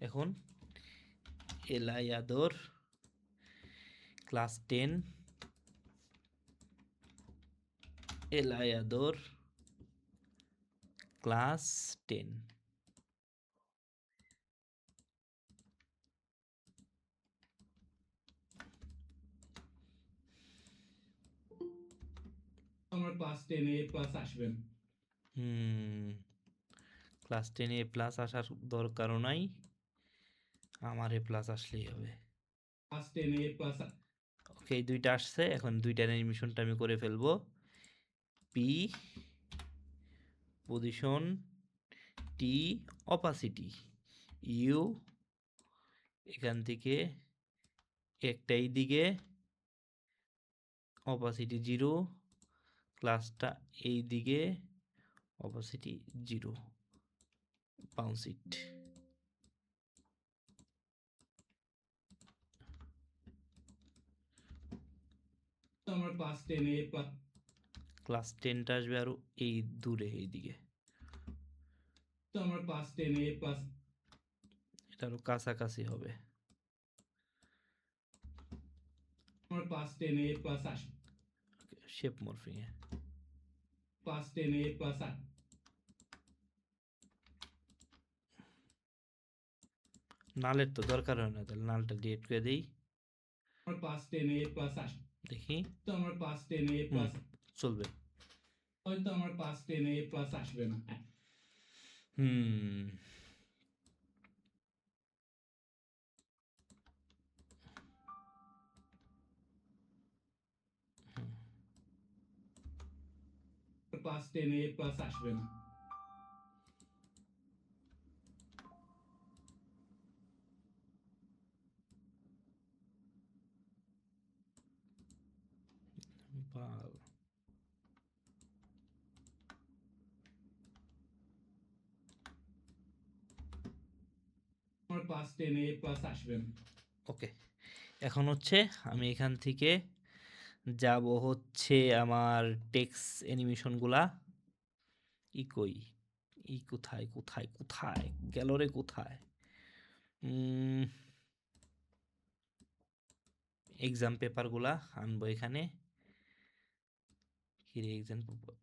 এখন এলায়াদর ক্লাস 10, এলায়াদর ক্লাস 10। আমার ক্লাস 10 এ প্লাস আসবে না। ক্লাস 10 এ প্লাস আসার দরকারও নাই, আমার এ প্লাস আসলেই হবে। ক্লাস 10 এ প্লাস ওকে, এই দুইটা আসছে, এখন দুইটার অ্যানিমেশনটা আমি করে ফেলবো। P position, T opacity, U এখান থেকে একটা এই দিকে অপাসিটি 0, ক্লাসটা এই দিকে অপাসিটি 0, বাউন্স ইট। আমার ক্লাস 10 এ প্লাস ক্লাস 10টা আসবে আরো এই দূরে এই দিকে, আমার ক্লাস 10 এ প্লাস এটা আরো কাছাকাছি হবে। আমার ক্লাস 10 এ প্লাস আসবে। শেপ মরফিং এ ক্লাস 10 এ প্লাস নালের তো দরকার হয় না, তাহলে নালটা ডিলিট করে দেই। আমার ক্লাস 10 এ প্লাস আসবে। দেখি তো আমার ক্লাস 10 এ প্লাস চলবে। হয়তো আমার ক্লাস 10 এ প্লাস আসবে না। হুম ক্লাস 10 এ প্লাস আসবে না। বাল। আমার ক্লাস 10 এ প্লাস আসবে না। ওকে, এখন হচ্ছে আমি এখান থেকে যাব হচ্ছে আমার টেক্সট অ্যানিমেশনগুলা। ই কই, ই কোথায় কোথায় কোথায় গেল রে, কোথায়? এক্সাম পেপারগুলা আনবো এখানে। কিরে এক্সাম পেপার,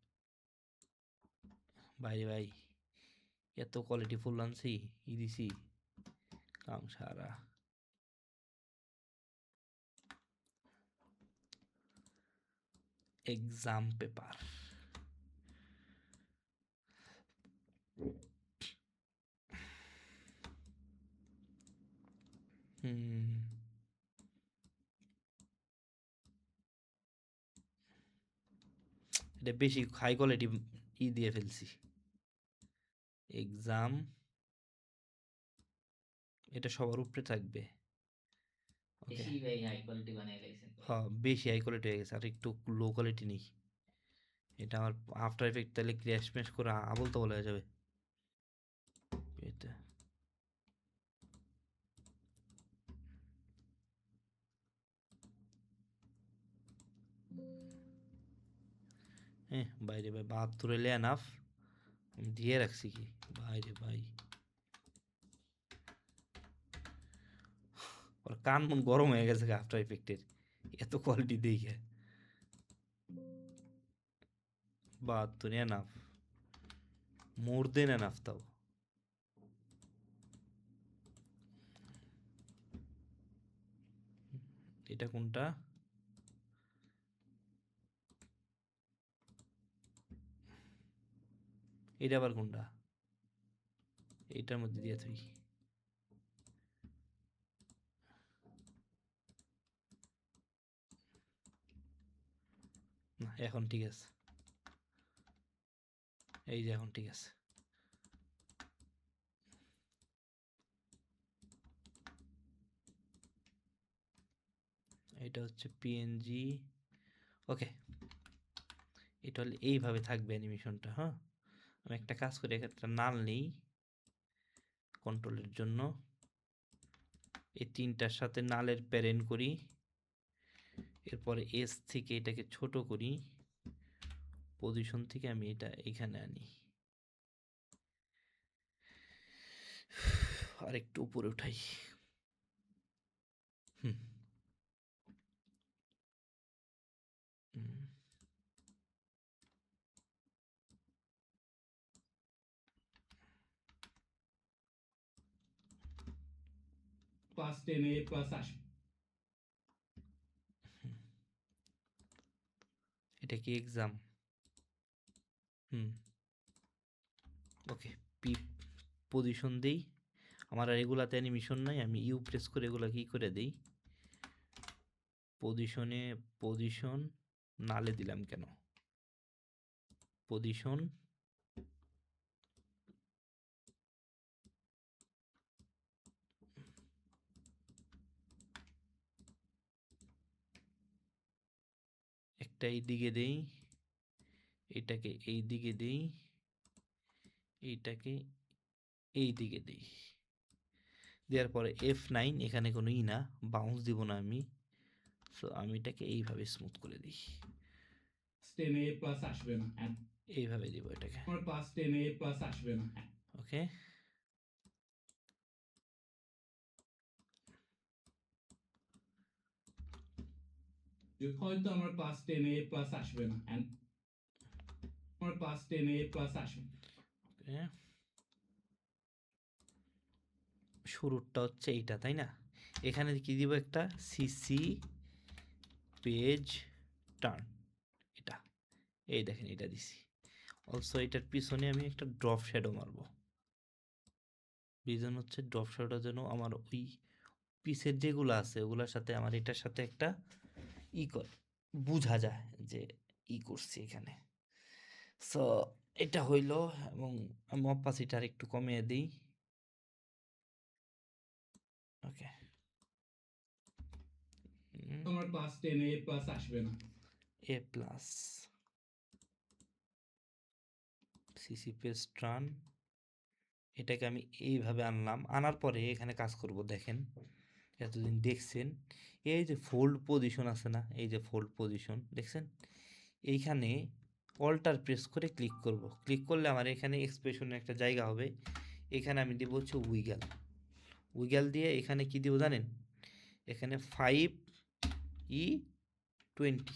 ভাই ভাই এত কোয়ালিটি ফুল আনছি, ই দিছি কাম সারা। এক্সাম পেপার, এটা বেশি হাই কোয়ালিটি ই দিয়ে ফেলছি। এক্সাম, এটা সবার উপরে থাকবে। ওকে, বেশি ভাই হাই কোয়ালিটি বানাই লাইছেন। হ্যাঁ বেশি হাই কোয়ালিটি হয়ে গেছে, আর একটু লো কোয়ালিটি নেই। এটা আমার আফটার এফেক্ট তাহলে ক্র্যাশ ম্যাশ করে আবল তাবল হয়ে যাবে এটা। হ্যাঁ বাইরে ভাই 72 এলে এনাফ, আমি দিয়ে রাখছি কি বাইরে ভাই, ওর কান মন গরম হয়ে গেছে আফটার এফেক্টের এত কোয়ালিটি দেখে। 72 এনাফ, মোর দেন এনাফ তাও। এটা কোনটা? এটা আবার কোনটা? এইটার মধ্যে দিয়ে তুই না, এখন ঠিক আছে, এই যে এখন ঠিক আছে। এটা হচ্ছে পিএনজি। ওকে, এটা হলে এইভাবে থাকবে অ্যানিমেশনটা। হ্যাঁ, আমি একটা কাজ করি, একটা নাল নেই কন্ট্রোলের জন্য, এই তিনটার সাথে নালের প্যারেন্ট করি, এরপরে এস থেকে এটাকে ছোট করি, পজিশন থেকে আমি এটা এখানে আনি, আর একটু উপরে উঠাই। হুম হুম ক্লাস 10 এ প্লাস আসবে। এটা কি এক্সাম? ওকে, পি পজিশন দেই। আমার আর এগুলাতে অ্যানিমেশন নাই, আমি ইউ প্রেস করে এগুলা কি করে দেই, পজিশন নালে দিলাম কেন, পজিশন একটা এই দিকে দেই, এটাকে এই দিকে দেই, এইটাকে এই দিকে দেই, দেওয়ার পরে F9, এখানে কোনো না বাউন্স দিব না আমি, সো আমি এটাকে এইভাবে স্মুথ করে দিই, 10 এ প্লাস আসবে না, এইভাবে দিব এটাকে। আমার ক্লাস 10 এ প্লাস আসবে না। ওকে, হয়তো আমার ক্লাস 10 এ প্লাস আসবে না, আমার ক্লাস 10 এ প্লাস আসবে। ওকে, শুরুটা হচ্ছে এইটা, তাই না? এখানে কি দিব, একটা সিসি পেজ টার্ন, এটা এই দেখেন এটা দিছি। অলসো এটার পিছনে আমি একটা ড্রপ শ্যাডো মারবো, রিজন হচ্ছে ড্রপ শ্যাডো যেন আমার ওই পিসের যেগুলো আছে ওগুলোর সাথে আমার এটার সাথে একটা বোঝা যায় যে করছি এখানে। সো এটা হইল, এবং আমি অপাসিটি আর একটু কমিয়ে দিই। ওকে, আমার ক্লাস 10 এ প্লাস আসবে না, এ প্লাস সিসি পেজ টার্ন, এটাকে আমি এইভাবে আনলাম, আনার পরে এখানে কাজ করব। দেখেন এতদিন দেখছেন এই যে ফোল্ড পজিশন আছে না, এই যে ফোল্ড পজিশন দেখছেন, এইখানে অল্টার প্রেস করে ক্লিক করব, ক্লিক করলে আমার এখানে এক্সপ্রেশনের একটা জায়গা হবে, এখানে আমি দেবো হচ্ছে উইগ্যাল দিয়ে এখানে কি দেবো জানেন, এখানে 5E20,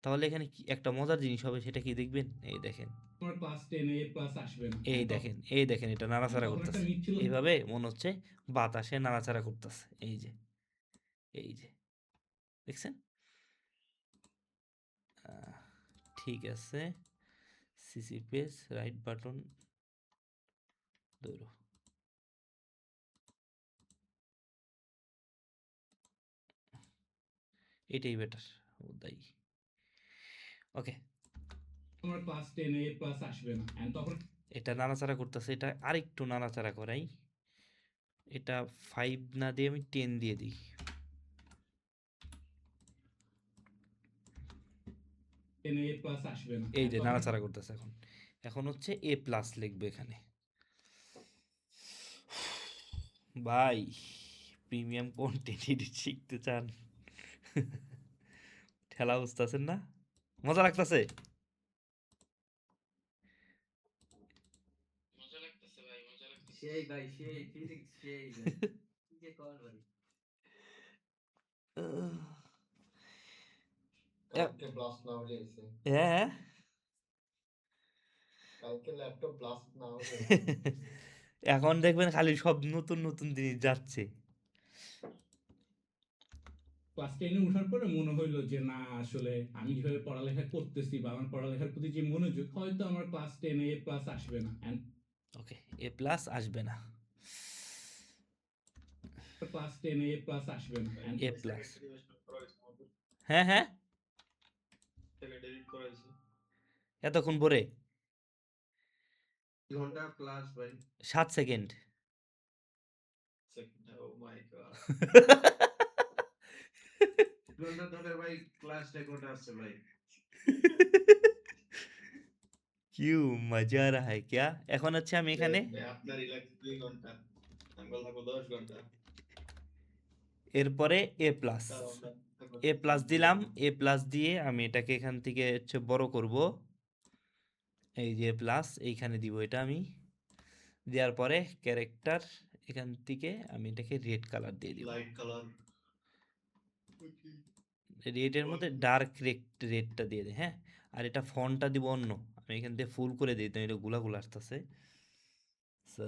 তাহলে এখানে কি একটা মজার জিনিস হবে সেটা কি দেখবেন, এই দেখেন, আমার ক্লাস 10 এ প্লাস আসবে না, এই দেখেন এটা নাড়াচাড়া তখন একটা করতেছে, মিট ছিল। এইভাবে মনে হচ্ছে বাতাসে নাড়াচাড়া করতেছে, এই যে দেখছেন। ঠিক আছে, সিসি পেজ রাইট বাটন ধরো, এটাই বেটার দায়ী। ওকে, আমার ক্লাস 10 এ প্লাস আসবে না, তখন এটা নাড়াচাড়া করতেছে, এটা আরেকটু নাড়াচাড়া করাই, এটা 5 না দিয়ে আমি 10 দিয়ে দিই, এ প্লাস আসবে না, এই যে নাড়াচাড়া করতেছে। এখন এখন হচ্ছে এ প্লাস লিখবে এখানে। ভাই প্রিমিয়াম কন্টেন্ট এডিট শিখতে চান, ঠেলা বুঝতেছেন না, মজা লাগতেছে। সেই ভাই সেই ফিজিক্স সেই ভাই কি যে কর ভাই কালকে ব্লাস্ট না হলে এসে হ্যাঁ কালকে ল্যাপটপ ব্লাস্ট না হলে এখন দেখবেন খালি সব নতুন নতুন জিনিস যাচ্ছে। ক্লাস 10 এ ওঠার পরে মনে হইলো যে না আসলে আমি যেভাবে পড়ালেখা করতেছি বা আমার পড়ালেখার প্রতি যে মনোযোগ, হয়তো আমার ক্লাস 10 এ প্লাস আসবে না, ওকে, এ প্লাস আসবে না, ক্লাস 10 এ প্লাস আসবে না, এ প্লাস, সেকেন্ড করা হয়েছে আমাদের, হ্যাঁ হ্যাঁ, সেকেন্ড এডিট করা হয়েছে এতক্ষণ পরে 2 ঘন্টা প্লাস ভাই 7 সেকেন্ড। সেকেন্ড, ও মাই গড, ঘন্টা ধরে ভাই ক্লাস রেকর্ড আছে ভাই, কিউ মজা রা হ্যায় ক্যা। এখন হচ্ছে আমি এখানে আপনার রিল্যাক্স 2 ঘন্টা, আমি বলবো 10 ঘন্টা, এরপরে এ প্লাস, এ প্লাস দিলাম, এ প্লাস দিয়ে আমি এটাকে এখান থেকে হচ্ছে বড় করব, এই যে প্লাস এইখানে দিব, এটা আমি দেওয়ার পরে ক্যারেক্টার এখান থেকে আমি এটাকে রেড কালার দিয়ে দিব, লাইট কালার, রেডের মধ্যে ডার্ক রেডটা দিয়ে দিই, হ্যাঁ। আর এটা ফন্টটা দিব অন্য, আমি এখান থেকে ফুল করে দিই, তো এটা গুলা আসতেছে, So,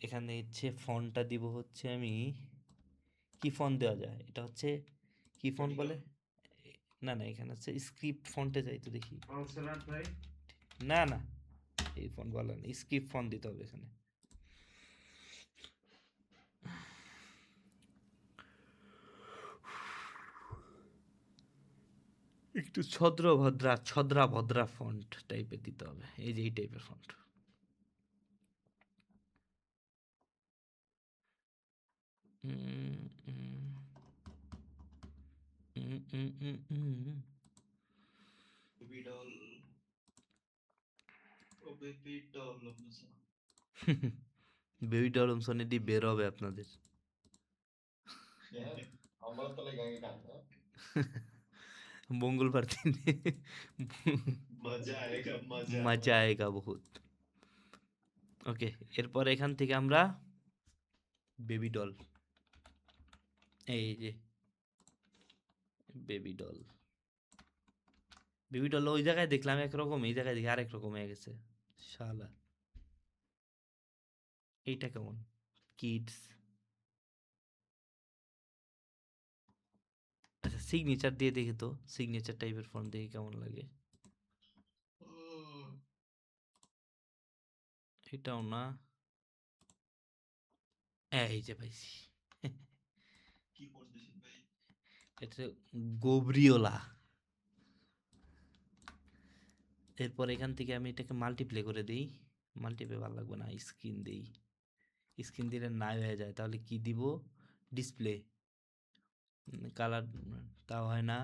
এখানে হচ্ছে ফন্টটা দিব হচ্ছে আমি কি ফন্ট দেওয়া যায়, এটা হচ্ছে কি ফন্ট বলে, না না এখানে হচ্ছে স্ক্রিপ্ট ফন্টে যাই তো দেখি, মানসুরাত ভাই না না এই ফন্ট বলে না, স্ক্রিপ্ট ফন্ট দিতে হবে এখানে। একটু ছদ্রা ভদ্রা ফন্ট টাইপের দিতে হবে, এই যে এই টাইপের ফন্ট। বেবি ডল ও বেবি ডল বেবি ডলমসনে দিয়ে বের হবে আপনাদের। হ্যাঁ, আমরা তাহলে গাঙে গান, হ্যাঁ? মঙ্গলবার দিনে মজা আয়েগা মজা মজা আয়েগা বহুত। ওকে, এরপর এখান থেকে আমরা বেবি ডল, এই যে বেবি ডল, বেবি ডল ওই জায়গায় দেখলাম একরকম, এই জায়গায় দেখি আরেক রকম হয়ে গেছে শালা। এইটা কেমন কিডস, আচ্ছা সিগনেচার দিয়ে দেখি তো, সিগনেচার টাইপের ফন্ট দেখি কেমন লাগে। এটাও না, এই যে পাইছি কি করতেছেন ভাই? এটা গোবরিওলা। এরপর এখান থেকে আমি এটাকে মাল্টিপ্লে করে দিই, মাল্টিপ্লে ভালো লাগবে না, স্ক্রিন দিই, স্ক্রিন দিলে নাই হয়ে যায়, তাহলে কি দিব, ডিসপ্লে, কালার তাও হয় না,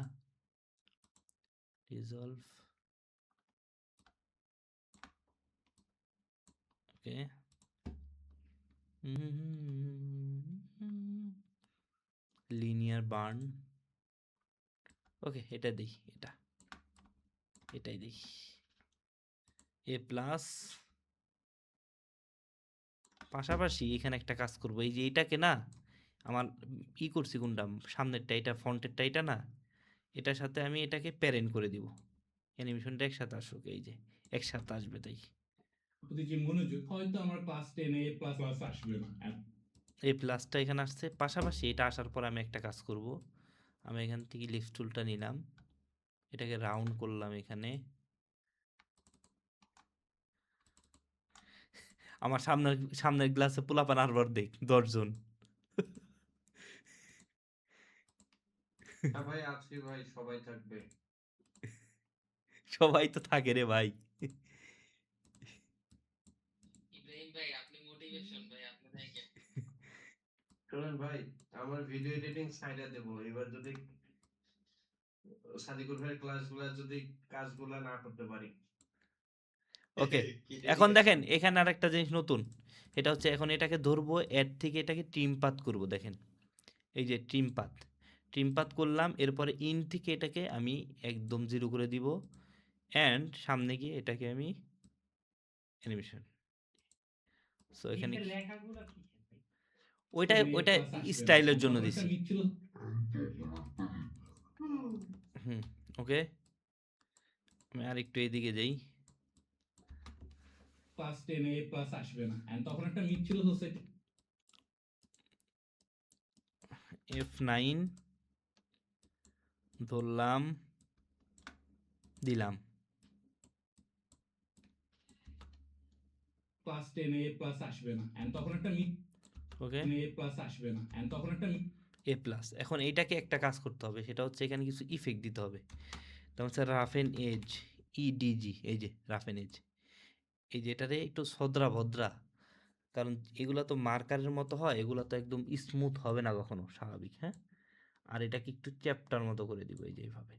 রিজলভ, ওকে, লিনিয়ার বার্ন, ওকে এটা দিই, এটাই দিই, এ প্লাস। পাশাপাশি এখানে একটা কাজ করব, এই যে এইটাকে না আমার করছি কোনটা সামনেরটা, এটা ফ্রন্টেরটা, এটা না, এটার সাথে আমি এটাকে প্যারেন্ট করে দিব, অ্যানিমেশনটা একসাথে আসুক, এই যে একসাথে আসবে, তাই প্রতি যে মনোযোগ, হয়তো আমার ক্লাস 10 এ প্লাস ক্লাস আসবে না। এই প্লাসটা এখানে আসছে। পাশাপাশি এটা আসার পর আমি একটা কাজ করব, আমি এখান থেকে লিফট টুলটা নিলাম, এটাকে রাউন্ড করলাম এখানে, আমার সামনের সামনের গ্লাসে পোলাপান আরবার দেখ 10 জন। হ্যাঁ ভাই আজকে ভাই সবাই থাকবে। সবাই তো থাকে রে ভাই। ইব্রাহিম ভাই আপনি মোটিভেশন ভাই, আপনি দেখেন। শুনুন ভাই, আমার ভিডিও এডিটিং সাইডে দেব, এবার যদি সাদিকুল ভাইয়ের ক্লাসগুলা যদি কাজগুলা না করতে পারি। ওকে, কি এখন দেখেন dedication? এখানে আরেকটা জিনিস নতুন, এটা হচ্ছে এখন এটাকে ধরবো, এর থেকে এটাকে ট্রিম পাত করব, দেখেন এই যে ট্রিম পাত করলাম, এরপরে ইন থেকে এটাকে আমি একদম জিরো করে দিব, অ্যান্ড সামনে গিয়ে এটাকে আমি অ্যানিমেশন, সো এখানে নিচের লেখাগুলো কিসের ভাই? ওইটা স্টাইলের জন্য দিছি। হুম, ওকে, আমি আর একটু এইদিকে যাই, ক্লাস 10 এ প্লাস আসবে না, এন্ড তখন একটা মিথ ছিল সোসাইটি। F9 ধরলাম, দিলাম, ক্লাস 10 এ প্লাস আসবে না, এন্ড তখন একটা মিথ ওকে এ প্লাস আসবে না, এন্ড তখন একটা এ প্লাস। এখন এইটাকে একটা কাজ করতে হবে, সেটা হচ্ছে এখানে কিছু ইফেক্ট দিতে হবে, যেমন হচ্ছে রাফ এন্ড এজ, ইডিজি, এই যে রাফ এন্ড এজ, এই যে এটারে একটু সদরা ভদ্রা, কারণ এগুলা তো মার্কারের মতো হয়, এগুলা তো একদম স্মুথ হবে না কখনো স্বাভাবিক, হ্যাঁ, আর এটাকে একটু চ্যাপ্টার মতো করে দিব, এই যে এইভাবে,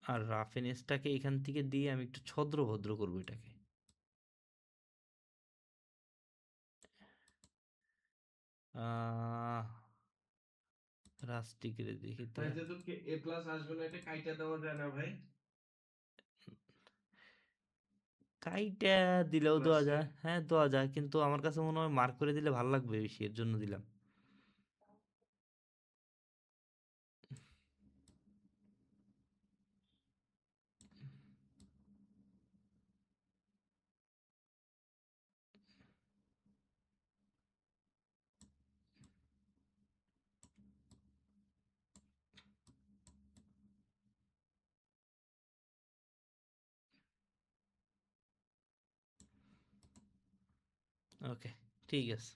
আর রাফ এন্ড এজটাকে এখান থেকে দিয়ে আমি একটু ছদ্র ভদ্র করবো এটাকে, রাস্টিক রে দেখি তো, ভাই যেহেতু এ প্লাস আসবে না, এটা কাইটা দেওয়া যায় না ভাই? কাইটা দিলেও দেওয়া ক্লাসে যায়, হ্যাঁ দেওয়া যায়, কিন্তু আমার কাছে মনে হয় মার্ক করে দিলে ভালো লাগবে বেশি, এর জন্য দিলাম। ওকে, ঠিক আছে।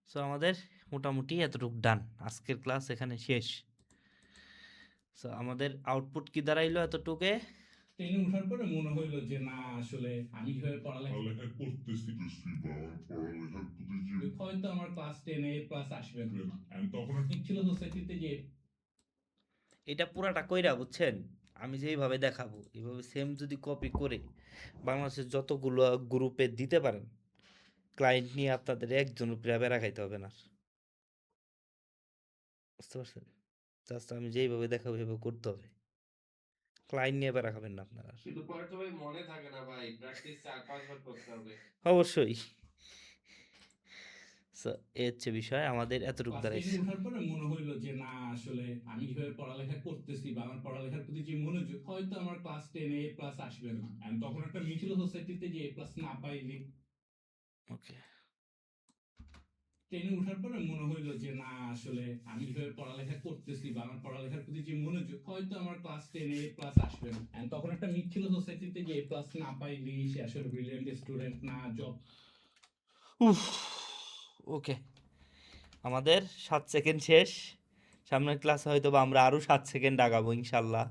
সো আমাদের মোটামুটি এতটুকু ডান, আজকের ক্লাস এখানে শেষ। সো আমাদের আউটপুট কি দাঁড়াইলো এতটুকে? ট্রেনে ওঠার পরে মনে হইলো যে না আসলে আমি কিভাবে পড়ালেখা করতেছি বা আমার পড়ালেখার প্রতি যে হয়তো আমার ক্লাস 10 এ প্লাস আসবে না, and তখন ঠিক ছিল সোসাইটিতে যে এটা পুরাটা কইরা বুঝছেন, আমি যেইভাবে দেখাবো এইভাবে সেম যদি কপি করে বাংলাদেশের যতগুলো গ্রুপে দিতে পারেন, ক্লায়েন্ট নিয়ে আপনাদের একজন উপরে বেড়া খাইতে হবে না। বুঝতে পারছেন? জাস্ট আমি যেইভাবে দেখাবো এইভাবে করতে হবে, ক্লায়েন্ট নিয়ে বেড়া খাবেন না আপনারা। কিন্তু পরে তো ভাই মনে থাকে না ভাই, প্র্যাকটিস 4-5 বার করতে হবে। অবশ্যই। So, এই হচ্ছে বিষয়, আমাদের এতটুকু ক্লাস দাঁড়াইছে। 10 ওঠার পরে মনে হইলো যে না আসলে আমি কিভাবে পড়ালেখা করতেছি বা আমার পড়ালেখার প্রতি যে মনোযোগ, হয়তো আমার ক্লাস 10 এ প্লাস আসবে না, and তখন একটা মিছিল সোসাইটিতে যে এ প্লাস না পাইলে ওকে, ট্রেনে ওঠার পরে মনে হইলো যে না আসলে আমি কিভাবে পড়ালেখা করতেছি বা আমার পড়ালেখার প্রতি যে মনোযোগ, হয়তো আমার ক্লাস 10 এ প্লাস আসবে না, and তখন একটা মিথ ছিল সোসাইটিতে যে এ প্লাস না পাইলে সে আসলে ব্রিলিয়ান্ট স্টুডেন্ট না, জব। উফ, ওকে, আমাদের 7 সেকেন্ড শেষ। সামনের ক্লাসে হয়তো বা আমরা আরো 7 সেকেন্ড আগাবো ইনশাল্লাহ।